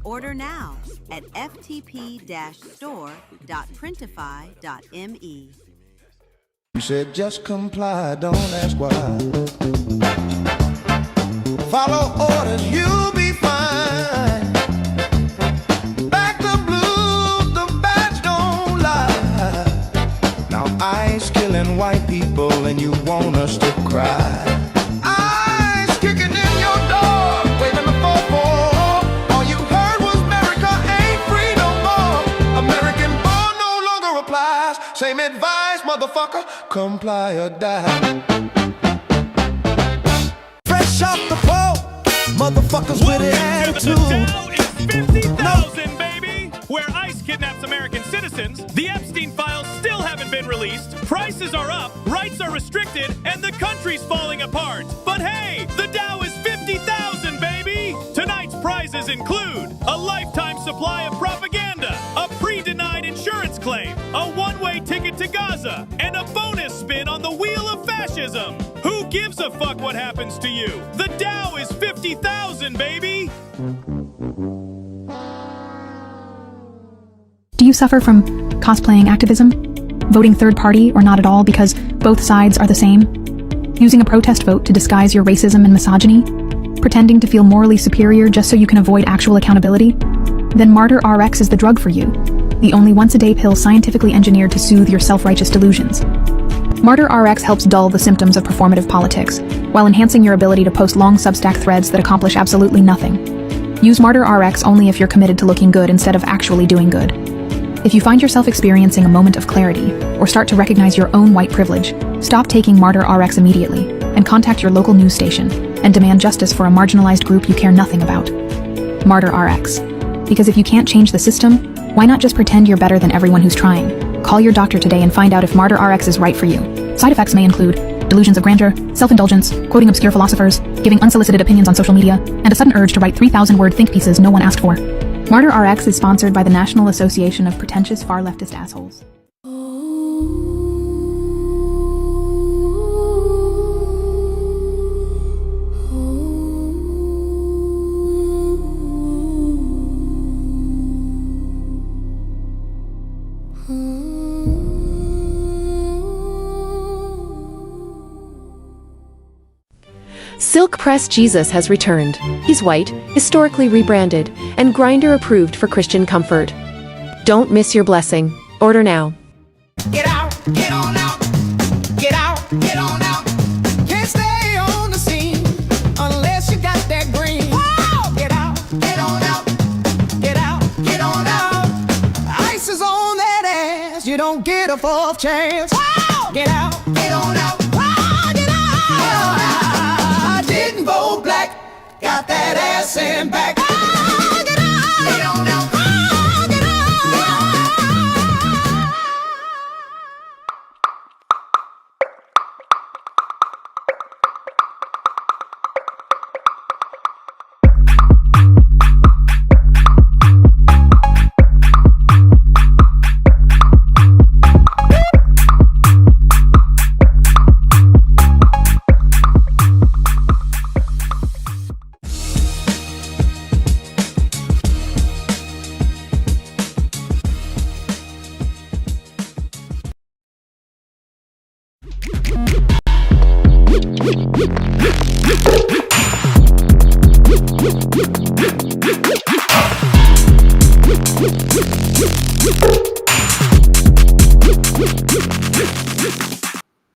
Order now at ftp-store.printify.me. You said just comply, don't ask why. Follow orders, you'll be fine. Back the blues, the bats don't lie. Now ice killing white people and you want us to cry. Ice kicking in your door, waving the 4-4. All you heard was America ain't free no more. American born no longer applies. Same advice, motherfucker, comply or die. Fresh off the pole, motherfuckers with an attitude. It's 50,000, baby! Where ICE kidnaps American citizens, the Epstein files still haven't been been released, prices are up, rights are restricted, and the country's falling apart. But hey, the Dow is 50,000, baby! Tonight's prizes include a lifetime supply of propaganda, a pre-denied insurance claim, a one-way ticket to Gaza, and a bonus spin on the wheel of fascism. Who gives a fuck what happens to you? The Dow is 50,000, baby! Do you suffer from cosplaying activism? Voting third party or not at all because both sides are the same? Using a protest vote to disguise your racism and misogyny? Pretending to feel morally superior just so you can avoid actual accountability? Then Martyr RX is the drug for you. The only once-a-day pill scientifically engineered to soothe your self-righteous delusions. Martyr RX helps dull the symptoms of performative politics, while enhancing your ability to post long Substack threads that accomplish absolutely nothing. Use Martyr RX only if you're committed to looking good instead of actually doing good. If you find yourself experiencing a moment of clarity, or start to recognize your own white privilege, stop taking Martyr RX immediately, and contact your local news station, and demand justice for a marginalized group you care nothing about. Martyr RX. Because if you can't change the system, why not just pretend you're better than everyone who's trying? Call your doctor today and find out if Martyr RX is right for you. Side effects may include delusions of grandeur, self-indulgence, quoting obscure philosophers, giving unsolicited opinions on social media, and a sudden urge to write 3,000-word think pieces no one asked for. Martyr RX is sponsored by the National Association of Pretentious Far Leftist Assholes. Silk Press Jesus has returned. He's white, historically rebranded, and Grindr approved for Christian comfort. Don't miss your blessing. Order now. Get out, get on out. Get out, get on out. Can't stay on the scene unless you got that green. Whoa! Get out, get on out. Get out, get on out. Ice is on that ass. You don't get a fourth chance. Whoa! Get out, get on out. Whoa! Get out. I didn't vote black. Got that ass in back. Oh, get out, get on out. Oh, get out.